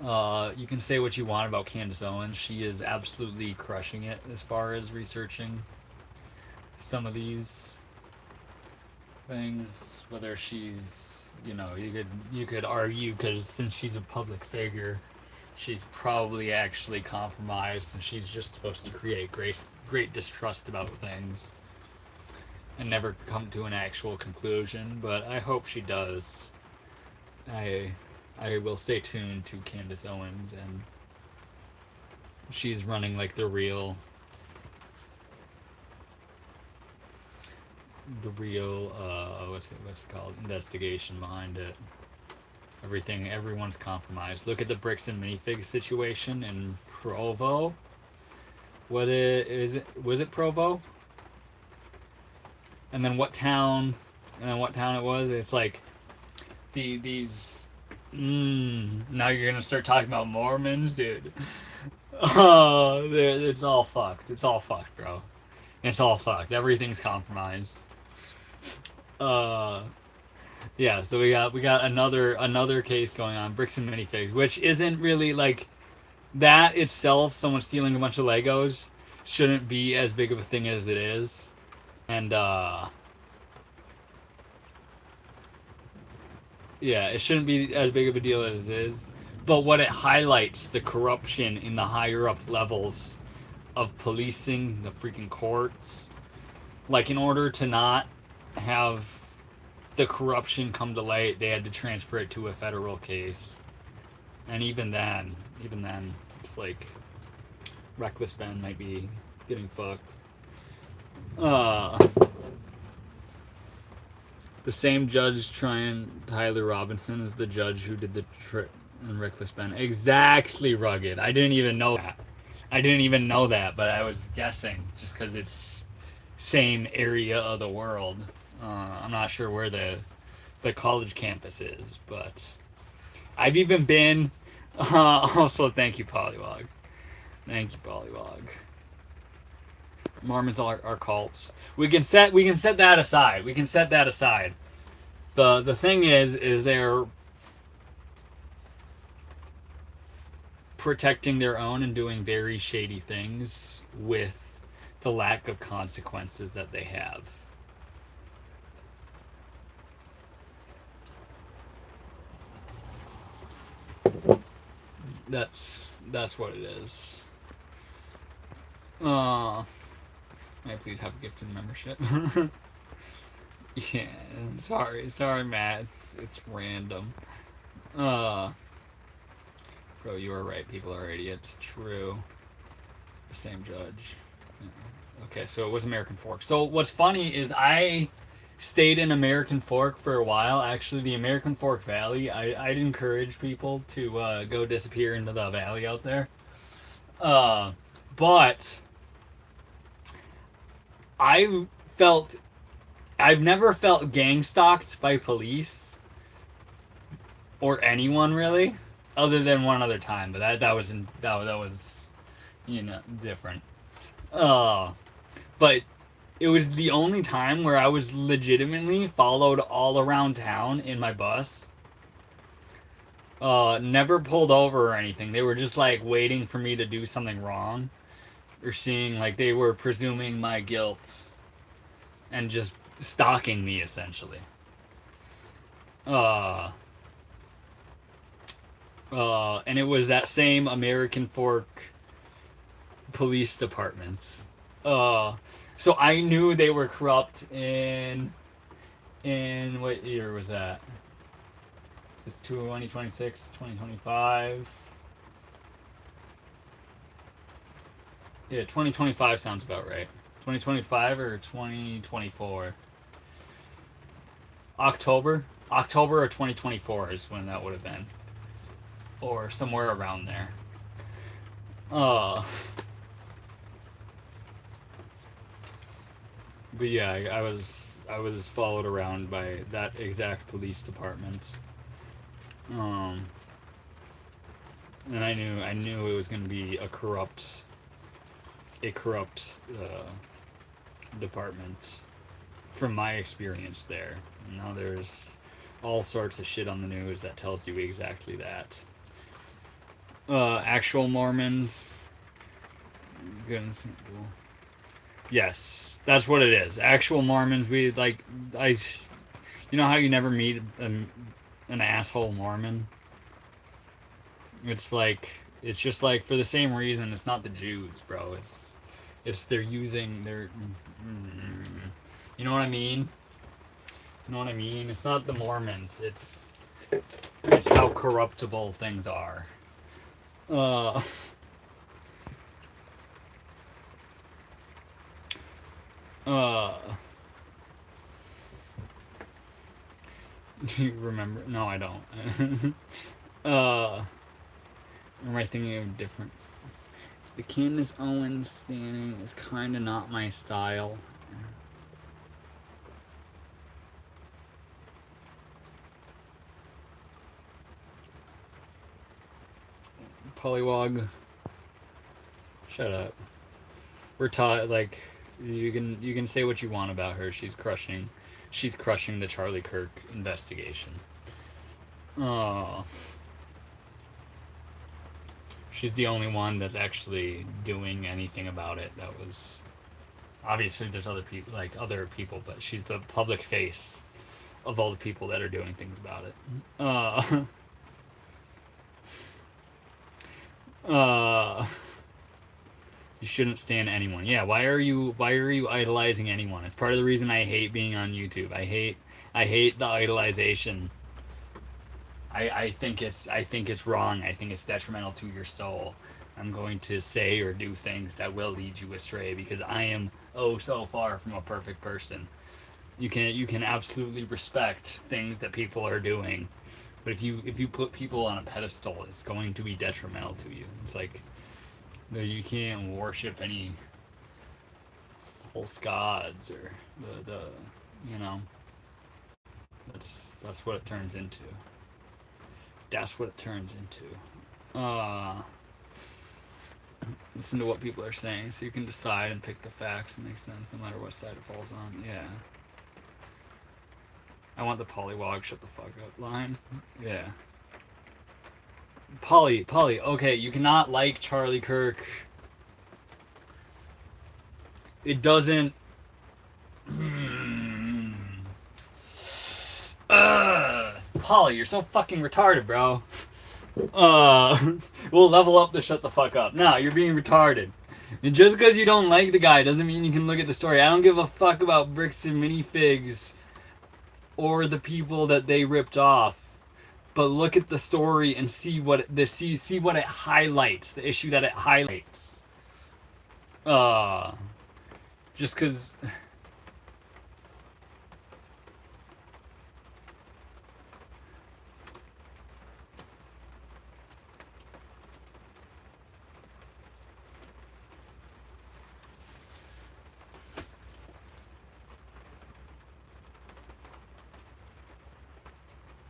S1: You can say what you want about Candace Owens. She is absolutely crushing it as far as researching some of these things. Whether she's, you know, you could argue because since she's a public figure, she's probably actually compromised, and she's just supposed to create great distrust about things and never come to an actual conclusion. But I hope she does. I will stay tuned to Candace Owens, and she's running like the real what's it called, investigation behind it. Everyone's compromised. Look at the bricks and minifig situation in Provo. Was it Provo? And then what town it was? It's like these now you're gonna start talking about Mormons, dude. Oh, it's all fucked. It's all fucked, bro. It's all fucked. Everything's compromised. Yeah, so we got another case going on, bricks and minifigs, which isn't really like that itself. Someone stealing a bunch of Legos shouldn't be as big of a thing as it is, and Yeah, it shouldn't be as big of a deal as it is. But what it highlights the corruption in the higher up levels of policing, the freaking courts. Like, in order to not have the corruption come to light, they had to transfer it to a federal case. And even then, it's like reckless Ben might be getting fucked. The same judge trying Tyler Robinson is the judge who did the trip in Reckless Ben. Exactly, Rugged. I didn't even know that. But I was guessing just because it's same area of the world. I'm not sure where the college campus is, but I've even been. Also, thank you, Polywog. Thank you, Polywog. Mormons are cults. We can set that aside. The thing is they're protecting their own and doing very shady things with the lack of consequences that they have. That's what it is. May I please have a gifted membership? Yeah, sorry, Matt. It's random. Bro, you are right. People are idiots. True. The same judge. Yeah. Okay, so it was American Fork. So what's funny is I stayed in American Fork for a while. Actually, the American Fork Valley. I'd encourage people to go disappear into the valley out there. But I've never felt gang stalked by police or anyone really, other than one other time. But that was different. But it was the only time where I was legitimately followed all around town in my bus. Never pulled over or anything. They were just like waiting for me to do something wrong, or seeing like they were presuming my guilt, and just stalking me essentially. And it was that same American Fork police department. So I knew they were corrupt in what year was that? Is this 2026, 2025? Yeah, 2025 sounds about right. 2025 or 2024? October of 2024 is when that would have been, or somewhere around there. But yeah, I was followed around by that exact police department. And I knew it was going to be a corrupt department from my experience there. Now there's all sorts of shit on the news that tells you exactly that. Actual Mormons. Goodness. Yes, that's what it is. Actual Mormons. You know how you never meet an asshole Mormon? It's just like for the same reason. It's not the Jews, bro. It's they're using their. You know what I mean? You know what I mean? It's not the Mormons. It's how corruptible things are. Do you remember? No, I don't. Am I thinking of different? The Candace Owens standing is kind of not my style. Polywog. Shut up. We're taught like you can say what you want about her. She's crushing the Charlie Kirk investigation. Oh. She's the only one that's actually doing anything about it. That was obviously there's other people, but she's the public face of all the people that are doing things about it. You shouldn't stand anyone. Yeah, why are you idolizing anyone? It's part of the reason I hate being on YouTube. I hate the idolization. I think it's wrong. I think it's detrimental to your soul. I'm going to say or do things that will lead you astray because I am so far from a perfect person. You can absolutely respect things that people are doing, but if you put people on a pedestal, it's going to be detrimental to you. It's like you can't worship any false gods or the you know that's what it turns into. That's what it turns into. Listen to what people are saying so you can decide and pick the facts and make sense no matter what side it falls on. Yeah. I want the polywog shut the fuck up line. Yeah. Polly, okay, you cannot like Charlie Kirk. It doesn't. Polly, you're so fucking retarded, bro. We'll level up the shut the fuck up. No, you're being retarded. And just because you don't like the guy doesn't mean you can look at the story. I don't give a fuck about bricks and minifigs or the people that they ripped off. But look at the story and see what it highlights, the issue that it highlights. Just because.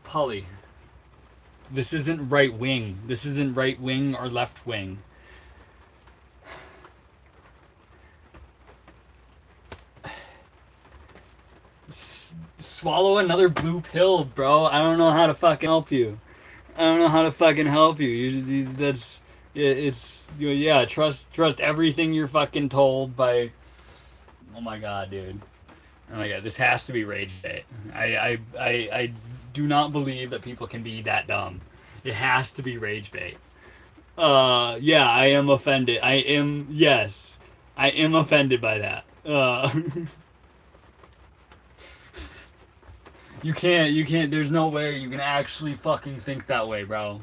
S1: Polly, this isn't right wing. This isn't right wing or left wing. Swallow another blue pill, bro. I don't know how to fucking help you. Trust everything you're fucking told by. Oh my god, dude. Oh my god, this has to be rage bait. I do not believe that people can be that dumb. It has to be rage bait. Yeah, I am offended. I am offended by that. You can't, there's no way you can actually fucking think that way, bro.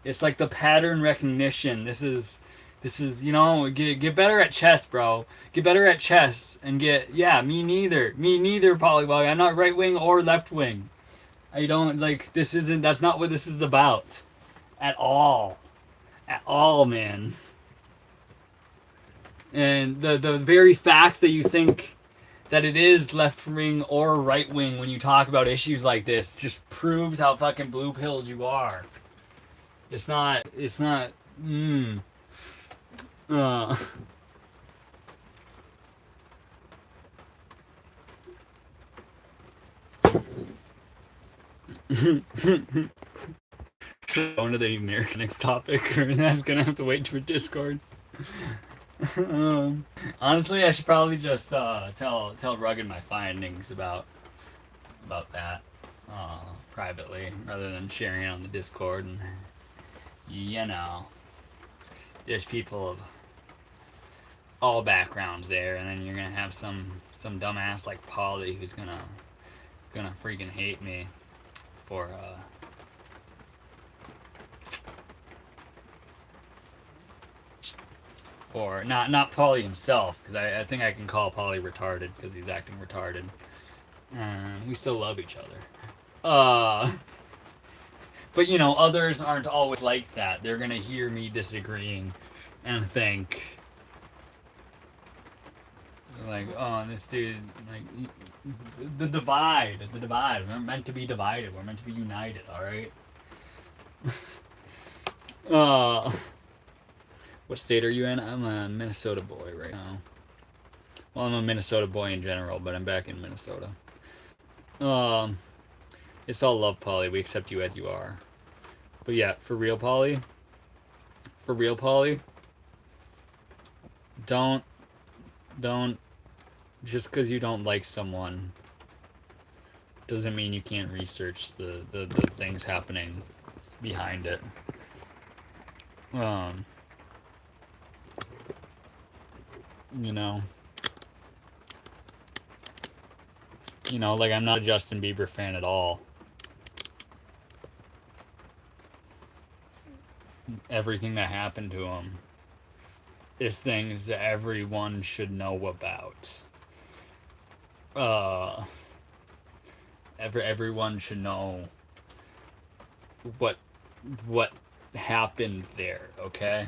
S1: It's like the pattern recognition. This is, get better at chess, bro. Get better at chess and me neither, Polybog. I'm not right wing or left wing. I don't, that's not what this is about. At all, man. And the very fact that you think that it is left wing or right wing when you talk about issues like this just proves how fucking blue pilled you are. It's not, Going to the next topic, or that's gonna have to wait for Discord. Honestly, I should probably just tell Rugged my findings about that privately, rather than sharing it on the Discord. And there's people of all backgrounds there, and then you're gonna have some dumbass like Polly who's gonna freaking hate me for not Polly himself, because I think I can call Polly retarded because he's acting retarded. We still love each other. But others aren't always like that. They're gonna hear me disagreeing and think like, oh, this dude, like, the divide. We're meant to be divided. We're meant to be united. All right. What state are you in? I'm a Minnesota boy right now. Well, I'm a Minnesota boy in general, but I'm back in Minnesota. It's all love, Polly. We accept you as you are. But yeah, for real, Polly. Don't Just because you don't like someone doesn't mean you can't research the things happening behind it. Um, you know, like I'm not a Justin Bieber fan at all. Everything that happened to him is things that everyone should know about. Uh, everyone should know what what happened there. Okay.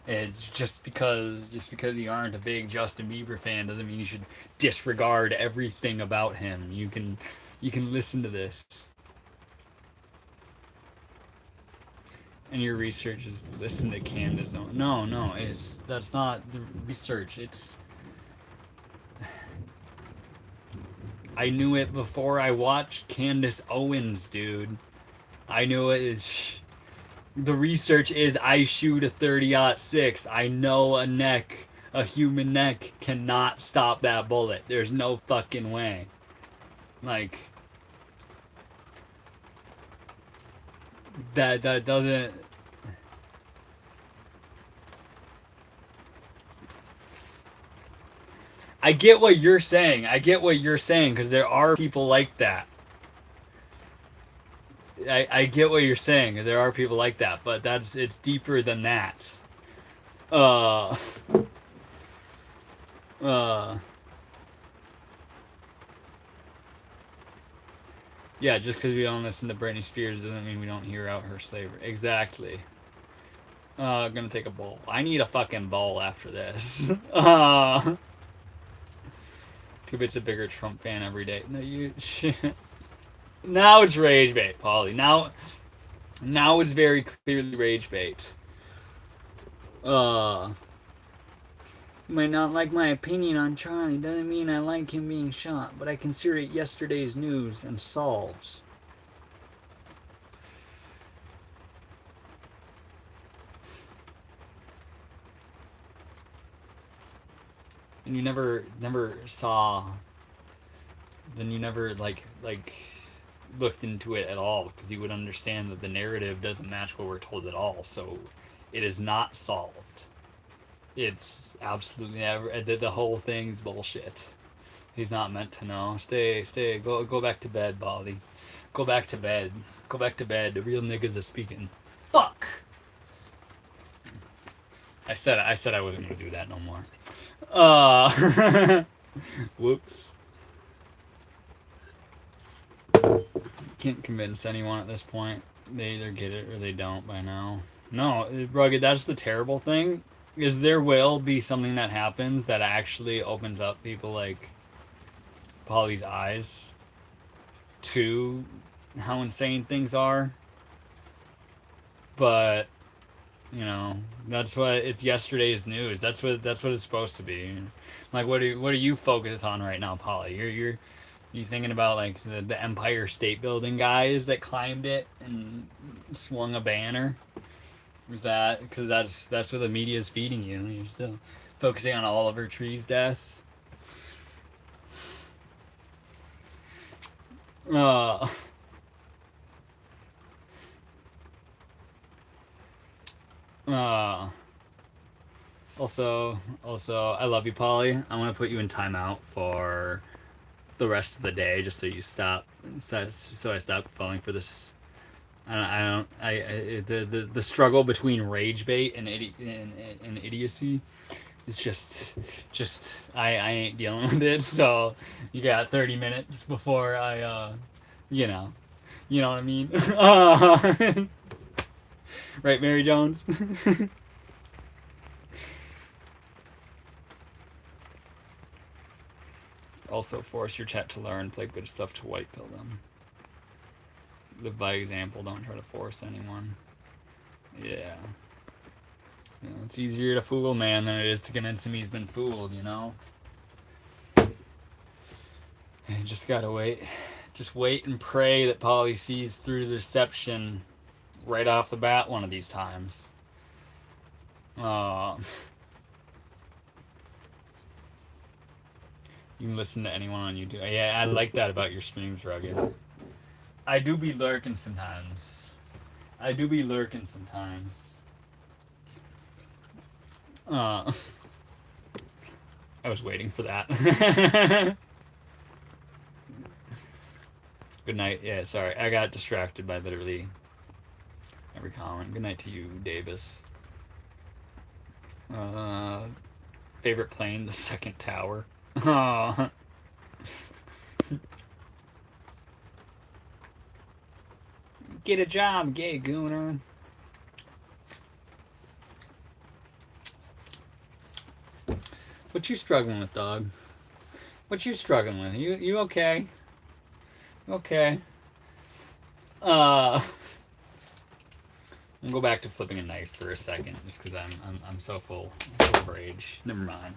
S1: It's just because you aren't a big Justin Bieber fan doesn't mean you should disregard everything about him. You can listen to this, and your research is to listen to Candace. No, that's not the research. It's I knew it before I watched Candace Owens, dude. I knew it is. The research is I shoot a 30-06. I know a human neck cannot stop that bullet. There's no fucking way. Like that doesn't. I get what you're saying. Because there are people like that. I get what you're saying because there are people like that, but it's deeper than that. Uh, yeah, just because we don't listen to Britney Spears doesn't mean we don't hear out her slavery. Exactly. Gonna take a bowl. I need a fucking bowl after this. Two bits a bigger Trump fan every day. No, you. Now it's rage bait, Polly. Now it's very clearly rage bait. You might not like my opinion on Charlie. Doesn't mean I like him being shot, but I consider it yesterday's news and solved. And you never saw. Then you never like looked into it at all because you would understand that the narrative doesn't match what we're told at all. So it is not solved. It's absolutely never. The whole thing's bullshit. He's not meant to know. Stay. Go back to bed, Bolly. Go back to bed. Go back to bed. The real niggas are speaking. Fuck. I said I wasn't gonna do that no more. Whoops. Can't convince anyone at this point. They either get it or they don't by now. No, Rugged, that's the terrible thing. Is there will be something that happens that actually opens up people like Polly's eyes to how insane things are. But that's what it's yesterday's news. That's what it's supposed to be. Like what are you focused on right now, Polly? You thinking about like the Empire State Building guys that climbed it and swung a banner? Is that because that's what the media is feeding you? You're still focusing on Oliver Tree's death. Also, I love you, Polly. I want to put you in timeout for the rest of the day, just so you stop. So I stop falling for this. The struggle between rage bait and idiocy is just I ain't dealing with it. So you got 30 minutes before I you know what I mean. Right, Mary Jones. Also, force your chat to learn. Play good stuff to white pill them. Live by example. Don't try to force anyone. Yeah. It's easier to fool a man than it is to convince him he's been fooled, And you just gotta wait. Just wait and pray that Polly sees through the deception right off the bat one of these times. You can listen to anyone on YouTube. Yeah, I like that about your streams, Rugged. I do be lurking sometimes. I was waiting for that. Good night. Yeah, sorry. I got distracted by literally every comment. Good night to you, Davis. Favorite plane, the second tower. Aww. Get a job, gay gooner. What you struggling with, dog? What you struggling with? You okay? Okay. We'll go back to flipping a knife for a second, just because I'm so full of rage. Never mind.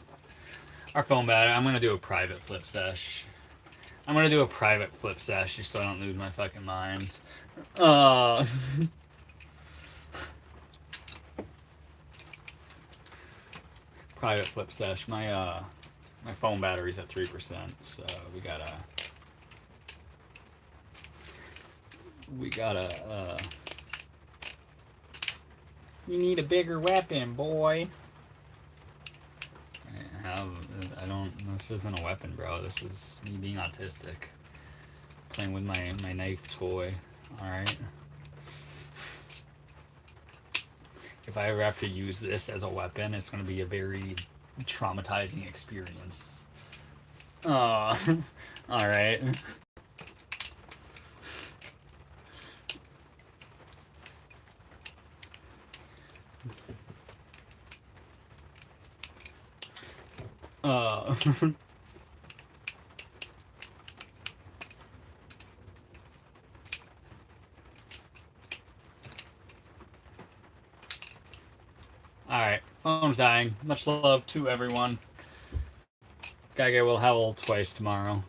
S1: Our phone battery. I'm gonna do a private flip sesh. Just so I don't lose my fucking mind. Private flip sesh. My phone battery's at 3%, so we gotta you need a bigger weapon, boy. This isn't a weapon, bro. This is me being autistic. Playing with my knife toy. Alright. If I ever have to use this as a weapon, it's gonna be a very traumatizing experience. Alright. Alright, phone's dying. Much love to everyone. Gotta get Will Howell twice tomorrow.